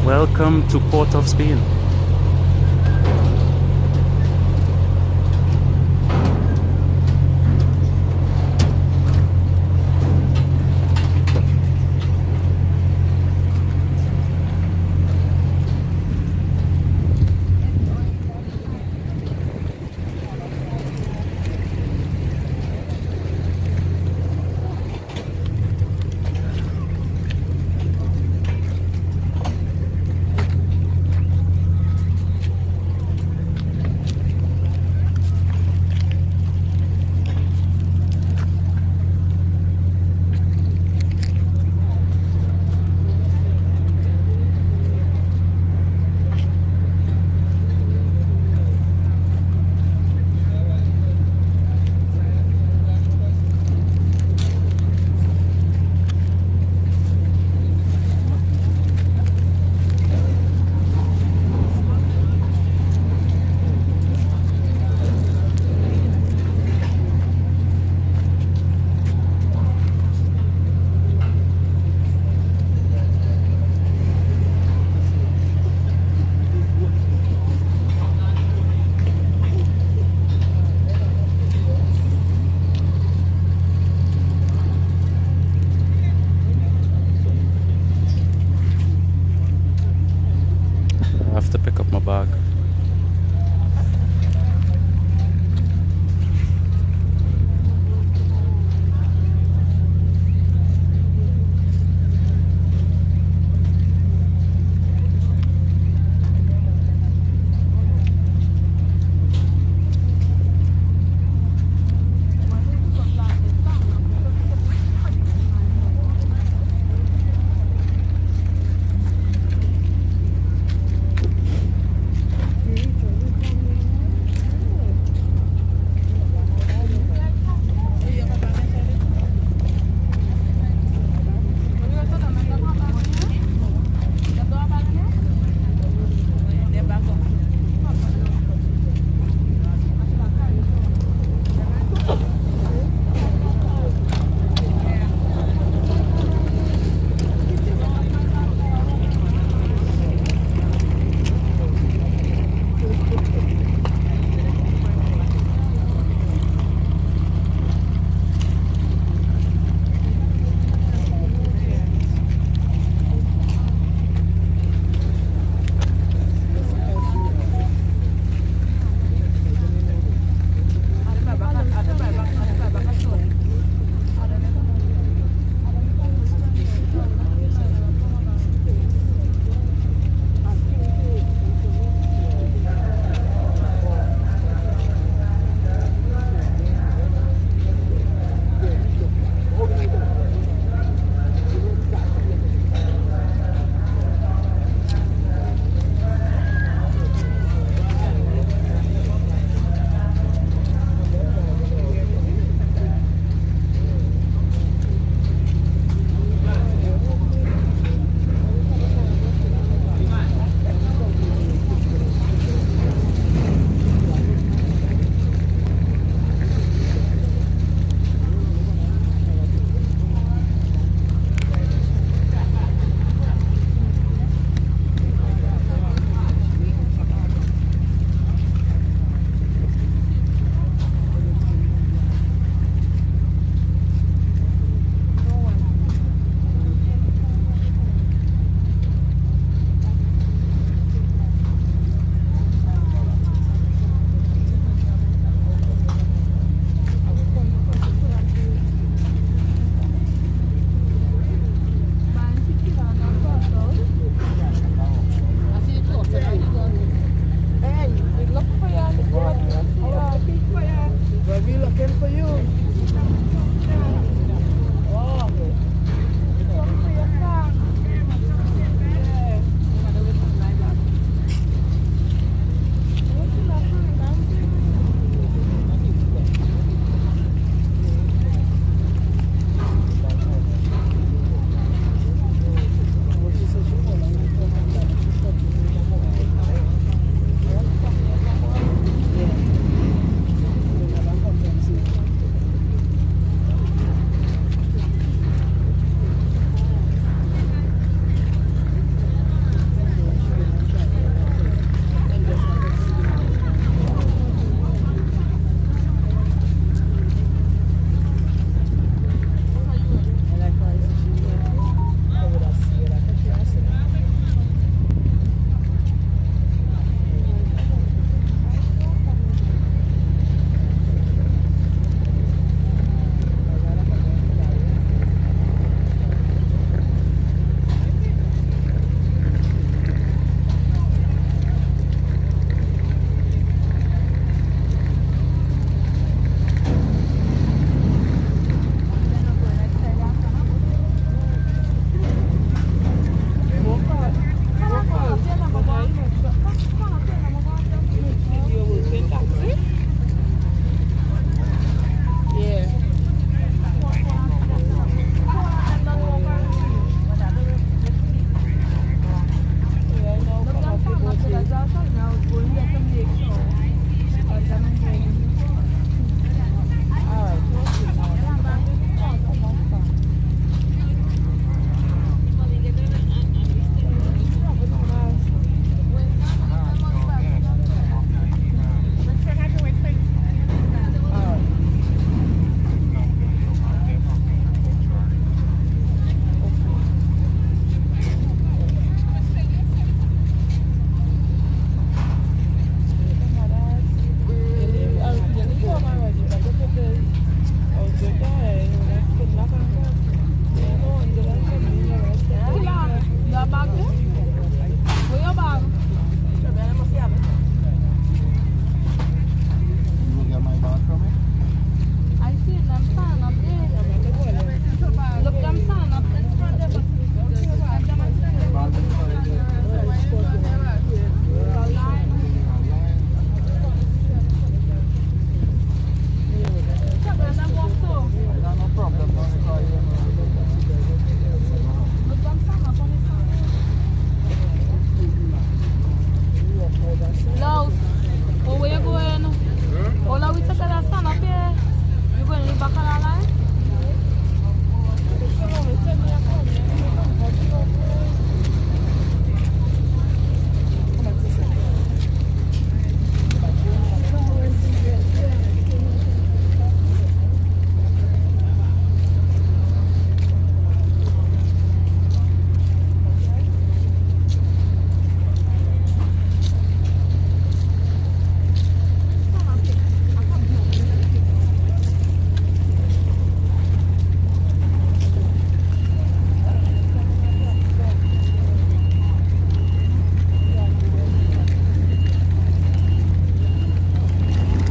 Welcome to Port of Spain.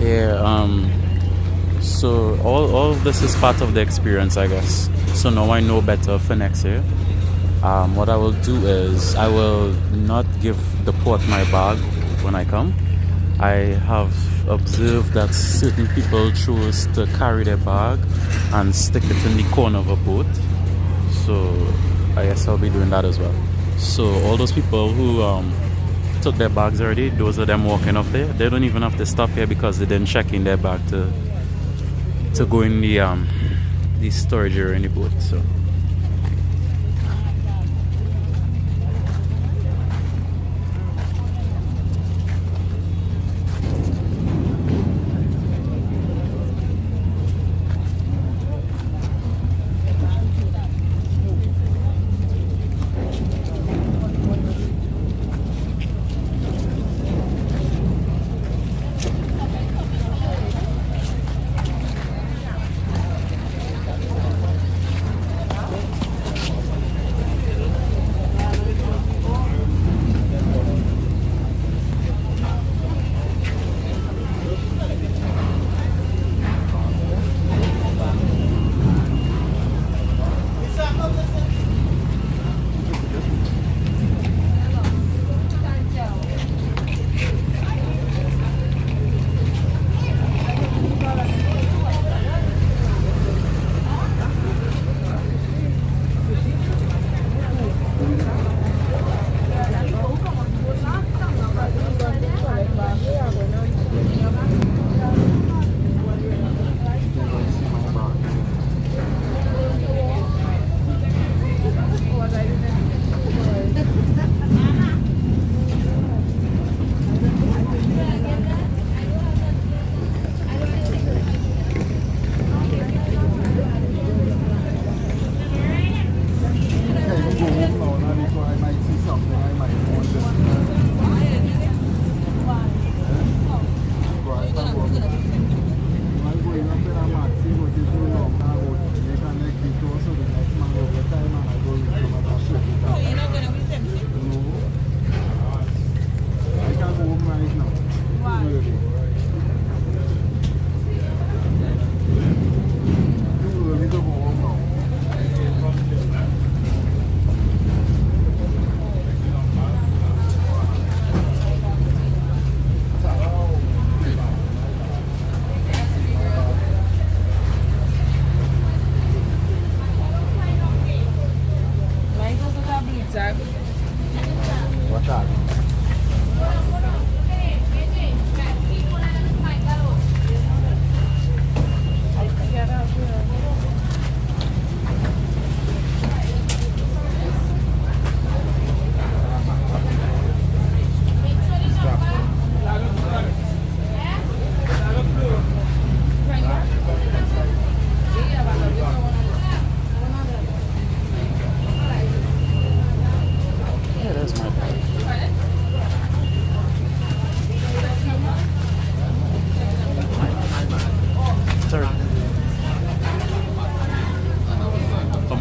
Yeah, so all of this is part of the experience, I guess. So now I know better for next year. What I will do is I will not give the port my bag when I come. I have observed that certain people choose to carry their bag and stick it in the corner of a boat. So I guess I'll be doing that as well. So all those people who took their bags already, those are them walking up there. They don't even have to stop here because they didn't check in their bag to go in the storage area in the boat. So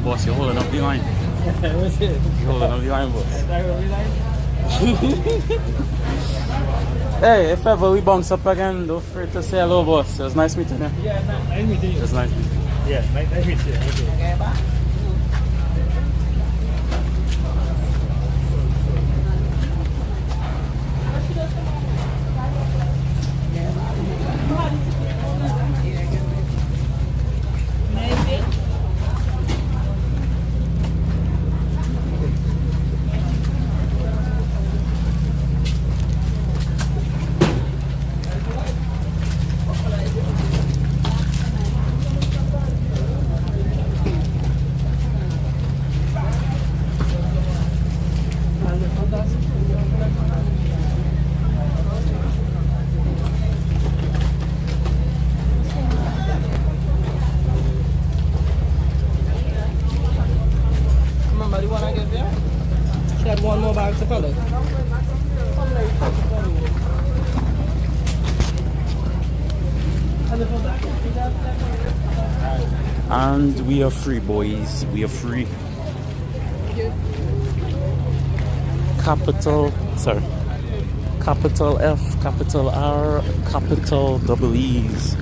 boss, you're holding up the line. What's it? You're holding up the line, boss. Hey, if ever we bounce up again, don't forget to say hello, boss. It was nice meeting you. Yeah, nice meeting you. It was nice meeting you. Yeah, nice meeting you. Okay, bye. One more bag to follow. And we are free, boys. We are free. capital F, capital R, capital double E's.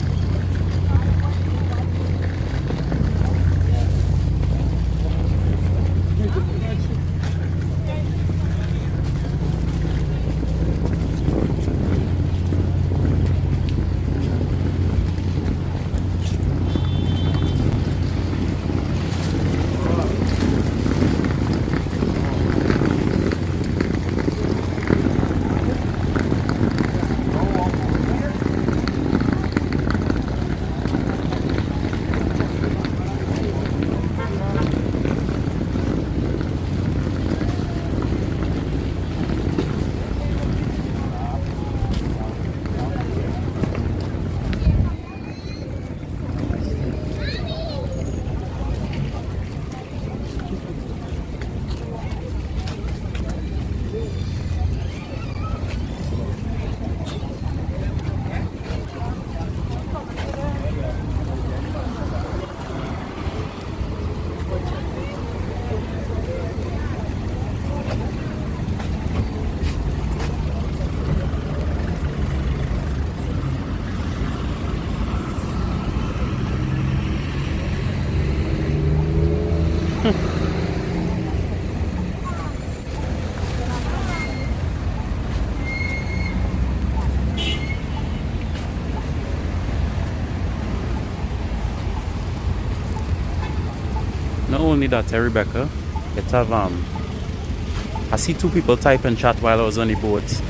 Not only that, Rebecca, it have I see two people type in chat while I was on the boat.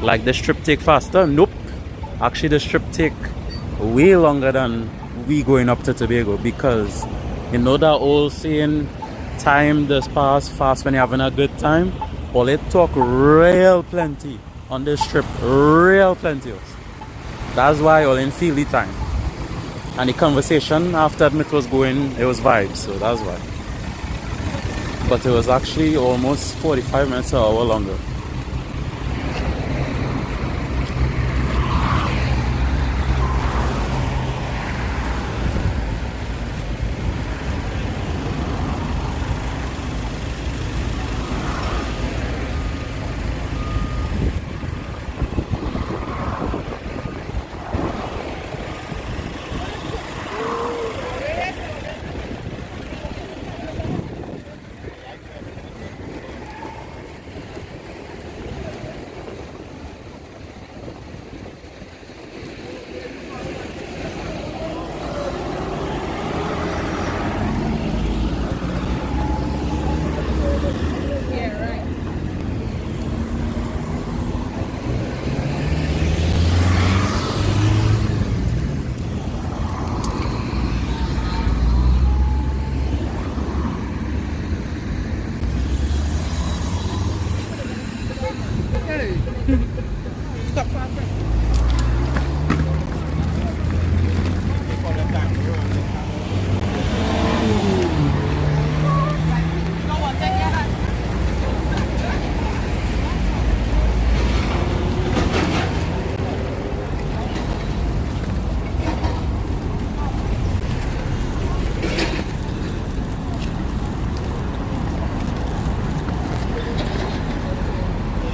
Like the trip take faster? Nope. Actually the trip take way longer than we going up to Tobago, because you know that old saying, time does pass fast when you're having a good time? Well, it took real plenty on this trip. Real plenty. That's why I didn't feel the time. And the conversation after it was going, it was vibes, so that's why. But it was actually almost 45 minutes to an hour longer.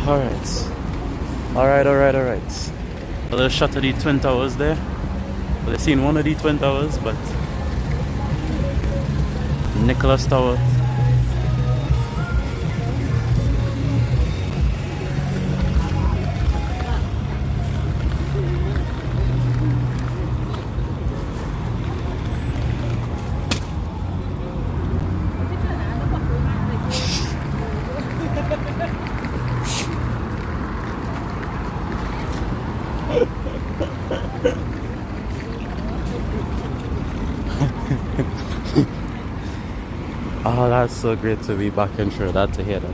Alright. A little shot of the Twin Towers there. Well, I've seen one of the Twin Towers, but Nicholas Tower. Oh, that's so great to be back in Trinidad to hear that.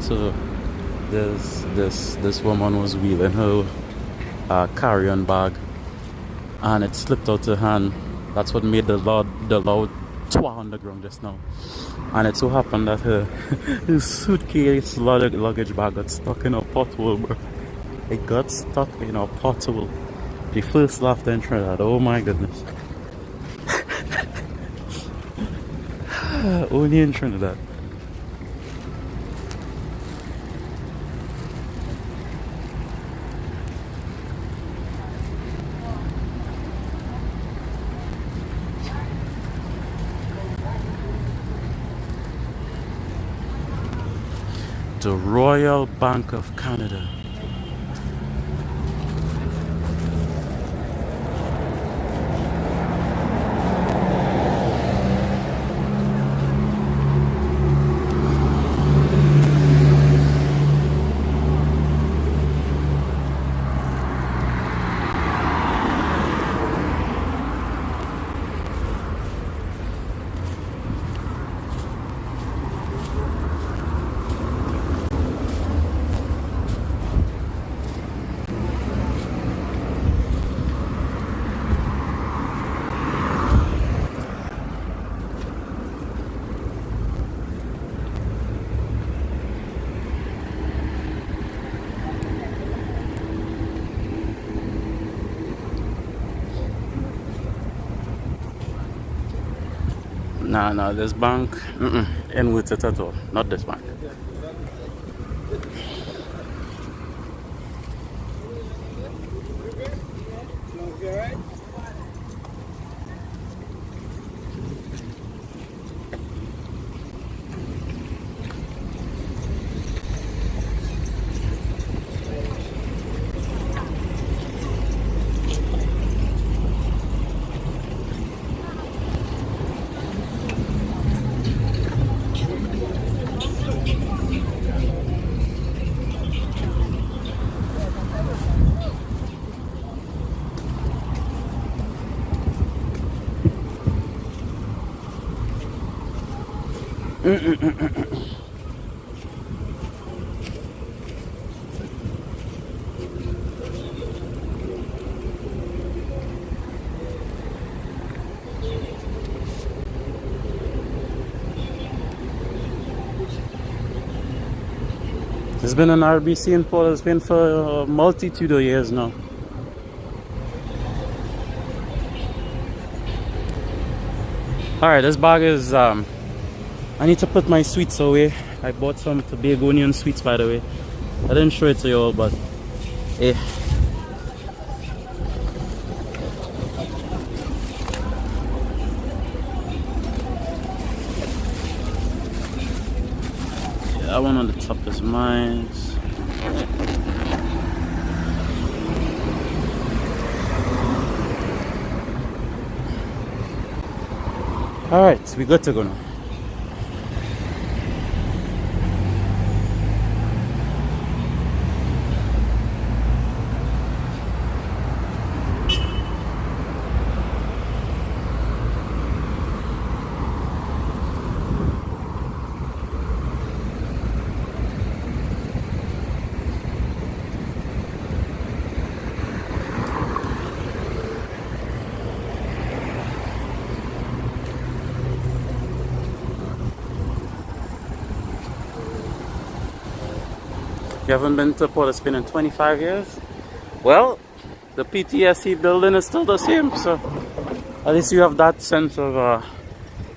So this woman was wheeling her carry-on bag, and it slipped out her hand. That's what made the loud twa on the ground just now. And it so happened that her suitcase luggage bag got stuck in a pothole, bro. It got stuck in a pothole. The first laughter in Trinidad. Oh my goodness. Only in Trinidad. The Royal Bank of Canada. No, this bank ain't with it at all. Not this bank. It's been an RBC in Port Spain for a multitude of years now. Alright, this bag is I need to put my sweets away. I bought some Tobago onion sweets, by the way. I didn't show it to you all, but eh. That one on the top is mine. Alright, we good to go now. You haven't been to Port Spain in 25 years? Well, the PTSD building is still the same, so at least you have that sense of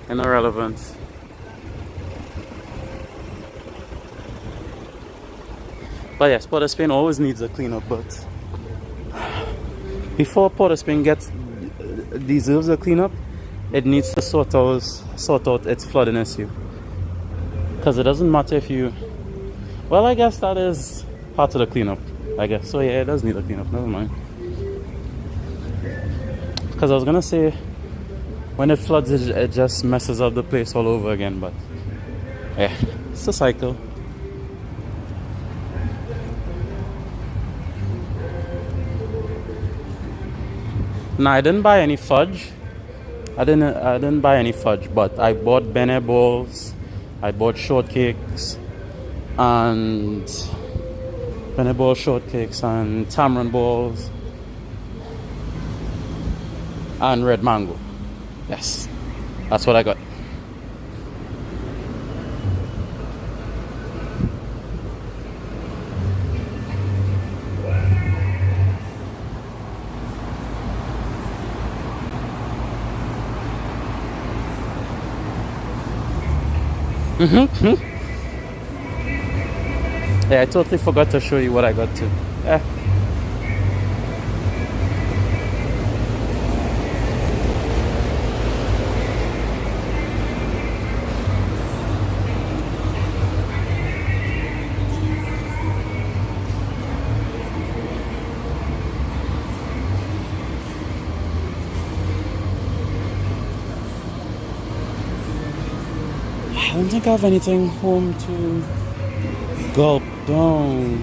relevance. But yes, Port Spain always needs a cleanup, but before Port Spain deserves a cleanup, it needs to sort out its flooding issue. Because it doesn't matter if you... Well, I guess that is part of the cleanup, I guess. So yeah, it does need a cleanup, never mind. Because I was gonna say, when it floods, it just messes up the place all over again, but yeah, it's a cycle. Now, I didn't buy any fudge. I didn't buy any fudge, but I bought Bene balls, I bought shortcakes, and Bene ball shortcakes and tamarind balls and red mango. Yes, that's what I got. Yeah, I totally forgot to show you what I got to. Yeah. don't think I have anything home to gulp down.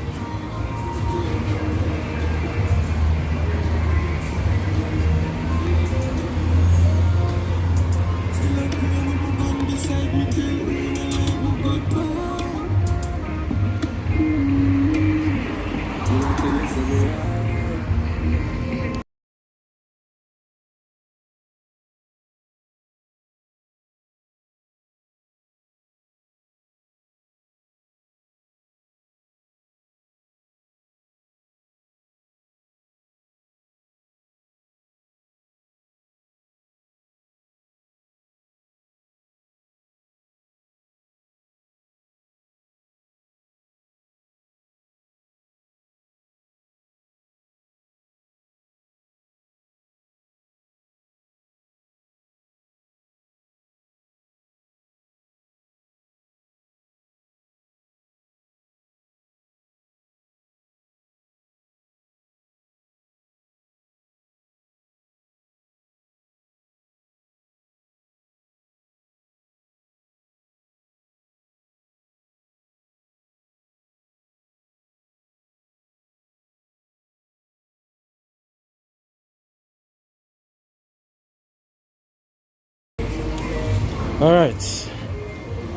Alright.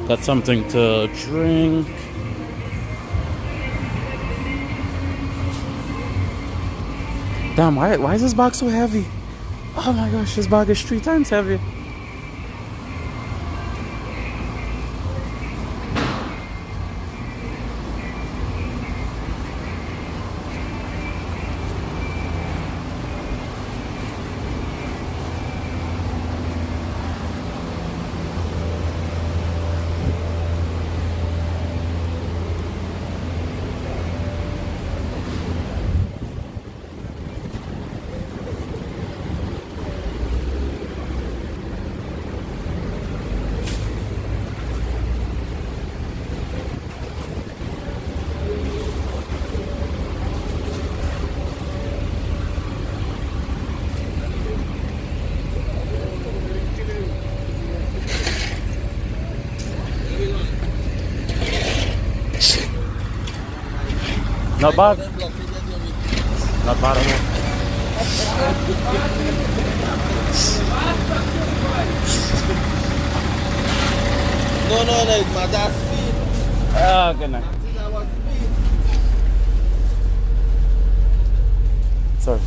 Got something to drink. Damn, why is this bag so heavy? Oh my gosh, this bag is 3 times heavy. Not bad. Not bad at all. No, it's my dad's speed. Ah, good night. This is our speed. Sorry.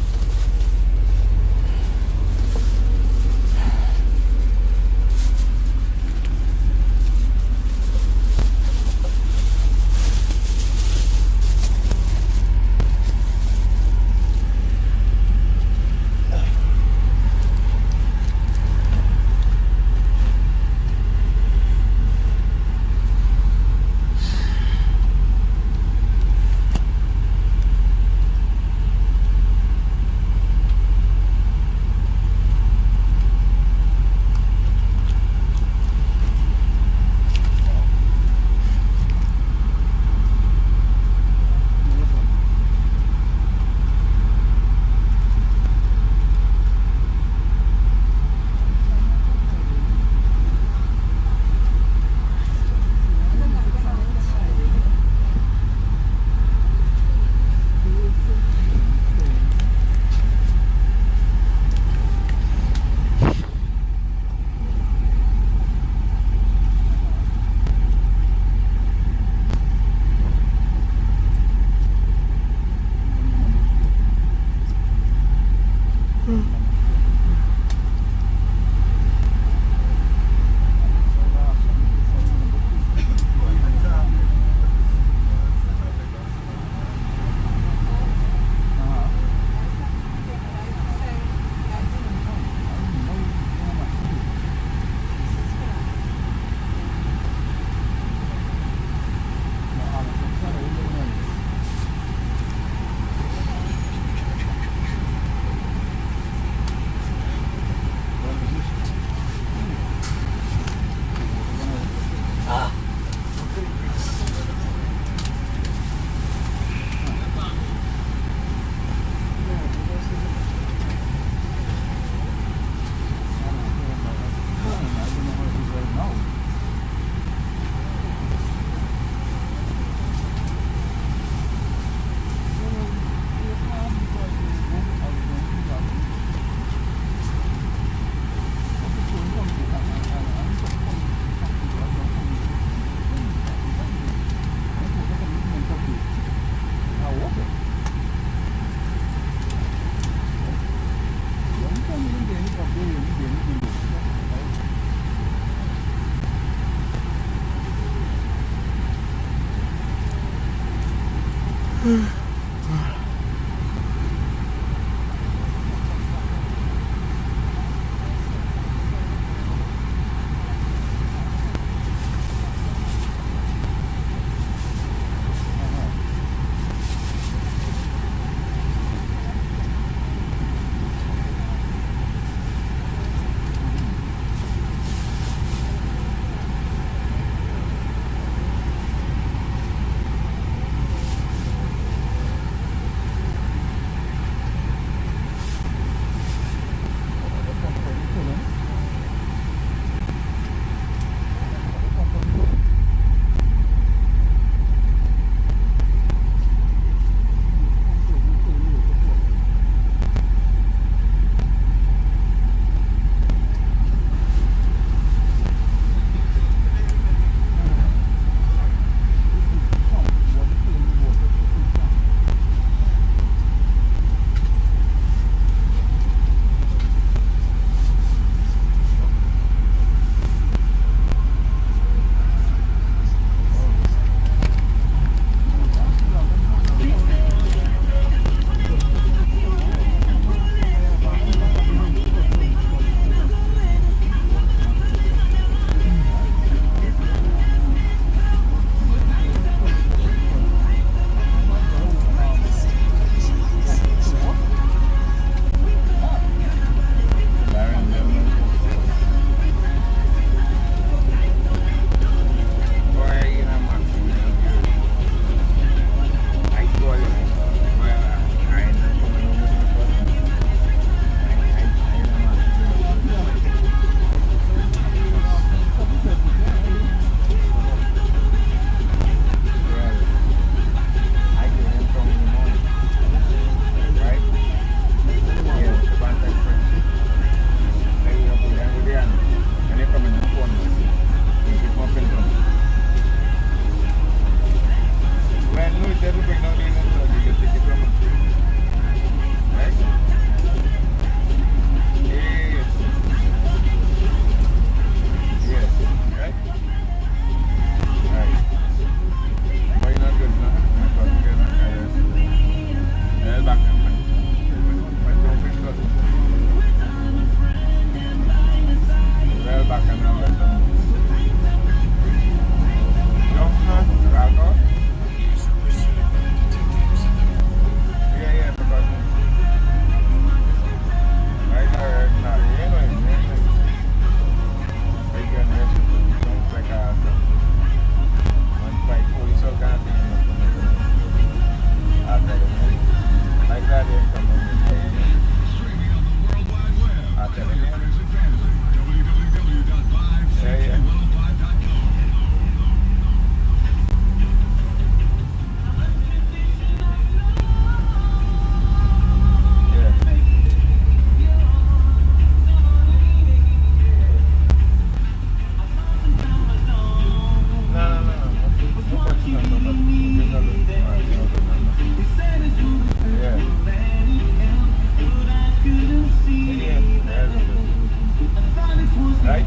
Right?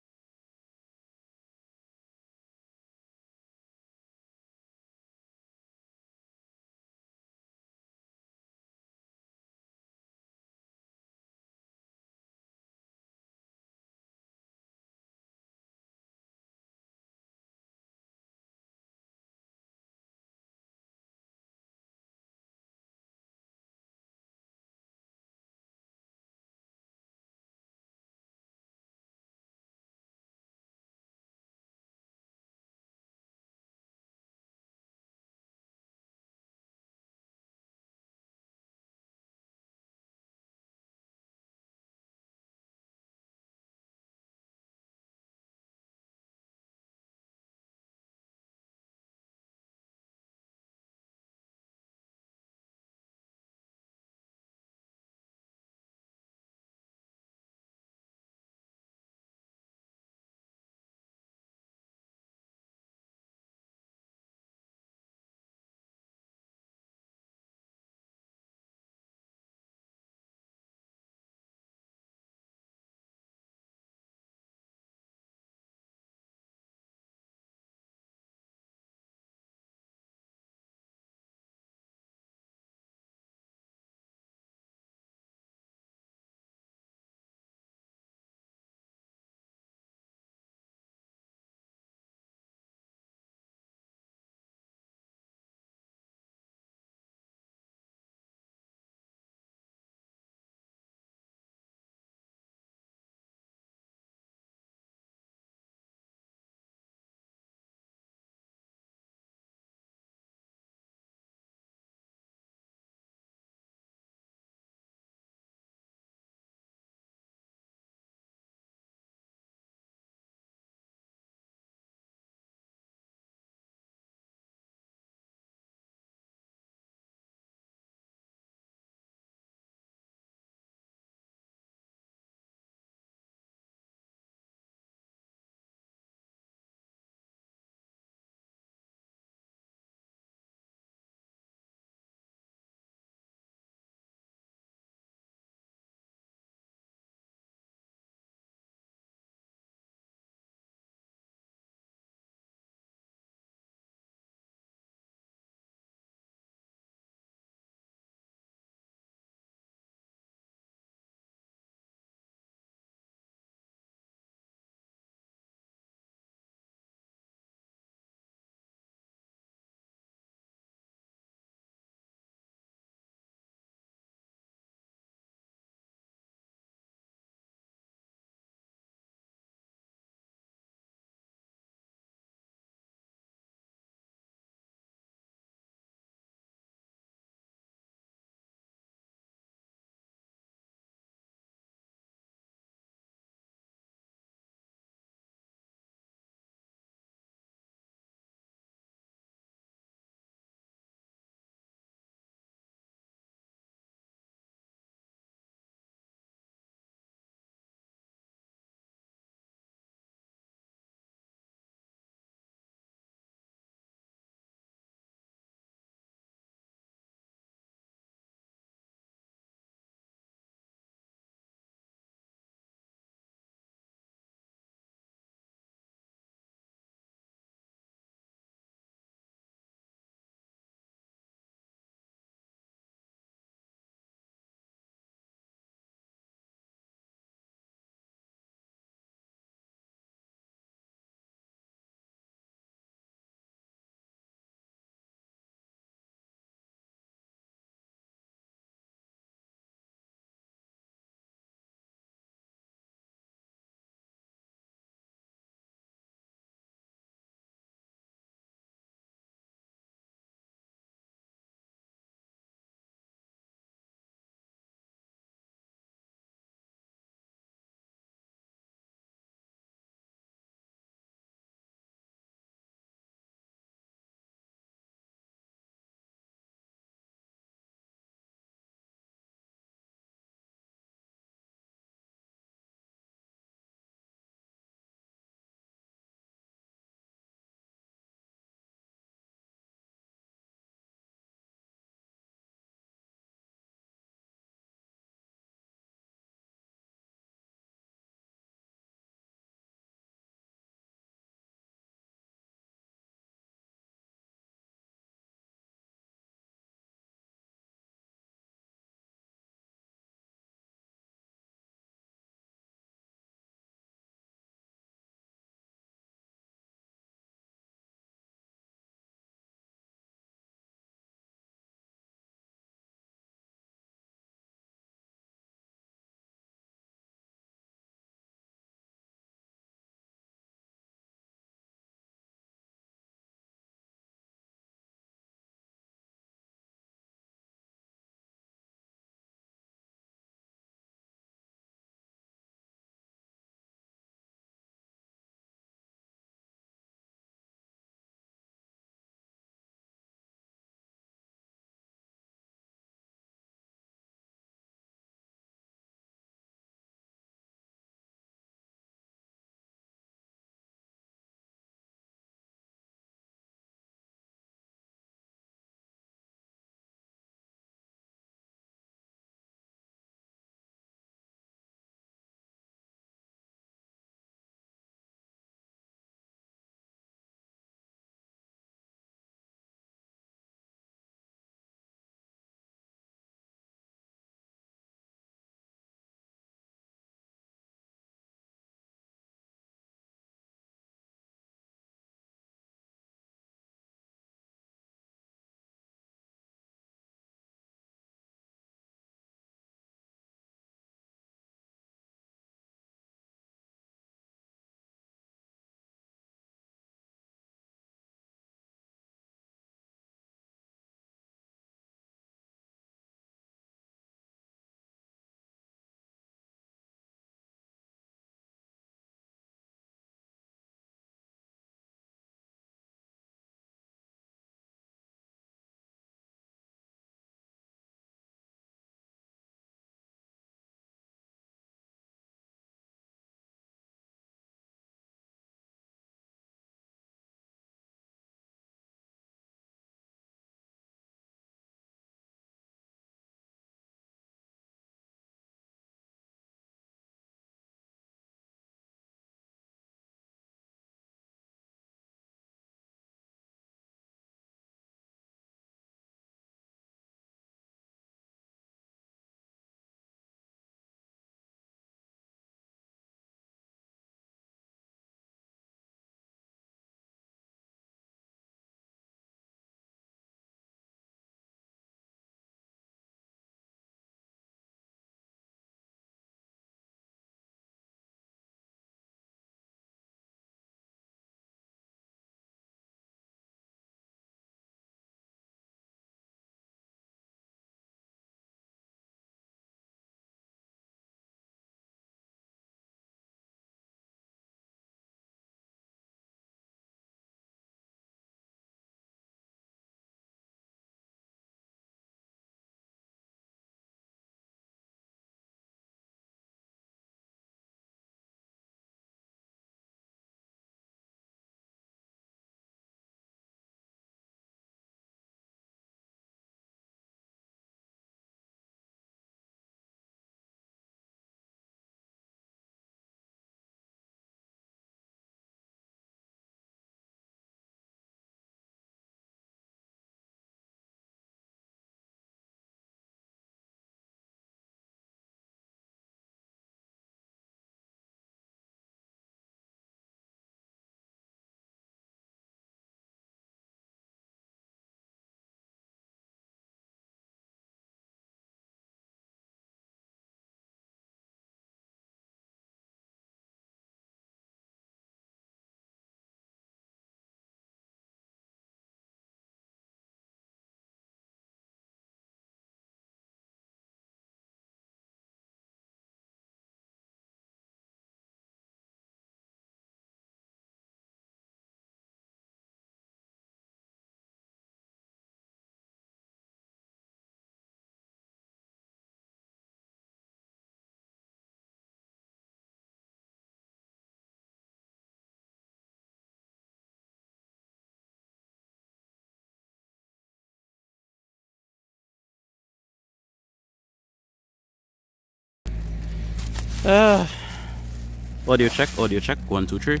Audio check, audio check. 1, 2, 3.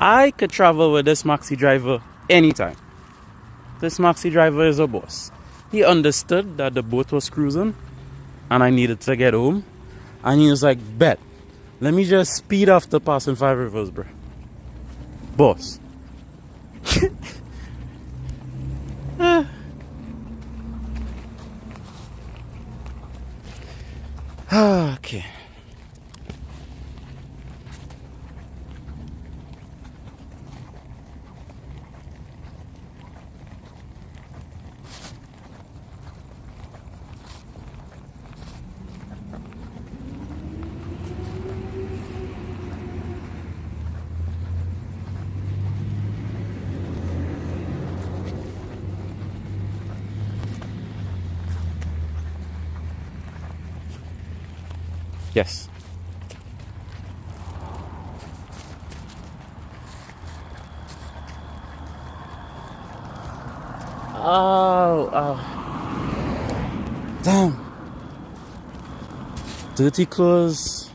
I could travel with this maxi driver anytime. This maxi driver is a boss. He understood that the boat was cruising and I needed to get home. And he was like, bet, let me just speed after passing 5 rivers, bro. Boss. Okay. Yes. Oh. Damn. Dirty clothes,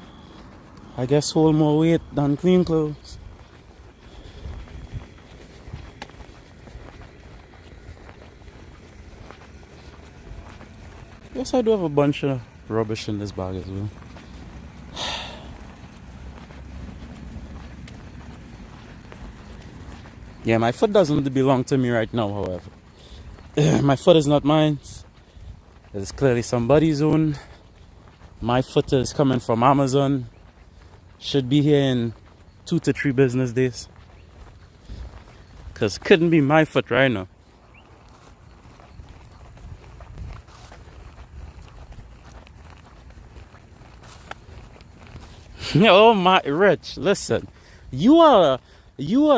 I guess, hold more weight than clean clothes. Yes, I do have a bunch of rubbish in this bag as well. Yeah, my foot doesn't belong to me right now, however. My foot is not mine. It is clearly somebody's own. My foot is coming from Amazon. Should be here in 2 to 3 business days. Because it couldn't be my foot right now. Oh my, Rich, listen. You are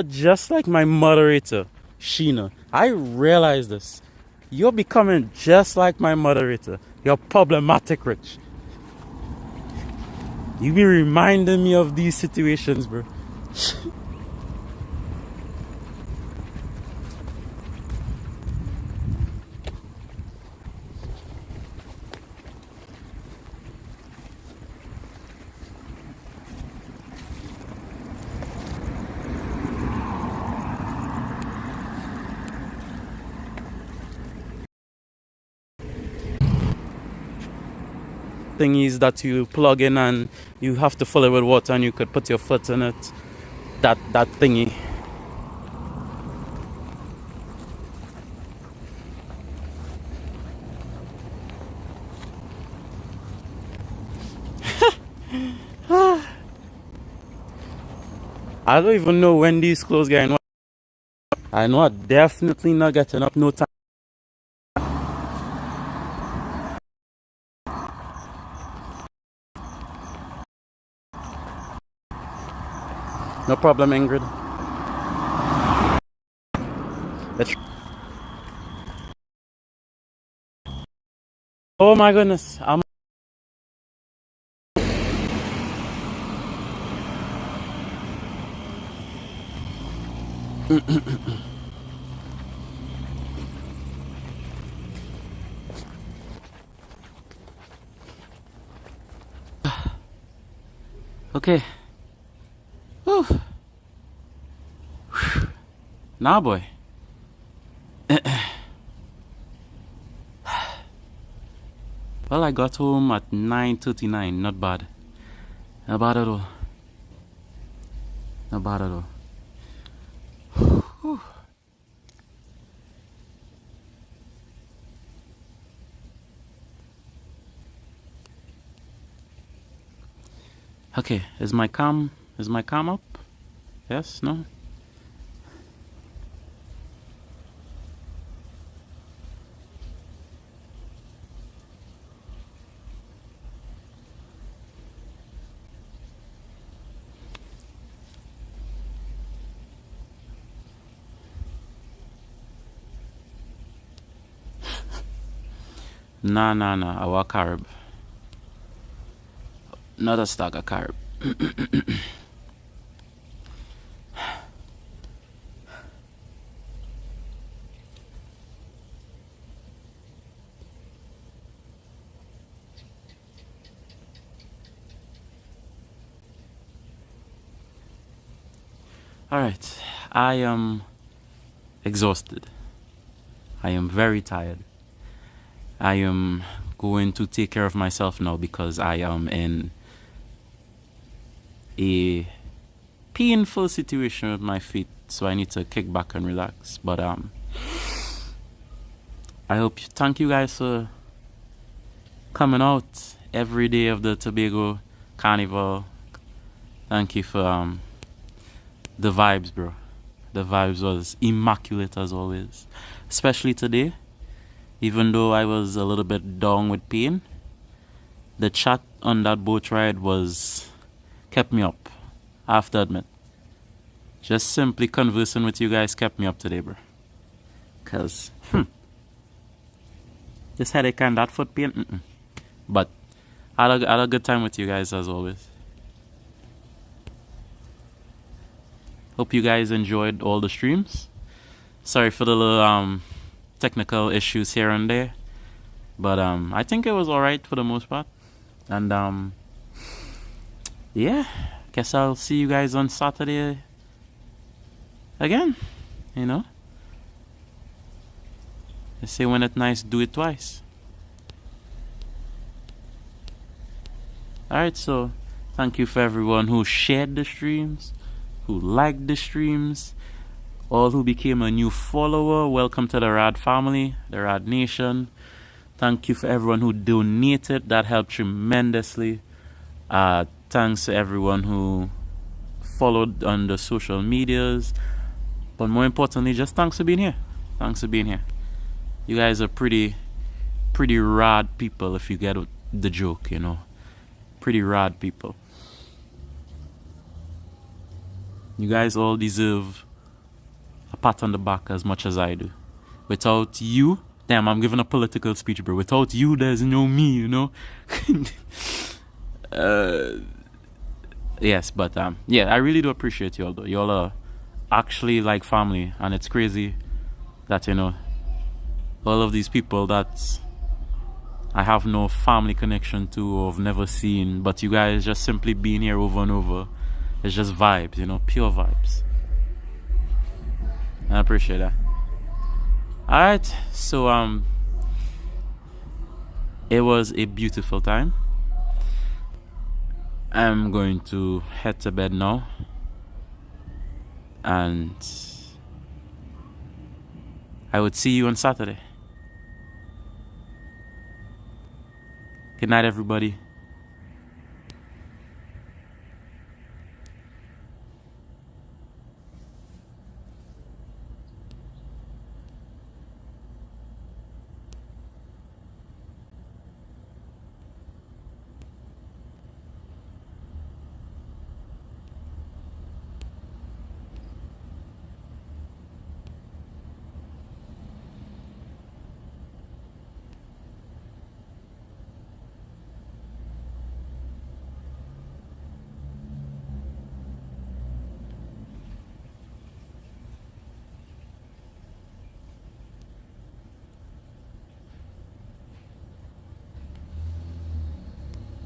just like my moderator, Sheena. I realize this. You're becoming just like my moderator. You're problematic, Rich. You be reminding me of these situations, bro. Thingies that you plug in and you have to fill it with water and you could put your foot in it. That thingy. I don't even know when these clothes getting. I know I'm definitely not getting up no time. No problem, Ingrid. Oh my goodness. Okay. Whew. Nah, boy. Well, I got home at 9:39. Not bad. Not bad at all. Not bad at all. Whew. Okay, is my cam up? Yes, no? Nah, our carb. Not a stack of carb. Alright, I am exhausted. I am very tired. I am going to take care of myself now because I am in a painful situation with my feet, so I need to kick back and relax. But thank you guys for coming out every day of the Tobago Carnival. Thank you for the vibes, bro. The vibes was immaculate as always, especially today. Even though I was a little bit down with pain, the chat on that boat ride kept me up. I have to admit. Just simply conversing with you guys kept me up today, bro. Cause this headache and that foot pain, But I had a good time with you guys as always. Hope you guys enjoyed all the streams. Sorry for the little technical issues here and there, but I think it was alright for the most part. And yeah, guess I'll see you guys on Saturday again. You know, they say when it's nice, do it twice. Alright, so thank you for everyone who shared the streams, who liked the streams, all who became a new follower. Welcome to the Rad family, the Rad Nation. Thank you for everyone who donated. That helped tremendously. Thanks to everyone who followed on the social medias. But more importantly, just thanks for being here. Thanks for being here. You guys are pretty rad people, if you get the joke, you know. Pretty rad people. You guys all deserve a pat on the back as much as I do. Without you, damn, I'm giving a political speech, bro. Without you, there's no me, you know. Yes, but yeah, I really do appreciate y'all though. Y'all are actually like family, and it's crazy that, you know, all of these people that I have no family connection to or have never seen, but you guys just simply being here over and over. It's just vibes, you know, pure vibes. I appreciate that. Alright, so it was a beautiful time. I'm going to head to bed now, and I would see you on Saturday. Good night, everybody.